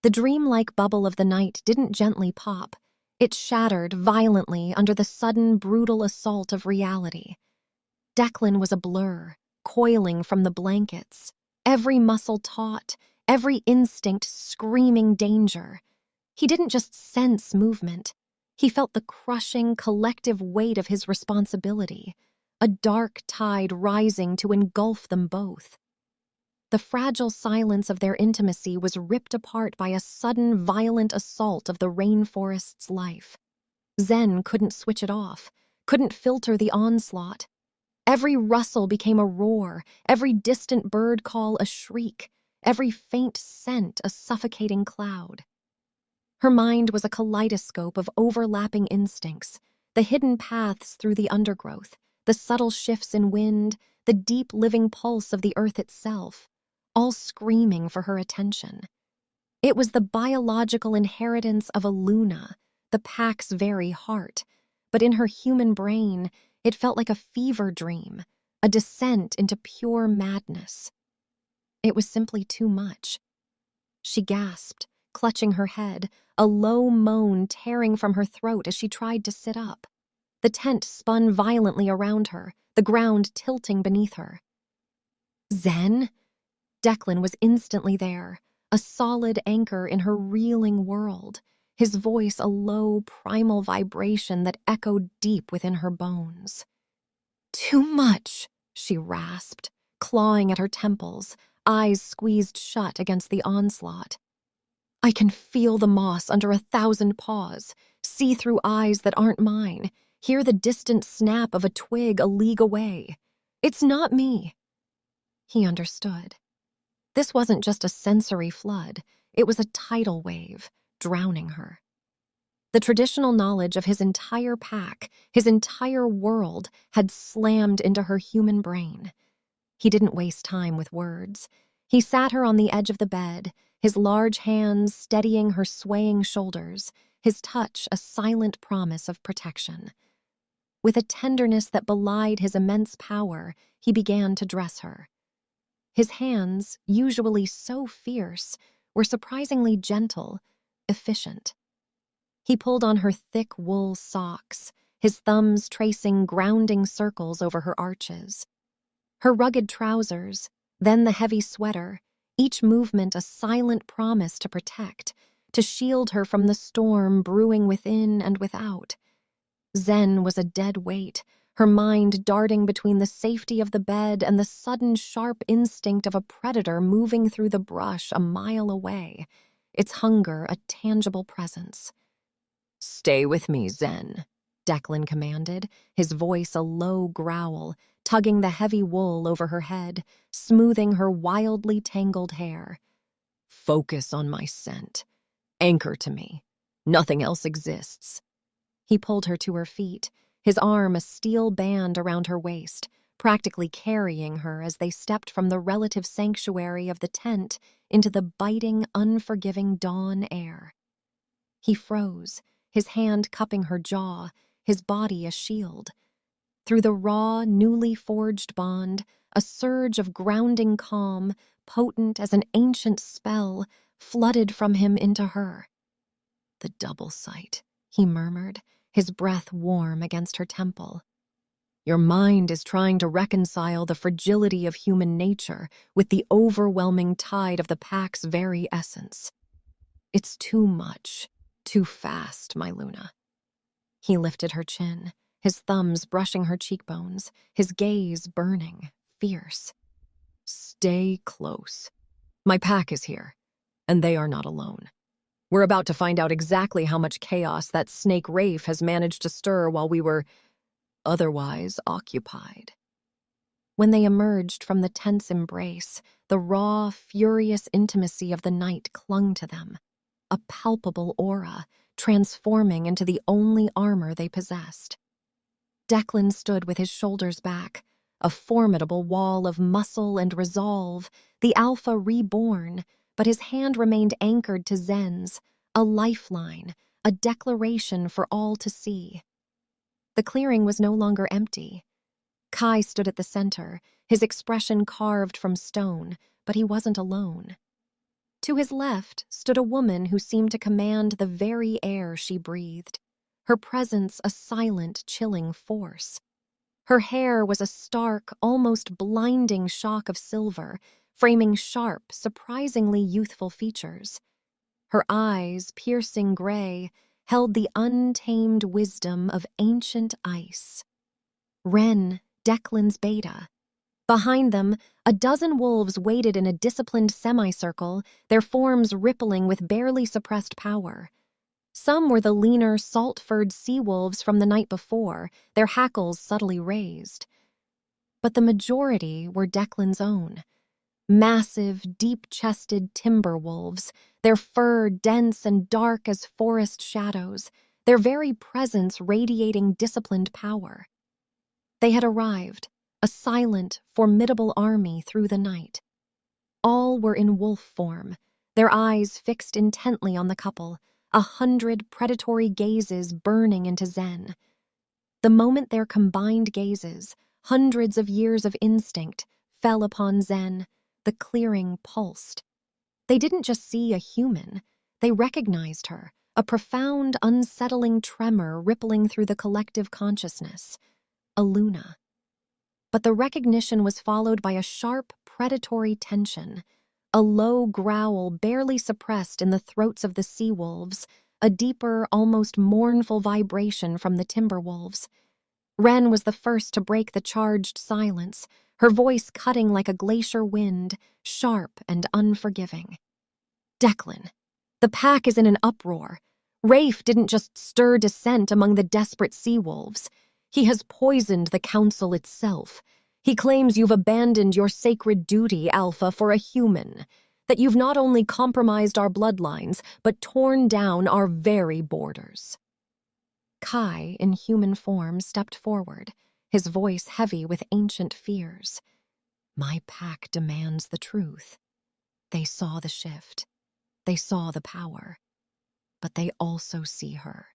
Speaker 1: The dreamlike bubble of the night didn't gently pop. It shattered violently under the sudden, brutal assault of reality. Declan was a blur, coiling from the blankets, every muscle taut, every instinct screaming danger. He didn't just sense movement. He felt the crushing, collective weight of his responsibility, a dark tide rising to engulf them both. The fragile silence of their intimacy was ripped apart by a sudden, violent assault of the rainforest's life. Zen couldn't switch it off, couldn't filter the onslaught. Every rustle became a roar, every distant bird call a shriek, every faint scent a suffocating cloud. Her mind was a kaleidoscope of overlapping instincts, the hidden paths through the undergrowth, the subtle shifts in wind, the deep living pulse of the earth itself, all screaming for her attention. It was the biological inheritance of a Luna, the pack's very heart, but in her human brain, it felt like a fever dream, a descent into pure madness. It was simply too much. She gasped, clutching her head, a low moan tearing from her throat as she tried to sit up. The tent spun violently around her, the ground tilting beneath her. Zen? Declan was instantly there, a solid anchor in her reeling world, his voice a low, primal vibration that echoed deep within her bones. "Too much," she rasped, clawing at her temples, eyes squeezed shut against the onslaught. "I can feel the moss under 1,000 paws, see through eyes that aren't mine, hear the distant snap of a twig a league away. It's not me." He understood. This wasn't just a sensory flood, it was a tidal wave, drowning her. The traditional knowledge of his entire pack, his entire world, had slammed into her human brain. He didn't waste time with words. He sat her on the edge of the bed, his large hands steadying her swaying shoulders, his touch a silent promise of protection. With a tenderness that belied his immense power, he began to dress her. His hands, usually so fierce, were surprisingly gentle, efficient. He pulled on her thick wool socks, his thumbs tracing grounding circles over her arches. Her rugged trousers, then the heavy sweater, each movement a silent promise to protect, to shield her from the storm brewing within and without. Zen was a dead weight, her mind darting between the safety of the bed and the sudden sharp instinct of a predator moving through the brush a mile away, its hunger a tangible presence. "Stay with me, Zen," Declan commanded, his voice a low growl, tugging the heavy wool over her head, smoothing her wildly tangled hair. "Focus on my scent. Anchor to me. Nothing else exists." He pulled her to her feet, his arm a steel band around her waist, practically carrying her as they stepped from the relative sanctuary of the tent into the biting, unforgiving dawn air. He froze, his hand cupping her jaw, his body a shield. Through the raw, newly forged bond, a surge of grounding calm, potent as an ancient spell, flooded from him into her. "The double sight," he murmured, his breath warm against her temple. "Your mind is trying to reconcile the fragility of human nature with the overwhelming tide of the pack's very essence. It's too much, too fast, my Luna." He lifted her chin, his thumbs brushing her cheekbones, his gaze burning, fierce. "Stay close. My pack is here, and they are not alone. We're about to find out exactly how much chaos that snake Rafe has managed to stir while we were otherwise occupied." When they emerged from the tense embrace, the raw, furious intimacy of the night clung to them, a palpable aura, transforming into the only armor they possessed. Declan stood with his shoulders back, a formidable wall of muscle and resolve, the alpha reborn, but his hand remained anchored to Zen's, a lifeline, a declaration for all to see. The clearing was no longer empty. Kai stood at the center, his expression carved from stone, but he wasn't alone. To his left stood a woman who seemed to command the very air she breathed, her presence a silent, chilling force. Her hair was a stark, almost blinding shock of silver, framing sharp, surprisingly youthful features. Her eyes, piercing gray, held the untamed wisdom of ancient ice. Ren, Declan's beta. Behind them, a dozen wolves waited in a disciplined semicircle, their forms rippling with barely suppressed power. Some were the leaner, salt-furred sea wolves from the night before, their hackles subtly raised. But the majority were Declan's own. Massive, deep-chested timber wolves, their fur dense and dark as forest shadows, their very presence radiating disciplined power. They had arrived, a silent, formidable army through the night. All were in wolf form, their eyes fixed intently on the couple, 100 predatory gazes burning into Zen. The moment their combined gazes, hundreds of years of instinct, fell upon Zen, the clearing pulsed. They didn't just see a human, they recognized her, a profound, unsettling tremor rippling through the collective consciousness. A Luna. But the recognition was followed by a sharp, predatory tension, a low growl barely suppressed in the throats of the sea wolves, a deeper, almost mournful vibration from the timber wolves. Ren was the first to break the charged silence, her voice cutting like a glacier wind, sharp and unforgiving. Declan, the pack is in an uproar. Rafe didn't just stir dissent among the desperate sea wolves. He has poisoned the council itself. He claims you've abandoned your sacred duty, Alpha, for a human, that you've not only compromised our bloodlines, but torn down our very borders. Kai, in human form, stepped forward, his voice heavy with ancient fears. My pack demands the truth. They saw the shift. They saw the power. But they also see her.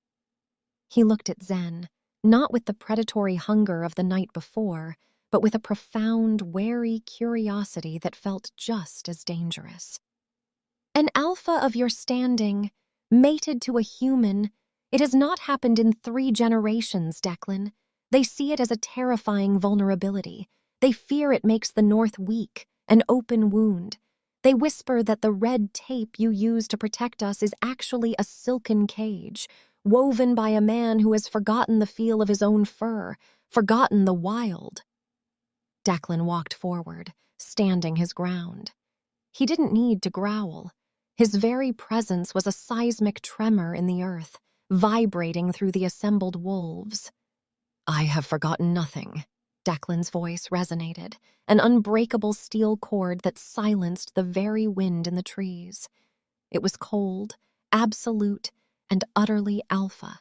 Speaker 1: He looked at Zen, not with the predatory hunger of the night before, but with a profound, wary curiosity that felt just as dangerous. An alpha of your standing, mated to a human, it has not happened in 3 generations, Declan. They see it as a terrifying vulnerability. They fear it makes the North weak, an open wound. They whisper that the red tape you use to protect us is actually a silken cage, woven by a man who has forgotten the feel of his own fur, forgotten the wild. Declan walked forward, standing his ground. He didn't need to growl. His very presence was a seismic tremor in the earth, vibrating through the assembled wolves. I have forgotten nothing. Declan's voice resonated, an unbreakable steel cord that silenced the very wind in the trees. It was cold, absolute, and utterly alpha.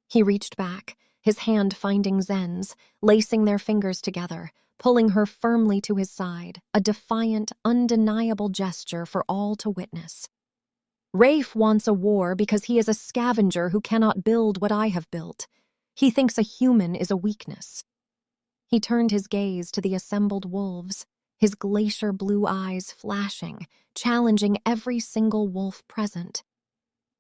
Speaker 1: He reached back, his hand finding Zen's, lacing their fingers together, pulling her firmly to his side, a defiant, undeniable gesture for all to witness. Rafe wants a war because he is a scavenger who cannot build what I have built. He thinks a human is a weakness. He turned his gaze to the assembled wolves, his glacier blue eyes flashing, challenging every single wolf present.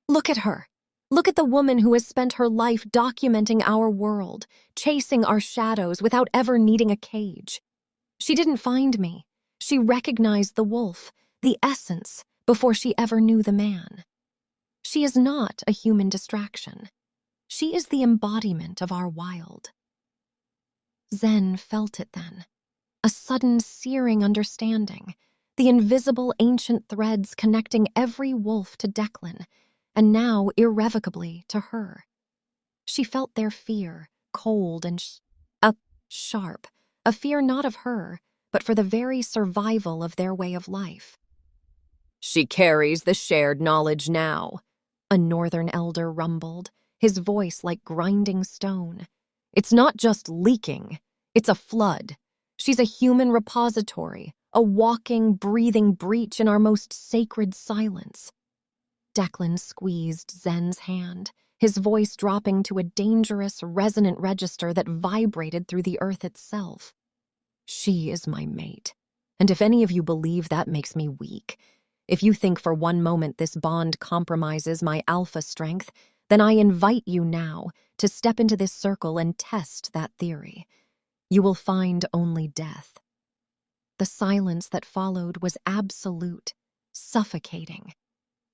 Speaker 1: Look at her. Look at the woman who has spent her life documenting our world, chasing our shadows without ever needing a cage. She didn't find me. She recognized the wolf, the essence, before she ever knew the man. She is not a human distraction. She is the embodiment of our wild. Zen felt it then, a sudden searing understanding, the invisible ancient threads connecting every wolf to Declan, and now irrevocably to her. She felt their fear, cold and sharp, a fear not of her, but for the very survival of their way of life. She carries the shared knowledge now, a northern elder rumbled, his voice like grinding stone. It's not just leaking, it's a flood, She's a human repository, a walking, breathing breach in our most sacred silence. Declan squeezed Zen's hand, his voice dropping to a dangerous, resonant register that vibrated through the earth itself. She is my mate, and if any of you believe that makes me weak, if you think for one moment this bond compromises my alpha strength, then I invite you now to step into this circle and test that theory. You will find only death. The silence that followed was absolute, suffocating.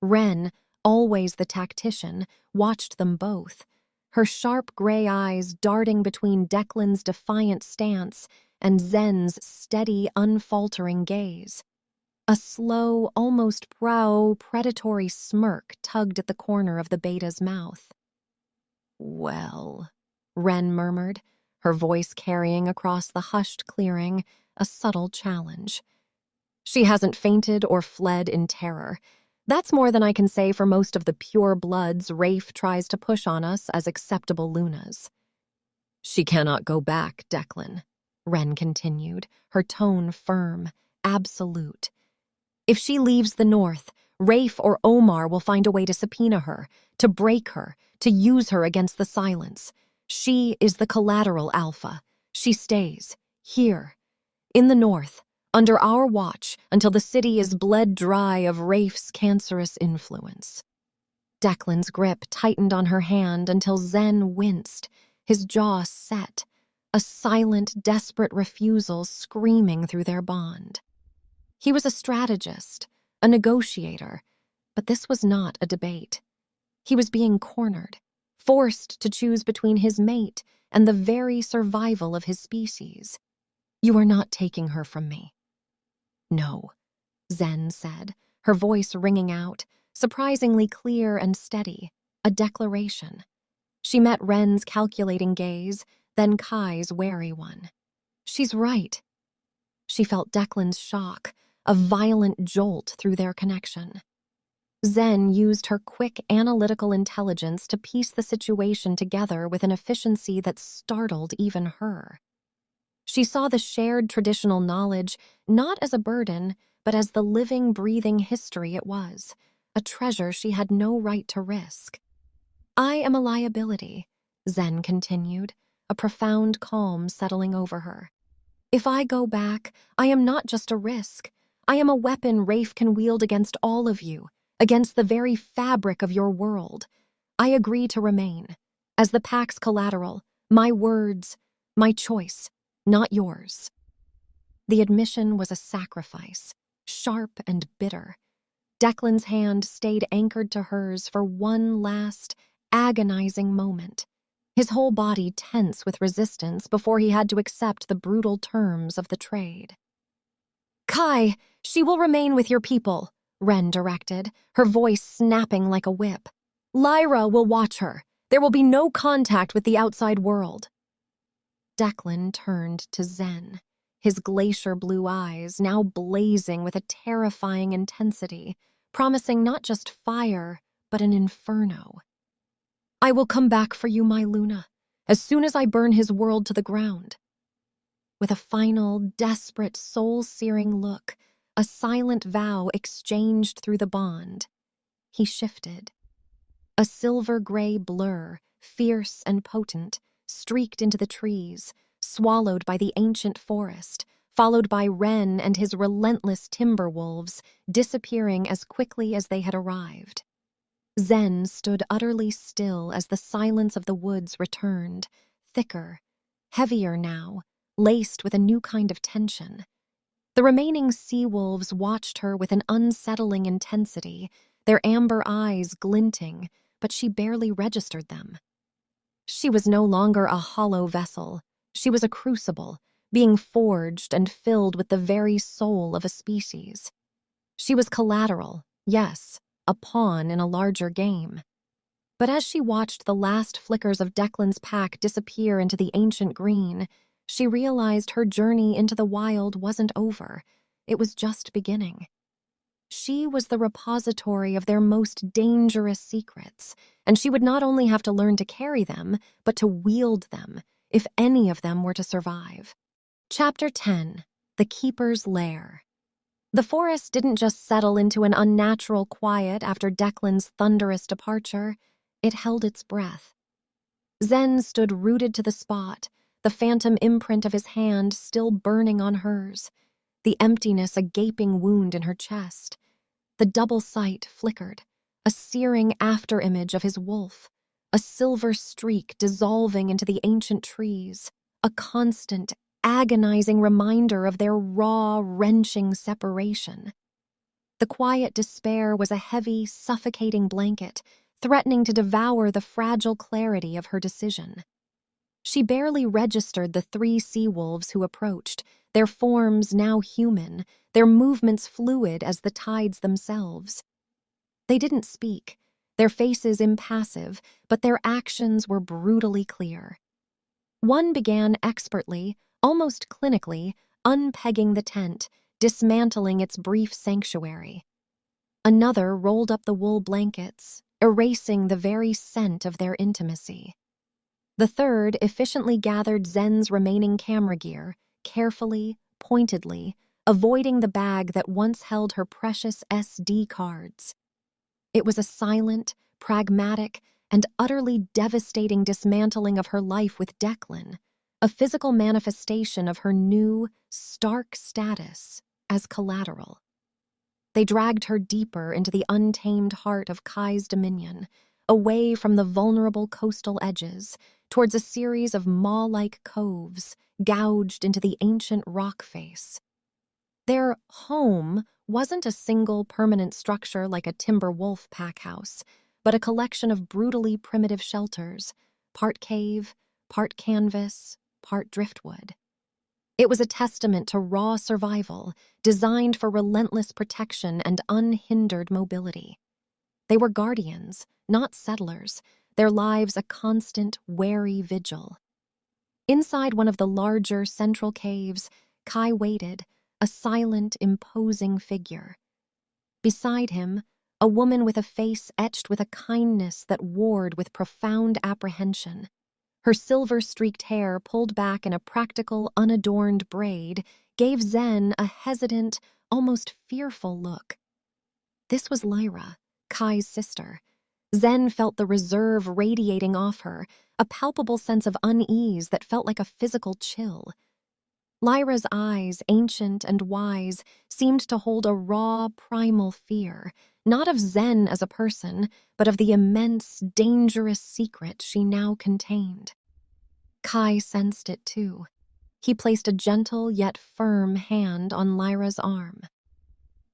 Speaker 1: Ren, always the tactician, watched them both, her sharp gray eyes darting between Declan's defiant stance and Zen's steady, unfaltering gaze. A slow, almost predatory smirk tugged at the corner of the beta's mouth. "Well," Ren murmured, her voice carrying across the hushed clearing a subtle challenge. "She hasn't fainted or fled in terror. That's more than I can say for most of the pure bloods Rafe tries to push on us as acceptable Lunas." "She cannot go back, Declan," Ren continued, her tone firm, absolute. "If she leaves the North, Rafe or Omar will find a way to subpoena her, to break her, to use her against the silence. She is the collateral alpha. She stays, here, in the North, under our watch, until the city is bled dry of Rafe's cancerous influence." Declan's grip tightened on her hand until Zen winced, his jaw set, a silent, desperate refusal screaming through their bond. He was a strategist, a negotiator, but this was not a debate. He was being cornered, forced to choose between his mate and the very survival of his species. "You are not taking her from me." "No," Zen said, her voice ringing out, surprisingly clear and steady, a declaration. She met Ren's calculating gaze, then Kai's wary one. "She's right." She felt Declan's shock, a violent jolt through their connection. Zen used her quick analytical intelligence to piece the situation together with an efficiency that startled even her. She saw the shared traditional knowledge not as a burden, but as the living, breathing history it was, a treasure she had no right to risk. "I am a liability," Zen continued, a profound calm settling over her. "If I go back, I am not just a risk. I am a weapon Rafe can wield against all of you, against the very fabric of your world. I agree to remain. As the Pack's collateral, my words, my choice, not yours." The admission was a sacrifice, sharp and bitter. Declan's hand stayed anchored to hers for one last, agonizing moment, his whole body tense with resistance before he had to accept the brutal terms of the trade. "Kai, she will remain with your people," Ren directed, her voice snapping like a whip. "Lyra will watch her. There will be no contact with the outside world." Declan turned to Zen, his glacier blue eyes now blazing with a terrifying intensity, promising not just fire, but an inferno. "I will come back for you, my Luna, as soon as I burn his world to the ground." With a final, desperate, soul-searing look, a silent vow exchanged through the bond, he shifted. A silver-gray blur, fierce and potent, streaked into the trees, swallowed by the ancient forest, followed by Ren and his relentless timber wolves, disappearing as quickly as they had arrived. Zen stood utterly still as the silence of the woods returned, thicker, heavier now, laced with a new kind of tension. The remaining sea wolves watched her with an unsettling intensity, their amber eyes glinting, but she barely registered them. She was no longer a hollow vessel. She was a crucible, being forged and filled with the very soul of a species. She was collateral, yes, a pawn in a larger game. But as she watched the last flickers of Declan's pack disappear into the ancient green, she realized her journey into the wild wasn't over. It was just beginning. She was the repository of their most dangerous secrets, and she would not only have to learn to carry them, but to wield them, if any of them were to survive. Chapter 10. The Keeper's Lair. The forest didn't just settle into an unnatural quiet after Declan's thunderous departure, it held its breath. Zen stood rooted to the spot, the phantom imprint of his hand still burning on hers, the emptiness a gaping wound in her chest. The double sight flickered, a searing afterimage of his wolf, a silver streak dissolving into the ancient trees, a constant, agonizing reminder of their raw, wrenching separation. The quiet despair was a heavy, suffocating blanket, threatening to devour the fragile clarity of her decision. She barely registered the 3 sea-wolves who approached, their forms now human, their movements fluid as the tides themselves. They didn't speak, their faces impassive, but their actions were brutally clear. One began expertly, almost clinically, unpegging the tent, dismantling its brief sanctuary. Another rolled up the wool blankets, erasing the very scent of their intimacy. The third efficiently gathered Zen's remaining camera gear, carefully, pointedly, avoiding the bag that once held her precious SD cards. It was a silent, pragmatic, and utterly devastating dismantling of her life with Declan, a physical manifestation of her new, stark status as collateral. They dragged her deeper into the untamed heart of Kai's dominion, away from the vulnerable coastal edges, towards a series of maw-like coves gouged into the ancient rock face. Their home wasn't a single permanent structure like a timber wolf pack house, but a collection of brutally primitive shelters, part cave, part canvas, part driftwood. It was a testament to raw survival, designed for relentless protection and unhindered mobility. They were guardians, not settlers, their lives a constant, wary vigil. Inside one of the larger central caves, Kai waited, a silent, imposing figure. Beside him, a woman with a face etched with a kindness that warred with profound apprehension. Her silver-streaked hair pulled back in a practical, unadorned braid gave Zen a hesitant, almost fearful look. This was Lyra, Kai's sister. Zen felt the reserve radiating off her, a palpable sense of unease that felt like a physical chill. Lyra's eyes, ancient and wise, seemed to hold a raw, primal fear, not of Zen as a person, but of the immense, dangerous secret she now contained. Kai sensed it too. He placed a gentle yet firm hand on Lyra's arm.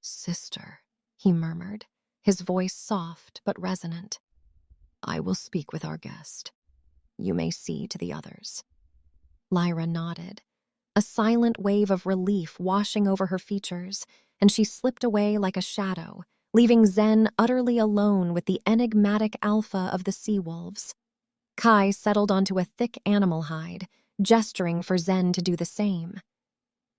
Speaker 1: "Sister," he murmured, his voice soft but resonant. "I will speak with our guest. You may see to the others." Lyra nodded, a silent wave of relief washing over her features, and she slipped away like a shadow, leaving Zen utterly alone with the enigmatic alpha of the sea-wolves. Kai settled onto a thick animal hide, gesturing for Zen to do the same.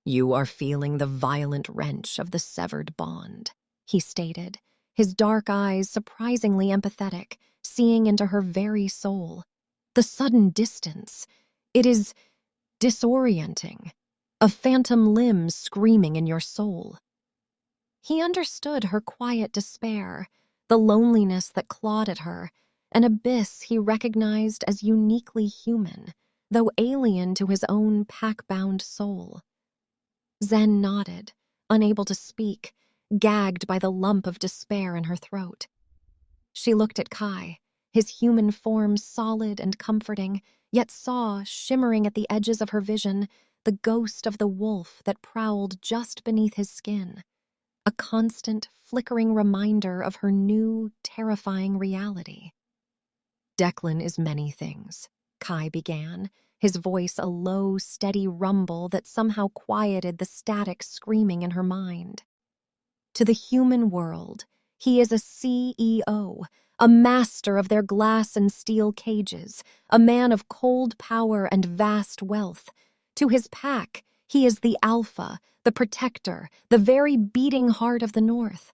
Speaker 1: "You are feeling the violent wrench of the severed bond," he stated, his dark eyes surprisingly empathetic, seeing into her very soul. "The sudden distance. It is disorienting. A phantom limb screaming in your soul." He understood her quiet despair, the loneliness that clawed at her, an abyss he recognized as uniquely human, though alien to his own pack-bound soul. Zen nodded, unable to speak, gagged by the lump of despair in her throat. She looked at Kai, his human form solid and comforting, yet saw, shimmering at the edges of her vision, the ghost of the wolf that prowled just beneath his skin, a constant, flickering reminder of her new, terrifying reality. "Declan is many things," Kai began, his voice a low, steady rumble that somehow quieted the static screaming in her mind. "To the human world, he is a CEO, a master of their glass and steel cages, a man of cold power and vast wealth. To his pack, he is the alpha, the protector, the very beating heart of the North.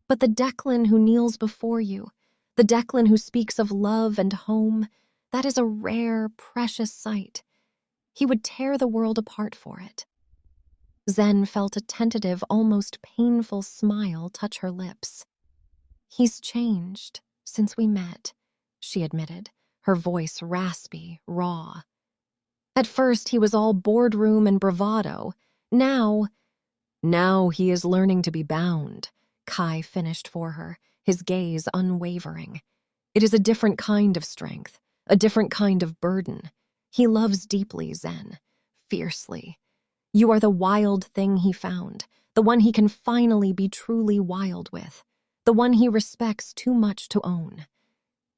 Speaker 1: But the Declan who kneels before you, the Declan who speaks of love and home, that is a rare, precious sight. He would tear the world apart for it. Zen felt a tentative, almost painful smile touch her lips. "He's changed since we met," she admitted, her voice raspy, raw. "At first he was all boardroom and bravado. Now he is learning to be bound," Kai finished for her, his gaze unwavering. "It is a different kind of strength, a different kind of burden. He loves deeply, Zen, fiercely. You are the wild thing he found, the one he can finally be truly wild with, the one he respects too much to own."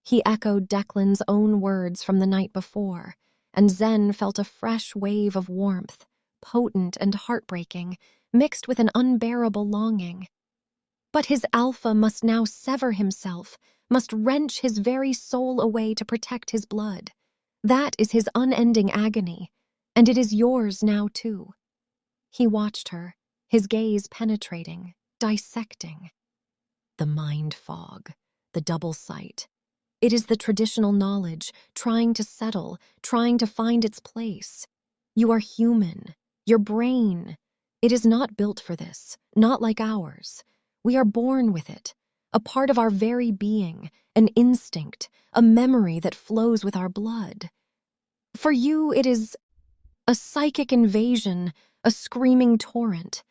Speaker 1: He echoed Declan's own words from the night before, and Zen felt a fresh wave of warmth, potent and heartbreaking, mixed with an unbearable longing. But his alpha must now sever himself, must wrench his very soul away to protect his blood. That is his unending agony, and it is yours now too. He watched her, his gaze penetrating, dissecting. The mind fog, the double sight. It is the traditional knowledge, trying to settle, trying to find its place. You are human. Your brain. It is not built for this, not like ours. We are born with it, a part of our very being, an instinct, a memory that flows with our blood. For you, it is a psychic invasion, a screaming torrent.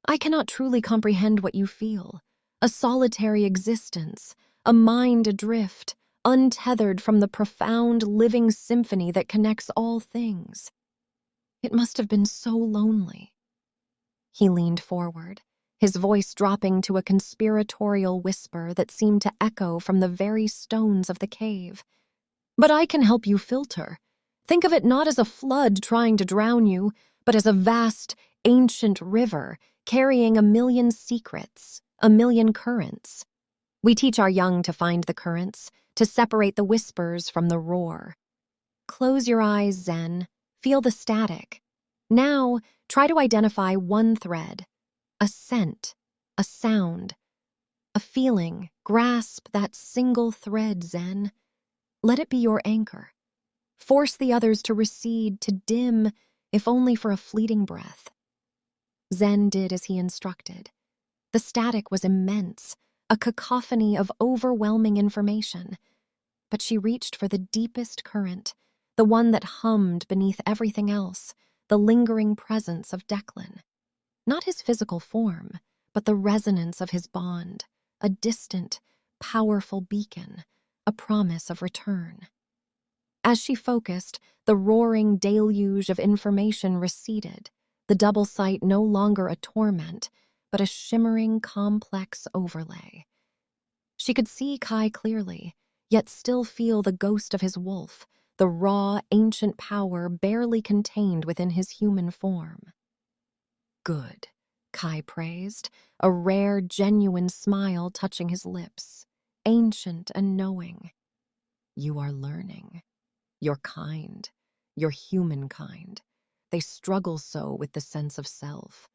Speaker 1: I cannot truly comprehend what you feel. A solitary existence, a mind adrift, untethered from the profound living symphony that connects all things. It must have been so lonely. He leaned forward, his voice dropping to a conspiratorial whisper that seemed to echo from the very stones of the cave. But I can help you filter. Think of it not as a flood trying to drown you, but as a vast, ancient river carrying a million secrets, a million currents. We teach our young to find the currents, to separate the whispers from the roar. Close your eyes, Zen. Feel the static. Now, try to identify one thread, a scent, a sound, a feeling. Grasp that single thread, Zen. Let it be your anchor. Force the others to recede, to dim, if only for a fleeting breath. Zen did as he instructed. The static was immense, a cacophony of overwhelming information. But she reached for the deepest current, the one that hummed beneath everything else, the lingering presence of Declan. Not his physical form, but the resonance of his bond, a distant, powerful beacon, a promise of return. As she focused, the roaring deluge of information receded, the double sight no longer a torment, but a shimmering, complex overlay. She could see Kai clearly, yet still feel the ghost of his wolf, the raw, ancient power barely contained within his human form. "Good," Kai praised, a rare, genuine smile touching his lips, ancient and knowing. "You are learning. Your kind, your human kind. They struggle so with the sense of self.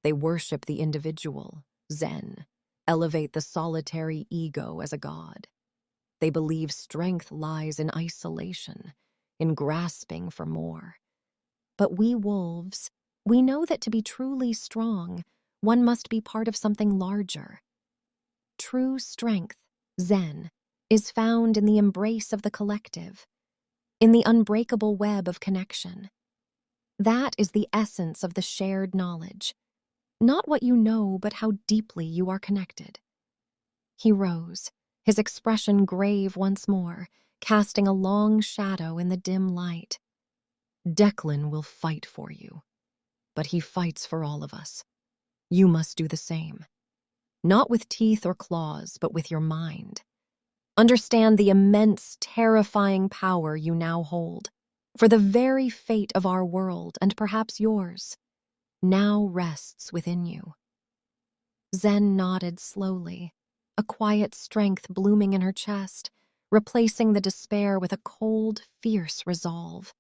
Speaker 1: They worship the individual, Zen, elevate the solitary ego as a god. They believe strength lies in isolation, in grasping for more. But we wolves, we know that to be truly strong, one must be part of something larger. True strength, Zen, is found in the embrace of the collective, in the unbreakable web of connection. That is the essence of the shared knowledge. Not what you know, but how deeply you are connected." He rose, his expression grave once more, casting a long shadow in the dim light. "Declan will fight for you, but he fights for all of us. You must do the same. Not with teeth or claws, but with your mind. Understand the immense, terrifying power you now hold. For the very fate of our world, and perhaps yours, now rests within you." Zen nodded slowly, a quiet strength blooming in her chest, replacing the despair with a cold, fierce resolve.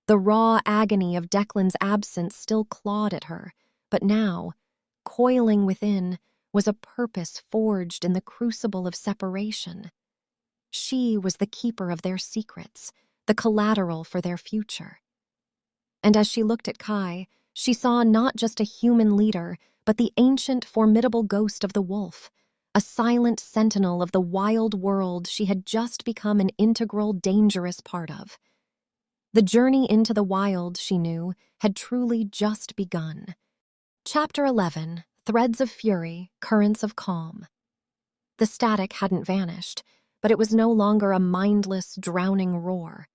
Speaker 1: The raw agony of Declan's absence still clawed at her, but now, coiling within, was a purpose forged in the crucible of separation. She was the keeper of their secrets, the collateral for their future. And as she looked at Kai, she saw not just a human leader, but the ancient, formidable ghost of the wolf, a silent sentinel of the wild world she had just become an integral, dangerous part of. The journey into the wild, she knew, had truly just begun. Chapter 11, Threads of Fury, Currents of Calm. The static hadn't vanished, but it was no longer a mindless, drowning roar.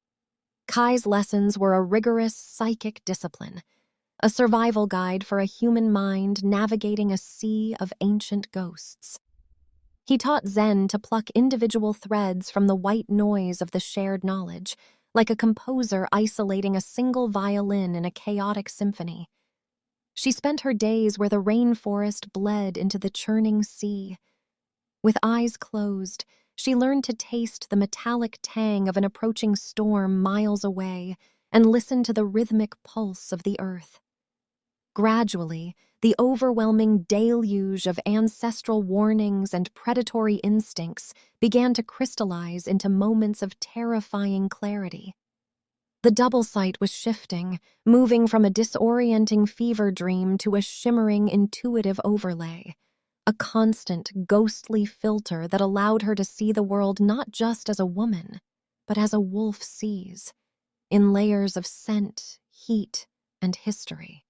Speaker 1: Kai's lessons were a rigorous psychic discipline, a survival guide for a human mind navigating a sea of ancient ghosts. He taught Zen to pluck individual threads from the white noise of the shared knowledge, like a composer isolating a single violin in a chaotic symphony. She spent her days where the rainforest bled into the churning sea. With eyes closed, she learned to taste the metallic tang of an approaching storm miles away and listen to the rhythmic pulse of the earth. Gradually, the overwhelming deluge of ancestral warnings and predatory instincts began to crystallize into moments of terrifying clarity. The double sight was shifting, moving from a disorienting fever dream to a shimmering, intuitive overlay, a constant, ghostly filter that allowed her to see the world not just as a woman, but as a wolf sees, in layers of scent, heat, and history.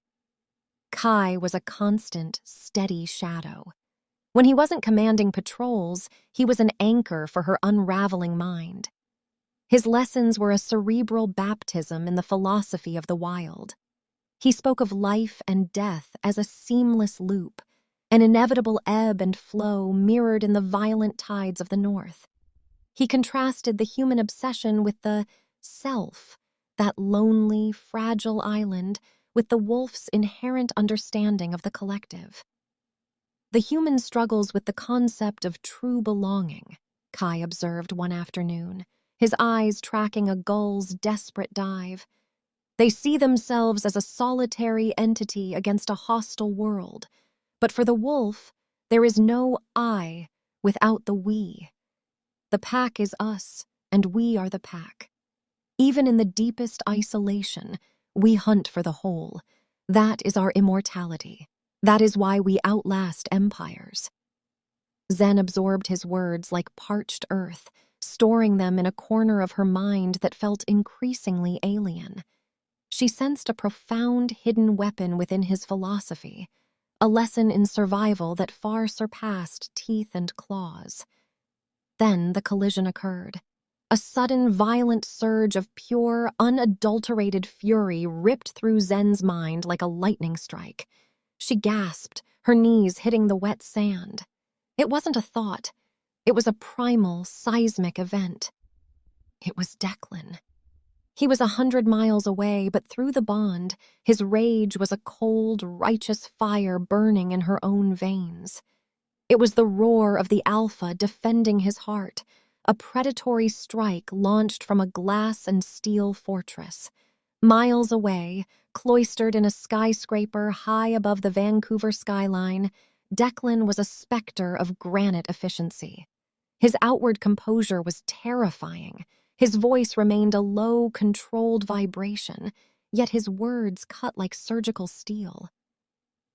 Speaker 1: Kai was a constant, steady shadow. When he wasn't commanding patrols, he was an anchor for her unraveling mind. His lessons were a cerebral baptism in the philosophy of the wild. He spoke of life and death as a seamless loop, an inevitable ebb and flow mirrored in the violent tides of the north. He contrasted the human obsession with the self, that lonely, fragile island, with the wolf's inherent understanding of the collective. The human struggles with the concept of true belonging, Kai observed one afternoon, his eyes tracking a gull's desperate dive. They see themselves as a solitary entity against a hostile world, but for the wolf, there is no I without the we. The pack is us, and we are the pack. Even in the deepest isolation, we hunt for the whole. That is our immortality. That is why we outlast empires. Zen absorbed his words like parched earth, storing them in a corner of her mind that felt increasingly alien. She sensed a profound hidden weapon within his philosophy, a lesson in survival that far surpassed teeth and claws. Then the collision occurred. A sudden, violent surge of pure, unadulterated fury ripped through Zen's mind like a lightning strike. She gasped, her knees hitting the wet sand. It wasn't a thought. It was a primal, seismic event. It was Declan. He was 100 miles away, but through the bond, his rage was a cold, righteous fire burning in her own veins. It was the roar of the alpha defending his heart, a predatory strike launched from a glass and steel fortress. Miles away, cloistered in a skyscraper high above the Vancouver skyline, Declan was a specter of granite efficiency. His outward composure was terrifying. His voice remained a low, controlled vibration, yet his words cut like surgical steel.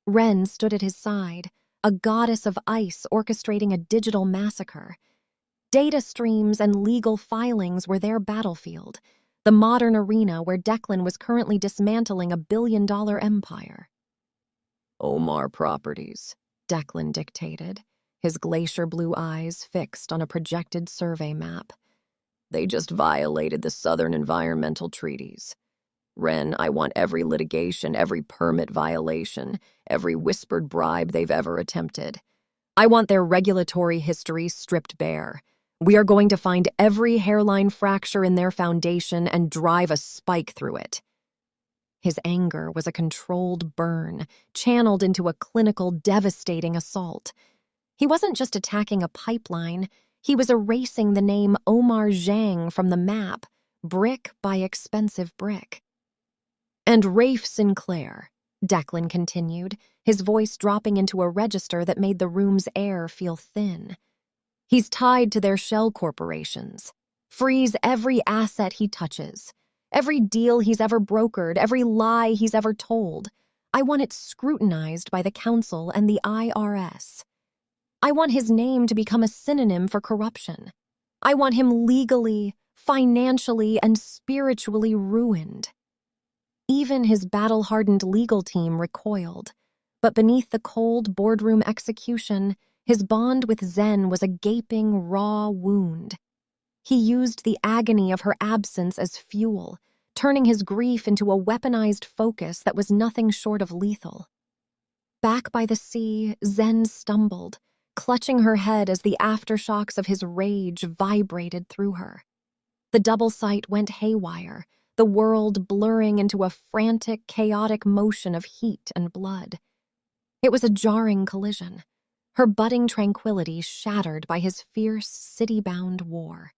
Speaker 1: Ren stood at his side, a goddess of ice orchestrating a digital massacre. Data streams and legal filings were their battlefield, the modern arena where Declan was currently dismantling a billion-dollar empire. "Omar Properties," Declan dictated, his glacier blue eyes fixed on a projected survey map. "They just violated the Southern Environmental Treaties. Ren, I want every litigation, every permit violation, every whispered bribe they've ever attempted. I want their regulatory history stripped bare. We are going to find every hairline fracture in their foundation and drive a spike through it." His anger was a controlled burn, channeled into a clinical, devastating assault. He wasn't just attacking a pipeline, he was erasing the name Omar Zhang from the map, brick by expensive brick. "And Rafe Sinclair," Declan continued, his voice dropping into a register that made the room's air feel thin. "He's tied to their shell corporations. Freeze every asset he touches. every deal he's ever brokered, every lie he's ever told. I want it scrutinized by the council and the IRS. I want his name to become a synonym for corruption. I want him legally, financially, and spiritually ruined. Even his battle-hardened legal team recoiled, but beneath the cold boardroom execution, his bond with Zen was a gaping, raw wound. He used the agony of her absence as fuel, turning his grief into a weaponized focus that was nothing short of lethal. Back by the sea, Zen stumbled, clutching her head as the aftershocks of his rage vibrated through her. The double sight went haywire, the world blurring into a frantic, chaotic motion of heat and blood. It was a jarring collision, her budding tranquility shattered by his fierce, city-bound war.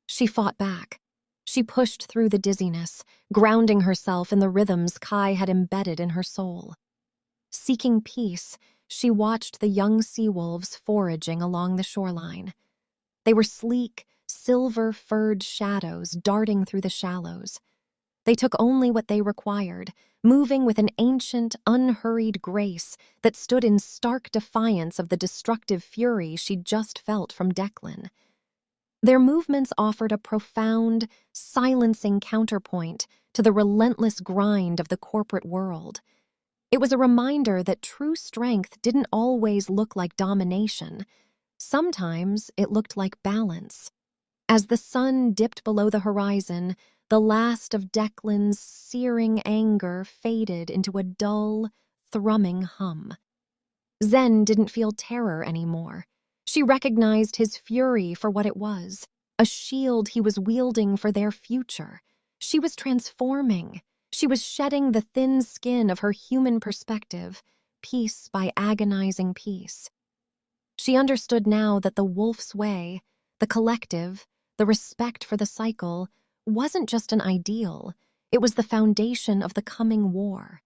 Speaker 1: She fought back. She pushed through the dizziness, grounding herself in the rhythms Kai had embedded in her soul. Seeking peace, she watched the young sea wolves foraging along the shoreline. They were sleek, silver-furred shadows darting through the shallows. They took only what they required, moving with an ancient, unhurried grace that stood in stark defiance of the destructive fury she'd just felt from Declan. Their movements offered a profound, silencing counterpoint to the relentless grind of the corporate world. It was a reminder that true strength didn't always look like domination. Sometimes it looked like balance. As the sun dipped below the horizon, the last of Declan's searing anger faded into a dull, thrumming hum. Zen didn't feel terror anymore. She recognized his fury for what it was, a shield he was wielding for their future. She was transforming. She was shedding the thin skin of her human perspective, piece by agonizing piece. She understood now that the wolf's way, the collective, the respect for the cycle, wasn't just an ideal, it was the foundation of the coming war.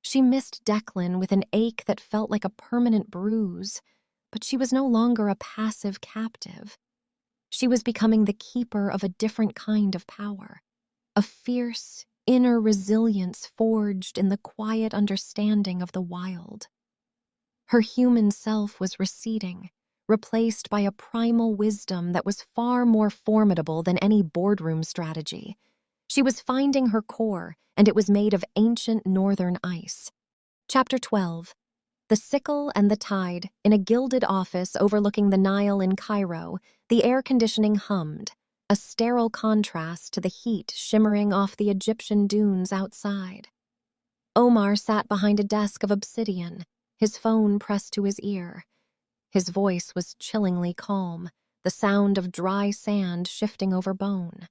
Speaker 1: She missed Declan with an ache that felt like a permanent bruise, but she was no longer a passive captive. She was becoming the keeper of a different kind of power, a fierce, inner resilience forged in the quiet understanding of the wild. Her human self was receding, replaced by a primal wisdom that was far more formidable than any boardroom strategy. She was finding her core, and it was made of ancient northern ice. Chapter 12. The Sickle and the Tide. In a gilded office overlooking the Nile in Cairo, the air conditioning hummed, a sterile contrast to the heat shimmering off the Egyptian dunes outside. Omar sat behind a desk of obsidian, his phone pressed to his ear. His voice was chillingly calm, the sound of dry sand shifting over bone.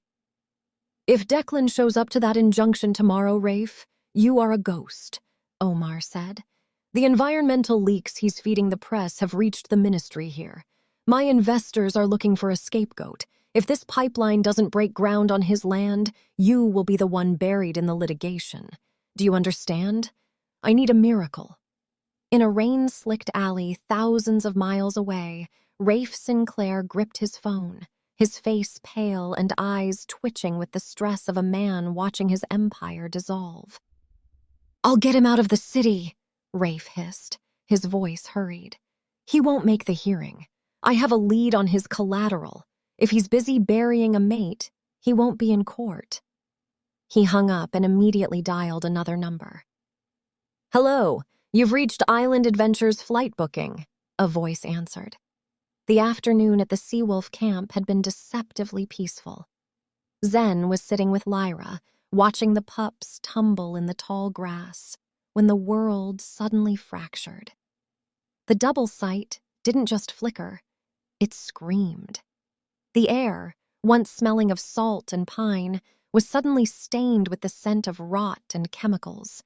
Speaker 1: "If Declan shows up to that injunction tomorrow, Rafe, you are a ghost," Omar said. "The environmental leaks he's feeding the press have reached the ministry here. My investors are looking for a scapegoat. If this pipeline doesn't break ground on his land, you will be the one buried in the litigation. Do you understand? I need a miracle." In a rain-slicked alley thousands of miles away, Rafe Sinclair gripped his phone, his face pale and eyes twitching with the stress of a man watching his empire dissolve. "I'll get him out of the city," Rafe hissed, his voice hurried. "He won't make the hearing. I have a lead on his collateral. If he's busy burying a mate, he won't be in court." He hung up and immediately dialed another number. "Hello, you've reached Island Adventures flight booking," a voice answered. The afternoon at the Seawolf camp had been deceptively peaceful. Zen was sitting with Lyra, watching the pups tumble in the tall grass, when the world suddenly fractured. The double sight didn't just flicker, it screamed. The air, once smelling of salt and pine, was suddenly stained with the scent of rot and chemicals,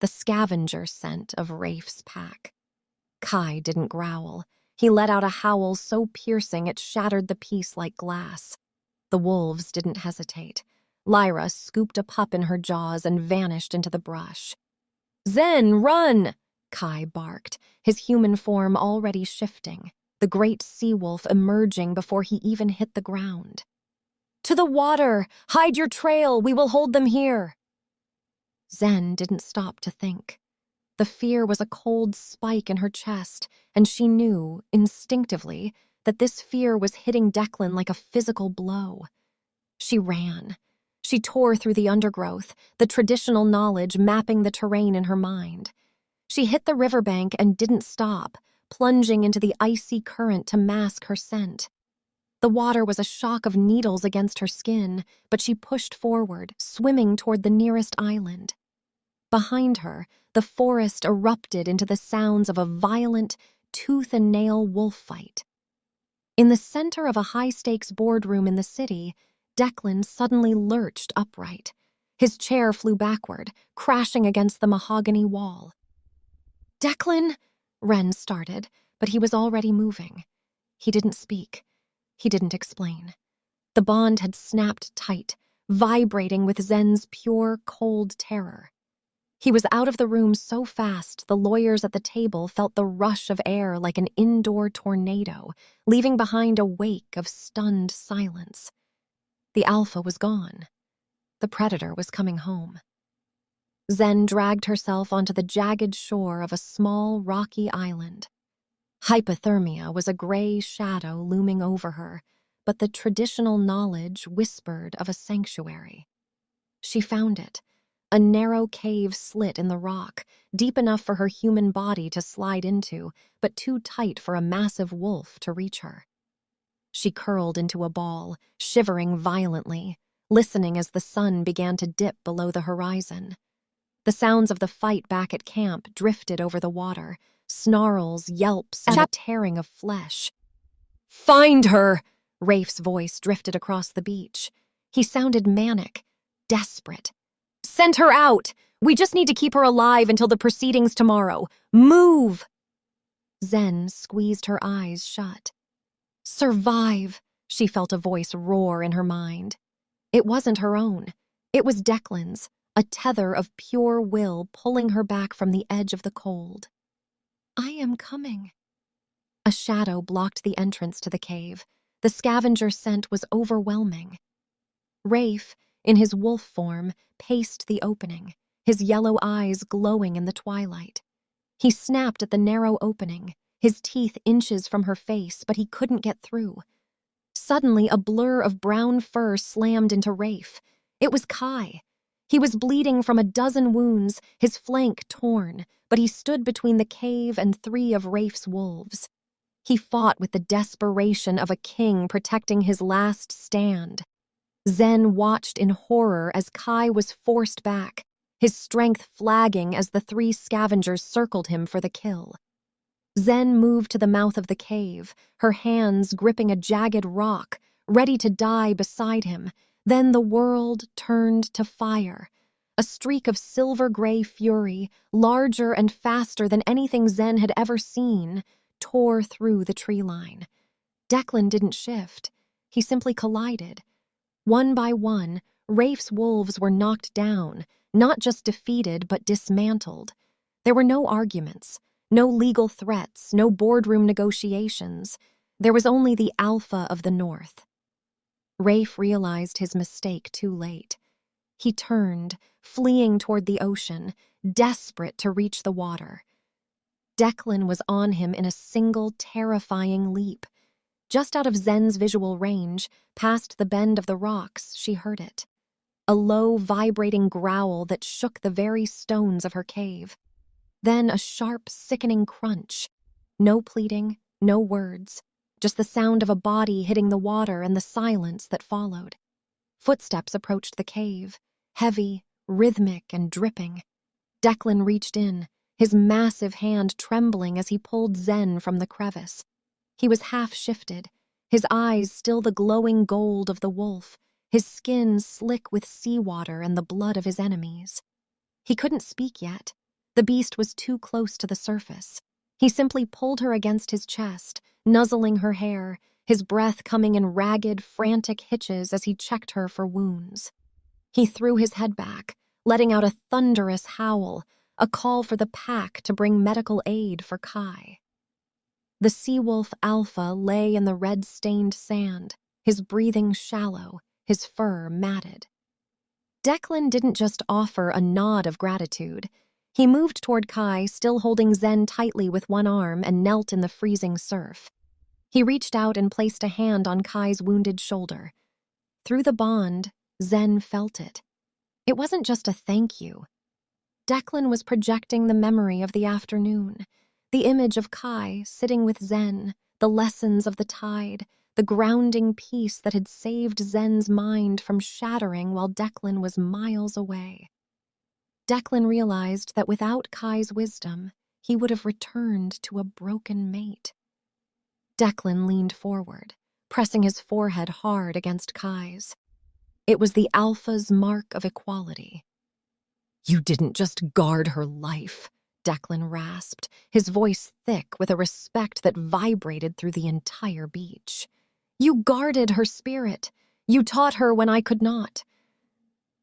Speaker 1: the scavenger scent of Rafe's pack. Kai didn't growl. He let out a howl so piercing it shattered the peace like glass. The wolves didn't hesitate. Lyra scooped a pup in her jaws and vanished into the brush. "Zen, run!" Kai barked, his human form already shifting, the great sea wolf emerging before he even hit the ground. "To the water! Hide your trail! We will hold them here!" Zen didn't stop to think. The fear was a cold spike in her chest, and she knew, instinctively, that this fear was hitting Declan like a physical blow. She ran. She tore through the undergrowth, the traditional knowledge mapping the terrain in her mind. She hit the riverbank and didn't stop, plunging into the icy current to mask her scent. The water was a shock of needles against her skin, but she pushed forward, swimming toward the nearest island. Behind her, the forest erupted into the sounds of a violent, tooth-and-nail wolf fight. In the center of a high-stakes boardroom in the city, Declan suddenly lurched upright. His chair flew backward, crashing against the mahogany wall. "Declan," Wren started, but he was already moving. He didn't speak. He didn't explain. The bond had snapped tight, vibrating with Zen's pure, cold terror. He was out of the room so fast the lawyers at the table felt the rush of air like an indoor tornado, leaving behind a wake of stunned silence. The alpha was gone. The predator was coming home. Zen dragged herself onto the jagged shore of a small, rocky island. Hypothermia was a gray shadow looming over her, but the traditional knowledge whispered of a sanctuary. She found it. A narrow cave slit in the rock, deep enough for her human body to slide into, but too tight for a massive wolf to reach her. She curled into a ball, shivering violently, listening as the sun began to dip below the horizon. The sounds of the fight back at camp drifted over the water, snarls, yelps, and a tearing of flesh. "Find her!" Rafe's voice drifted across the beach. He sounded manic, desperate. "Send her out! We just need to keep her alive until the proceedings tomorrow. Move!" Zen squeezed her eyes shut. "Survive!" She felt a voice roar in her mind. It wasn't her own. It was Declan's, a tether of pure will pulling her back from the edge of the cold. "I am coming." A shadow blocked the entrance to the cave. The scavenger scent was overwhelming. Rafe, in his wolf form, paced the opening, his yellow eyes glowing in the twilight. He snapped at the narrow opening, his teeth inches from her face, but he couldn't get through. Suddenly, a blur of brown fur slammed into Rafe. It was Kai. He was bleeding from a dozen wounds, his flank torn, but he stood between the cave and 3 of Rafe's wolves. He fought with the desperation of a king protecting his last stand. Zen watched in horror as Kai was forced back, his strength flagging as the 3 scavengers circled him for the kill. Zen moved to the mouth of the cave, her hands gripping a jagged rock, ready to die beside him. Then the world turned to fire. A streak of silver-gray fury, larger and faster than anything Zen had ever seen, tore through the tree line. Declan didn't shift. He simply collided. One by one, Rafe's wolves were knocked down, not just defeated but dismantled. There were no arguments, no legal threats, no boardroom negotiations. There was only the alpha of the North. Rafe realized his mistake too late. He turned, fleeing toward the ocean, desperate to reach the water. Declan was on him in a single terrifying leap. Just out of Zen's visual range, past the bend of the rocks, she heard it. A low, vibrating growl that shook the very stones of her cave. Then a sharp, sickening crunch. No pleading, no words. Just the sound of a body hitting the water and the silence that followed. Footsteps approached the cave, heavy, rhythmic, and dripping. Declan reached in, his massive hand trembling as he pulled Zen from the crevice. He was half-shifted, his eyes still the glowing gold of the wolf, his skin slick with seawater and the blood of his enemies. He couldn't speak yet. The beast was too close to the surface. He simply pulled her against his chest, nuzzling her hair, his breath coming in ragged, frantic hitches as he checked her for wounds. He threw his head back, letting out a thunderous howl, a call for the pack to bring medical aid for Kai. The sea wolf alpha lay in the red-stained sand, his breathing shallow, his fur matted. Declan didn't just offer a nod of gratitude. He moved toward Kai, still holding Zen tightly with one arm, and knelt in the freezing surf. He reached out and placed a hand on Kai's wounded shoulder. Through the bond, Zen felt it. It wasn't just a thank you. Declan was projecting the memory of the afternoon, the image of Kai sitting with Zen, the lessons of the tide, the grounding peace that had saved Zen's mind from shattering while Declan was miles away. Declan realized that without Kai's wisdom, he would have returned to a broken mate. Declan leaned forward, pressing his forehead hard against Kai's. It was the alpha's mark of equality. "You didn't just guard her life," Declan rasped, his voice thick with a respect that vibrated through the entire beach. "You guarded her spirit. You taught her when I could not."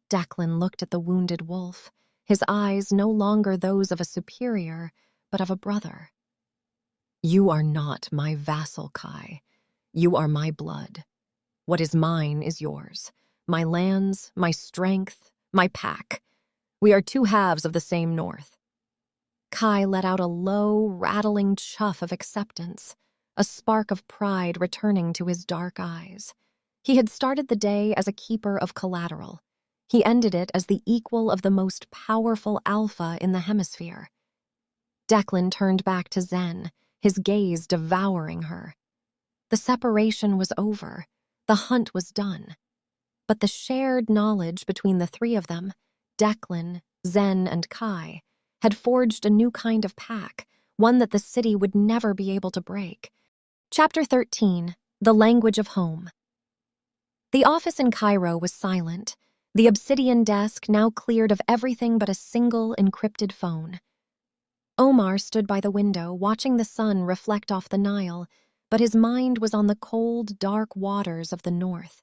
Speaker 1: Declan looked at the wounded wolf, his eyes no longer those of a superior, but of a brother. "You are not my vassal, Kai. You are my blood. What is mine is yours. My lands, my strength, my pack. We are two halves of the same north." Kai let out a low, rattling chuff of acceptance, a spark of pride returning to his dark eyes. He had started the day as a keeper of collateral. He ended it as the equal of the most powerful alpha in the hemisphere. Declan turned back to Zen, his gaze devouring her. The separation was over. The hunt was done. But the shared knowledge between the three of them, Declan, Zen, and Kai, had forged a new kind of pack, one that the city would never be able to break. Chapter 13, The Language of Home. The office in Cairo was silent, the obsidian desk now cleared of everything but a single encrypted phone. Omar stood by the window, watching the sun reflect off the Nile, but his mind was on the cold, dark waters of the north.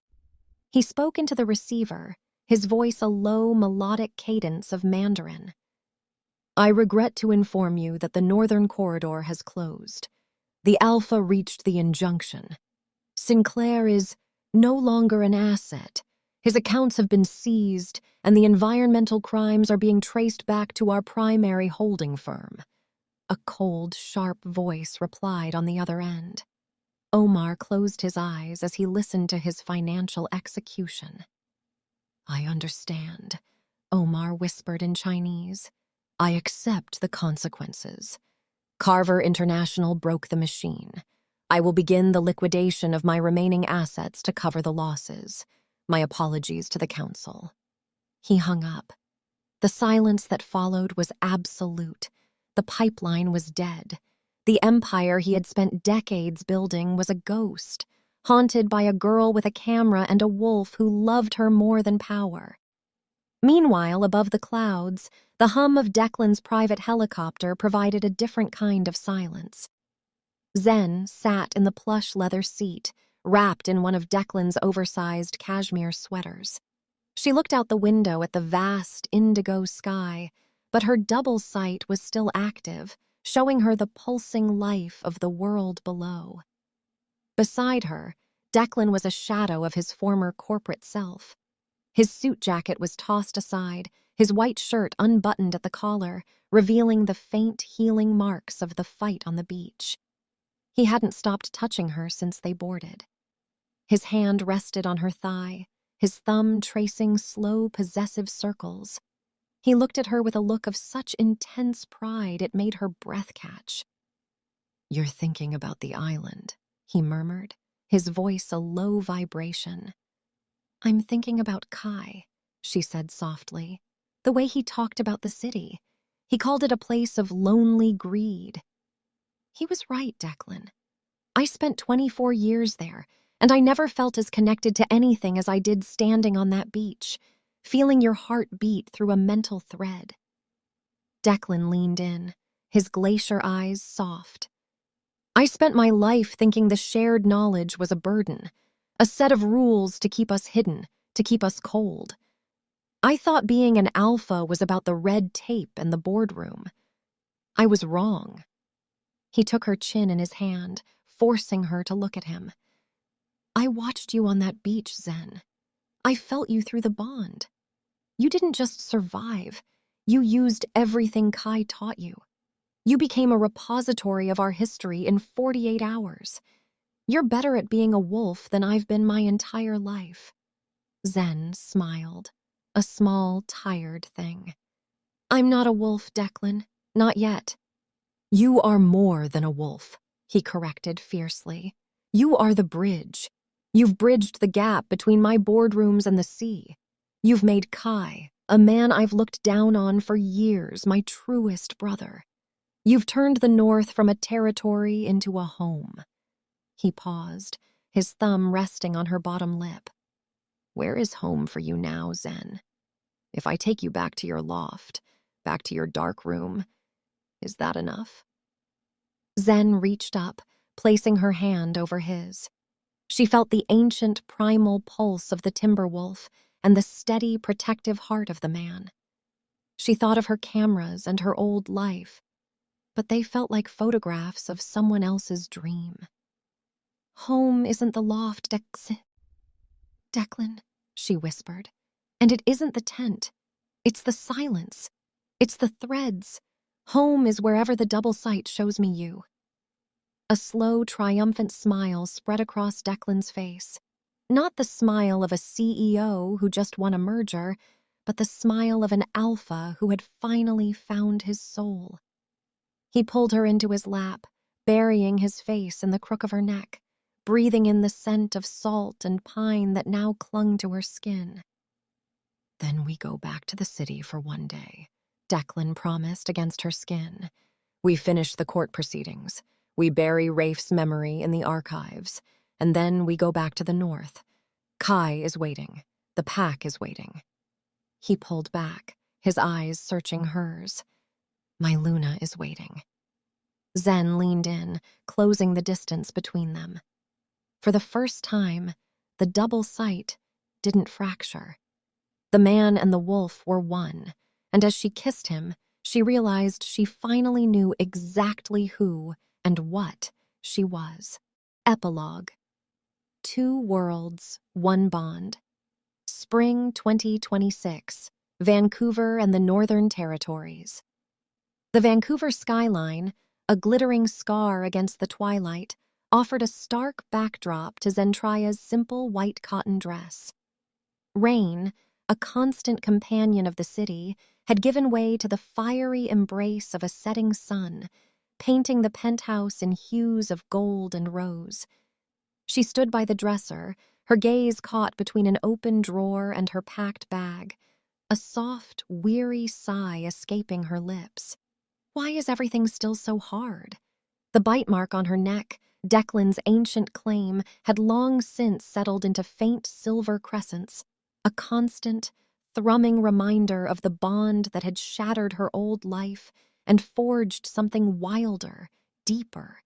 Speaker 1: He spoke into the receiver, his voice a low, melodic cadence of Mandarin. "I regret to inform you that the northern corridor has closed. The Alpha reached the injunction. Sinclair is no longer an asset. His accounts have been seized, and the environmental crimes are being traced back to our primary holding firm." A cold, sharp voice replied on the other end. Omar closed his eyes as he listened to his financial execution. "I understand," Omar whispered in Chinese. "I accept the consequences. Carver International broke the machine. I will begin the liquidation of my remaining assets to cover the losses. My apologies to the council." He hung up. The silence that followed was absolute. The pipeline was dead. The empire he had spent decades building was a ghost, haunted by a girl with a camera and a wolf who loved her more than power. Meanwhile, above the clouds, the hum of Declan's private helicopter provided a different kind of silence. Zen sat in the plush leather seat, wrapped in one of Declan's oversized cashmere sweaters. She looked out the window at the vast indigo sky, but her double sight was still active, showing her the pulsing life of the world below. Beside her, Declan was a shadow of his former corporate self. His suit jacket was tossed aside, his white shirt unbuttoned at the collar, revealing the faint, healing marks of the fight on the beach. He hadn't stopped touching her since they boarded. His hand rested on her thigh, his thumb tracing slow, possessive circles. He looked at her with a look of such intense pride it made her breath catch. "You're thinking about the island," he murmured, his voice a low vibration. "I'm thinking about Kai," she said softly. "The way he talked about the city. He called it a place of lonely greed." He was right, Declan. I spent 24 years there, and I never felt as connected to anything as I did standing on that beach, feeling your heart beat through a mental thread. Declan leaned in, his glacier eyes soft. "I spent my life thinking the shared knowledge was a burden, a set of rules to keep us hidden, to keep us cold. I thought being an alpha was about the red tape and the boardroom. I was wrong." He took her chin in his hand, forcing her to look at him. "I watched you on that beach, Zen. I felt you through the bond. You didn't just survive. You used everything Kai taught you. You became a repository of our history in 48 hours. You're better at being a wolf than I've been my entire life." Zen smiled, a small, tired thing. "I'm not a wolf, Declan. Not yet." "You are more than a wolf," he corrected fiercely. "You are the bridge. You've bridged the gap between my boardrooms and the sea. You've made Kai, a man I've looked down on for years, my truest brother. You've turned the North from a territory into a home." He paused, his thumb resting on her bottom lip. "Where is home for you now, Zen? If I take you back to your loft, back to your dark room, is that enough?" Zen reached up, placing her hand over his. She felt the ancient primal pulse of the timber wolf and the steady, protective heart of the man. She thought of her cameras and her old life, but they felt like photographs of someone else's dream. "Home isn't the loft, Declan," she whispered. "And it isn't the tent. It's the silence. It's the threads. Home is wherever the double sight shows me you." A slow, triumphant smile spread across Declan's face. Not the smile of a CEO who just won a merger, but the smile of an alpha who had finally found his soul. He pulled her into his lap, burying his face in the crook of her neck, breathing in the scent of salt and pine that now clung to her skin. "Then we go back to the city for one day," Declan promised against her skin. "We finish the court proceedings. We bury Rafe's memory in the archives, and then we go back to the north. Kai is waiting. The pack is waiting." He pulled back, his eyes searching hers. "My Luna is waiting." Zen leaned in, closing the distance between them. For the first time, the double sight didn't fracture. The man and the wolf were one, and as she kissed him, she realized she finally knew exactly who and what she was. Epilogue. 2 worlds, 1 bond. Spring 2026, Vancouver and the Northern Territories. The Vancouver skyline, a glittering scar against the twilight, offered a stark backdrop to Zentraya's simple white cotton dress. Rain, a constant companion of the city, had given way to the fiery embrace of a setting sun, painting the penthouse in hues of gold and rose. She stood by the dresser, her gaze caught between an open drawer and her packed bag, a soft, weary sigh escaping her lips. Why is everything still so hard? The bite mark on her neck, Declan's ancient claim, had long since settled into faint silver crescents, a constant, thrumming reminder of the bond that had shattered her old life and forged something wilder, deeper.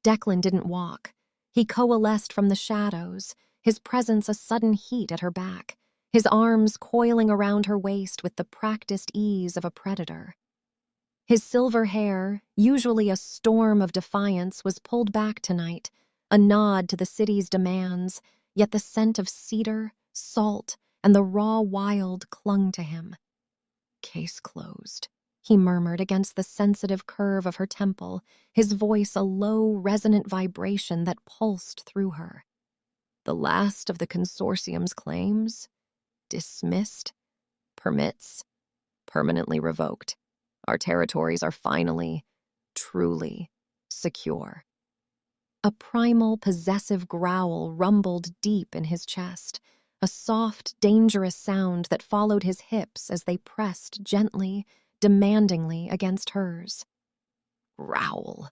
Speaker 1: Declan didn't walk. He coalesced from the shadows, his presence a sudden heat at her back, his arms coiling around her waist with the practiced ease of a predator. His silver hair, usually a storm of defiance, was pulled back tonight, a nod to the city's demands, yet the scent of cedar, salt, and the raw wild clung to him. "Case closed," he murmured against the sensitive curve of her temple, his voice a low, resonant vibration that pulsed through her. "The last of the consortium's claims? Dismissed? Permits? Permanently revoked. Our territories are finally, truly secure." A primal, possessive growl rumbled deep in his chest, a soft, dangerous sound that followed his hips as they pressed gently, demandingly against hers. Growl.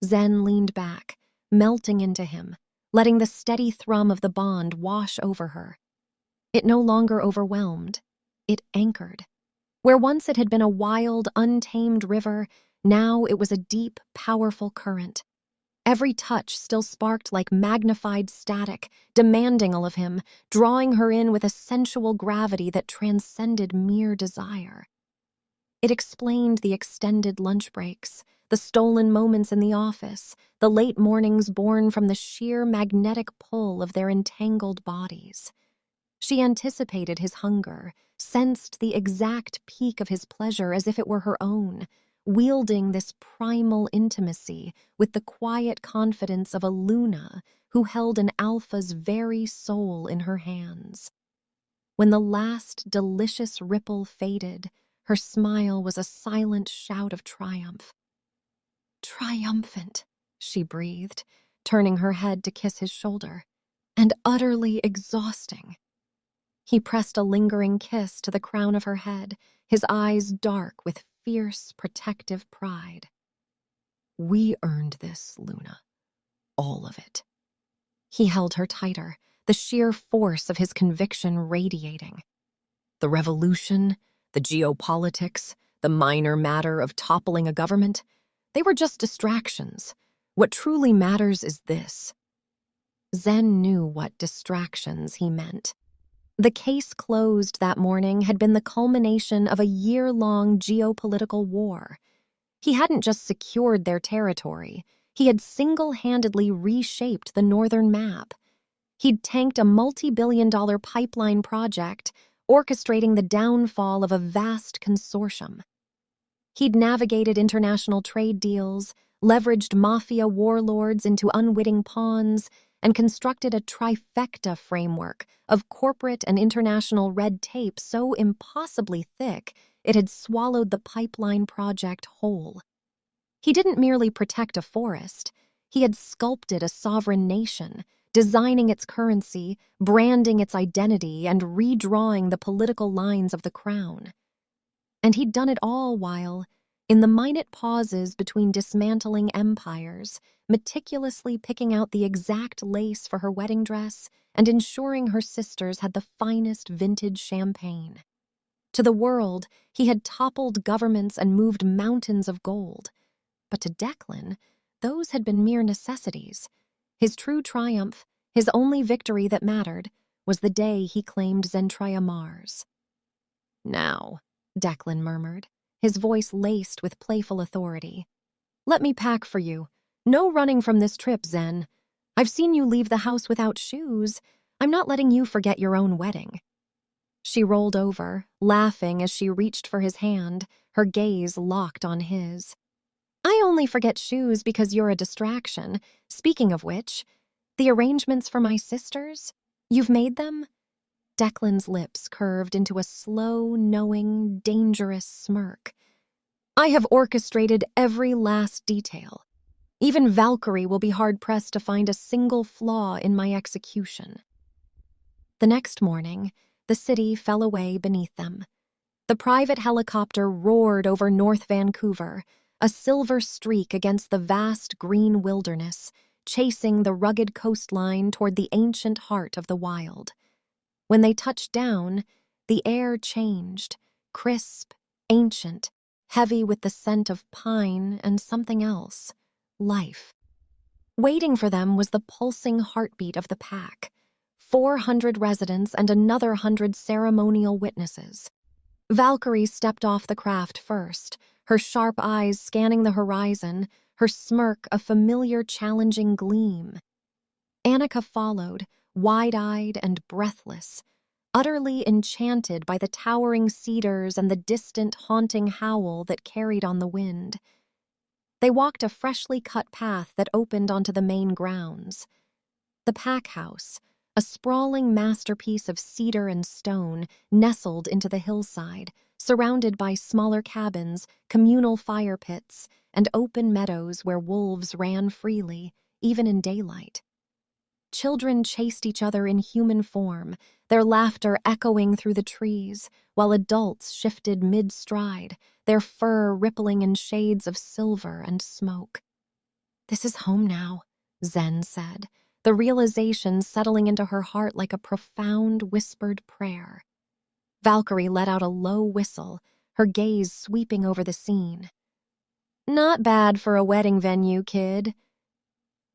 Speaker 1: Zen leaned back, melting into him, letting the steady thrum of the bond wash over her. It no longer overwhelmed. It anchored. Where once it had been a wild, untamed river, now it was a deep, powerful current. Every touch still sparked like magnified static, demanding all of him, drawing her in with a sensual gravity that transcended mere desire. It explained the extended lunch breaks, the stolen moments in the office, the late mornings born from the sheer magnetic pull of their entangled bodies. She anticipated his hunger, sensed the exact peak of his pleasure as if it were her own, wielding this primal intimacy with the quiet confidence of a Luna who held an alpha's very soul in her hands. When the last delicious ripple faded, her smile was a silent shout of triumph. "Triumphant," she breathed, turning her head to kiss his shoulder, "and utterly exhausting." He pressed a lingering kiss to the crown of her head, his eyes dark with fierce, protective pride. "We earned this, Luna. All of it." He held her tighter, the sheer force of his conviction radiating. The revolution, the geopolitics, the minor matter of toppling a government, they were just distractions. What truly matters is this. Zen knew what distractions he meant. The case closed that morning had been the culmination of a year-long geopolitical war. He hadn't just secured their territory, he had single-handedly reshaped the northern map. He'd tanked a multi-billion-dollar pipeline project, orchestrating the downfall of a vast consortium. He'd navigated international trade deals, leveraged mafia warlords into unwitting pawns, and constructed a trifecta framework of corporate and international red tape so impossibly thick it had swallowed the pipeline project whole. He didn't merely protect a forest, he had sculpted a sovereign nation, designing its currency, branding its identity, and redrawing the political lines of the crown. And he'd done it all while, in the minute pauses between dismantling empires, meticulously picking out the exact lace for her wedding dress and ensuring her sisters had the finest vintage champagne. To the world, he had toppled governments and moved mountains of gold. But to Declan, those had been mere necessities. His true triumph, his only victory that mattered, was the day he claimed Zentraya Mars. "Now," Declan murmured, his voice laced with playful authority, "let me pack for you. No running from this trip, Zen. I've seen you leave the house without shoes. I'm not letting you forget your own wedding." She rolled over, laughing as she reached for his hand, her gaze locked on his. "I only forget shoes because you're a distraction. Speaking of which, the arrangements for my sisters? You've made them?" Declan's lips curved into a slow, knowing, dangerous smirk. "I have orchestrated every last detail. Even Valkyrie will be hard-pressed to find a single flaw in my execution." The next morning, the city fell away beneath them. The private helicopter roared over North Vancouver, a silver streak against the vast green wilderness, chasing the rugged coastline toward the ancient heart of the wild. When they touched down, the air changed, crisp, ancient, heavy with the scent of pine and something else, life. Waiting for them was the pulsing heartbeat of the pack, 400 residents and another 100 ceremonial witnesses. Valkyrie stepped off the craft first, her sharp eyes scanning the horizon, her smirk a familiar, challenging gleam. Annika followed, wide-eyed and breathless, utterly enchanted by the towering cedars and the distant, haunting howl that carried on the wind. They walked a freshly cut path that opened onto the main grounds. The pack house, a sprawling masterpiece of cedar and stone, nestled into the hillside, surrounded by smaller cabins, communal fire pits, and open meadows where wolves ran freely, even in daylight. Children chased each other in human form, their laughter echoing through the trees, while adults shifted mid-stride, their fur rippling in shades of silver and smoke. "This is home now," Zen said, the realization settling into her heart like a profound whispered prayer. Valkyrie let out a low whistle, her gaze sweeping over the scene. "Not bad for a wedding venue, kid."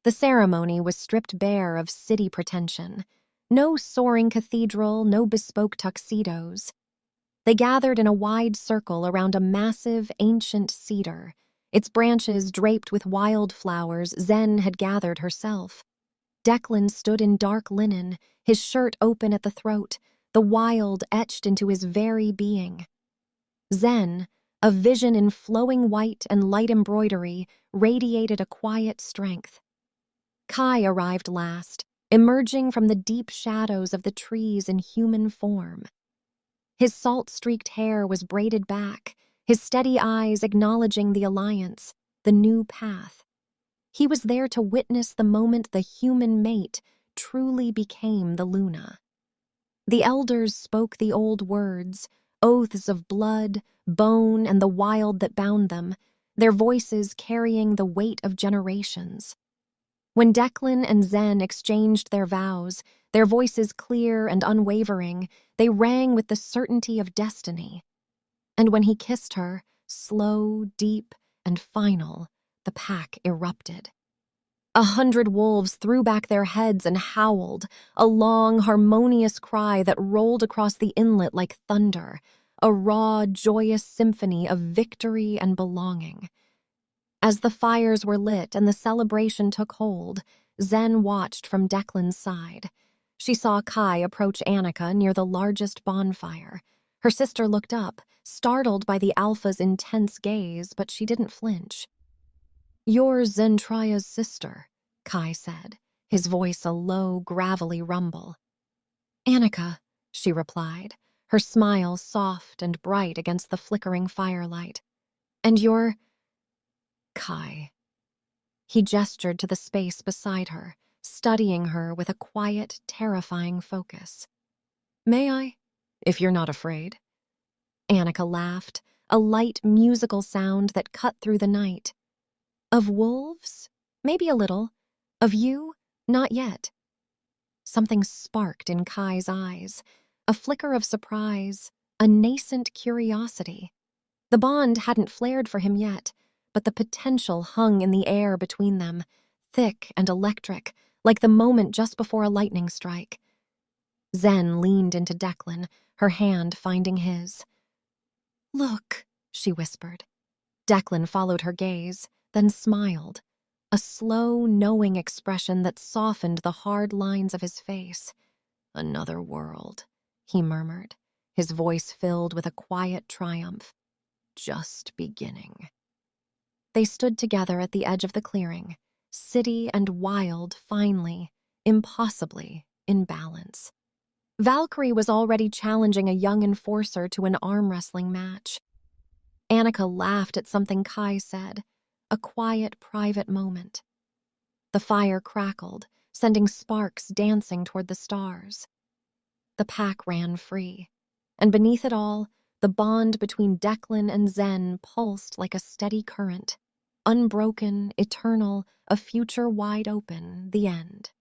Speaker 1: The ceremony was stripped bare of city pretension. No soaring cathedral, no bespoke tuxedos. They gathered in a wide circle around a massive, ancient cedar, its branches draped with wildflowers Zen had gathered herself. Declan stood in dark linen, his shirt open at the throat, the wild etched into his very being. Zen, a vision in flowing white and light embroidery, radiated a quiet strength. Kai arrived last, emerging from the deep shadows of the trees in human form. His salt-streaked hair was braided back, his steady eyes acknowledging the alliance, the new path. He was there to witness the moment the human mate truly became the Luna. The elders spoke the old words, oaths of blood, bone, and the wild that bound them, their voices carrying the weight of generations. When Declan and Zen exchanged their vows, their voices clear and unwavering, they rang with the certainty of destiny. And when he kissed her, slow, deep, and final, the pack erupted. 100 wolves threw back their heads and howled, a long, harmonious cry that rolled across the inlet like thunder, a raw, joyous symphony of victory and belonging. As the fires were lit and the celebration took hold, Zen watched from Declan's side. She saw Kai approach Annika near the largest bonfire. Her sister looked up, startled by the alpha's intense gaze, but she didn't flinch. "You're Zentraya's sister," Kai said, his voice a low, gravelly rumble. "Annika," she replied, her smile soft and bright against the flickering firelight. "And you're—" "Kai." He gestured to the space beside her, studying her with a quiet, terrifying focus. "May I? If you're not afraid." Annika laughed, a light, musical sound that cut through the night. "Of wolves? Maybe a little. Of you? Not yet." Something sparked in Kai's eyes, a flicker of surprise, a nascent curiosity. The bond hadn't flared for him yet, but the potential hung in the air between them, thick and electric, like the moment just before a lightning strike. Zen leaned into Declan, her hand finding his. "Look," she whispered. Declan followed her gaze, then smiled, a slow, knowing expression that softened the hard lines of his face. "Another world," he murmured, his voice filled with a quiet triumph. "Just beginning." They stood together at the edge of the clearing, city and wild finely, impossibly, in balance. Valkyrie was already challenging a young enforcer to an arm-wrestling match. Annika laughed at something Kai said, a quiet, private moment. The fire crackled, sending sparks dancing toward the stars. The pack ran free, and beneath it all, the bond between Declan and Zen pulsed like a steady current. Unbroken, eternal, a future wide open, the end.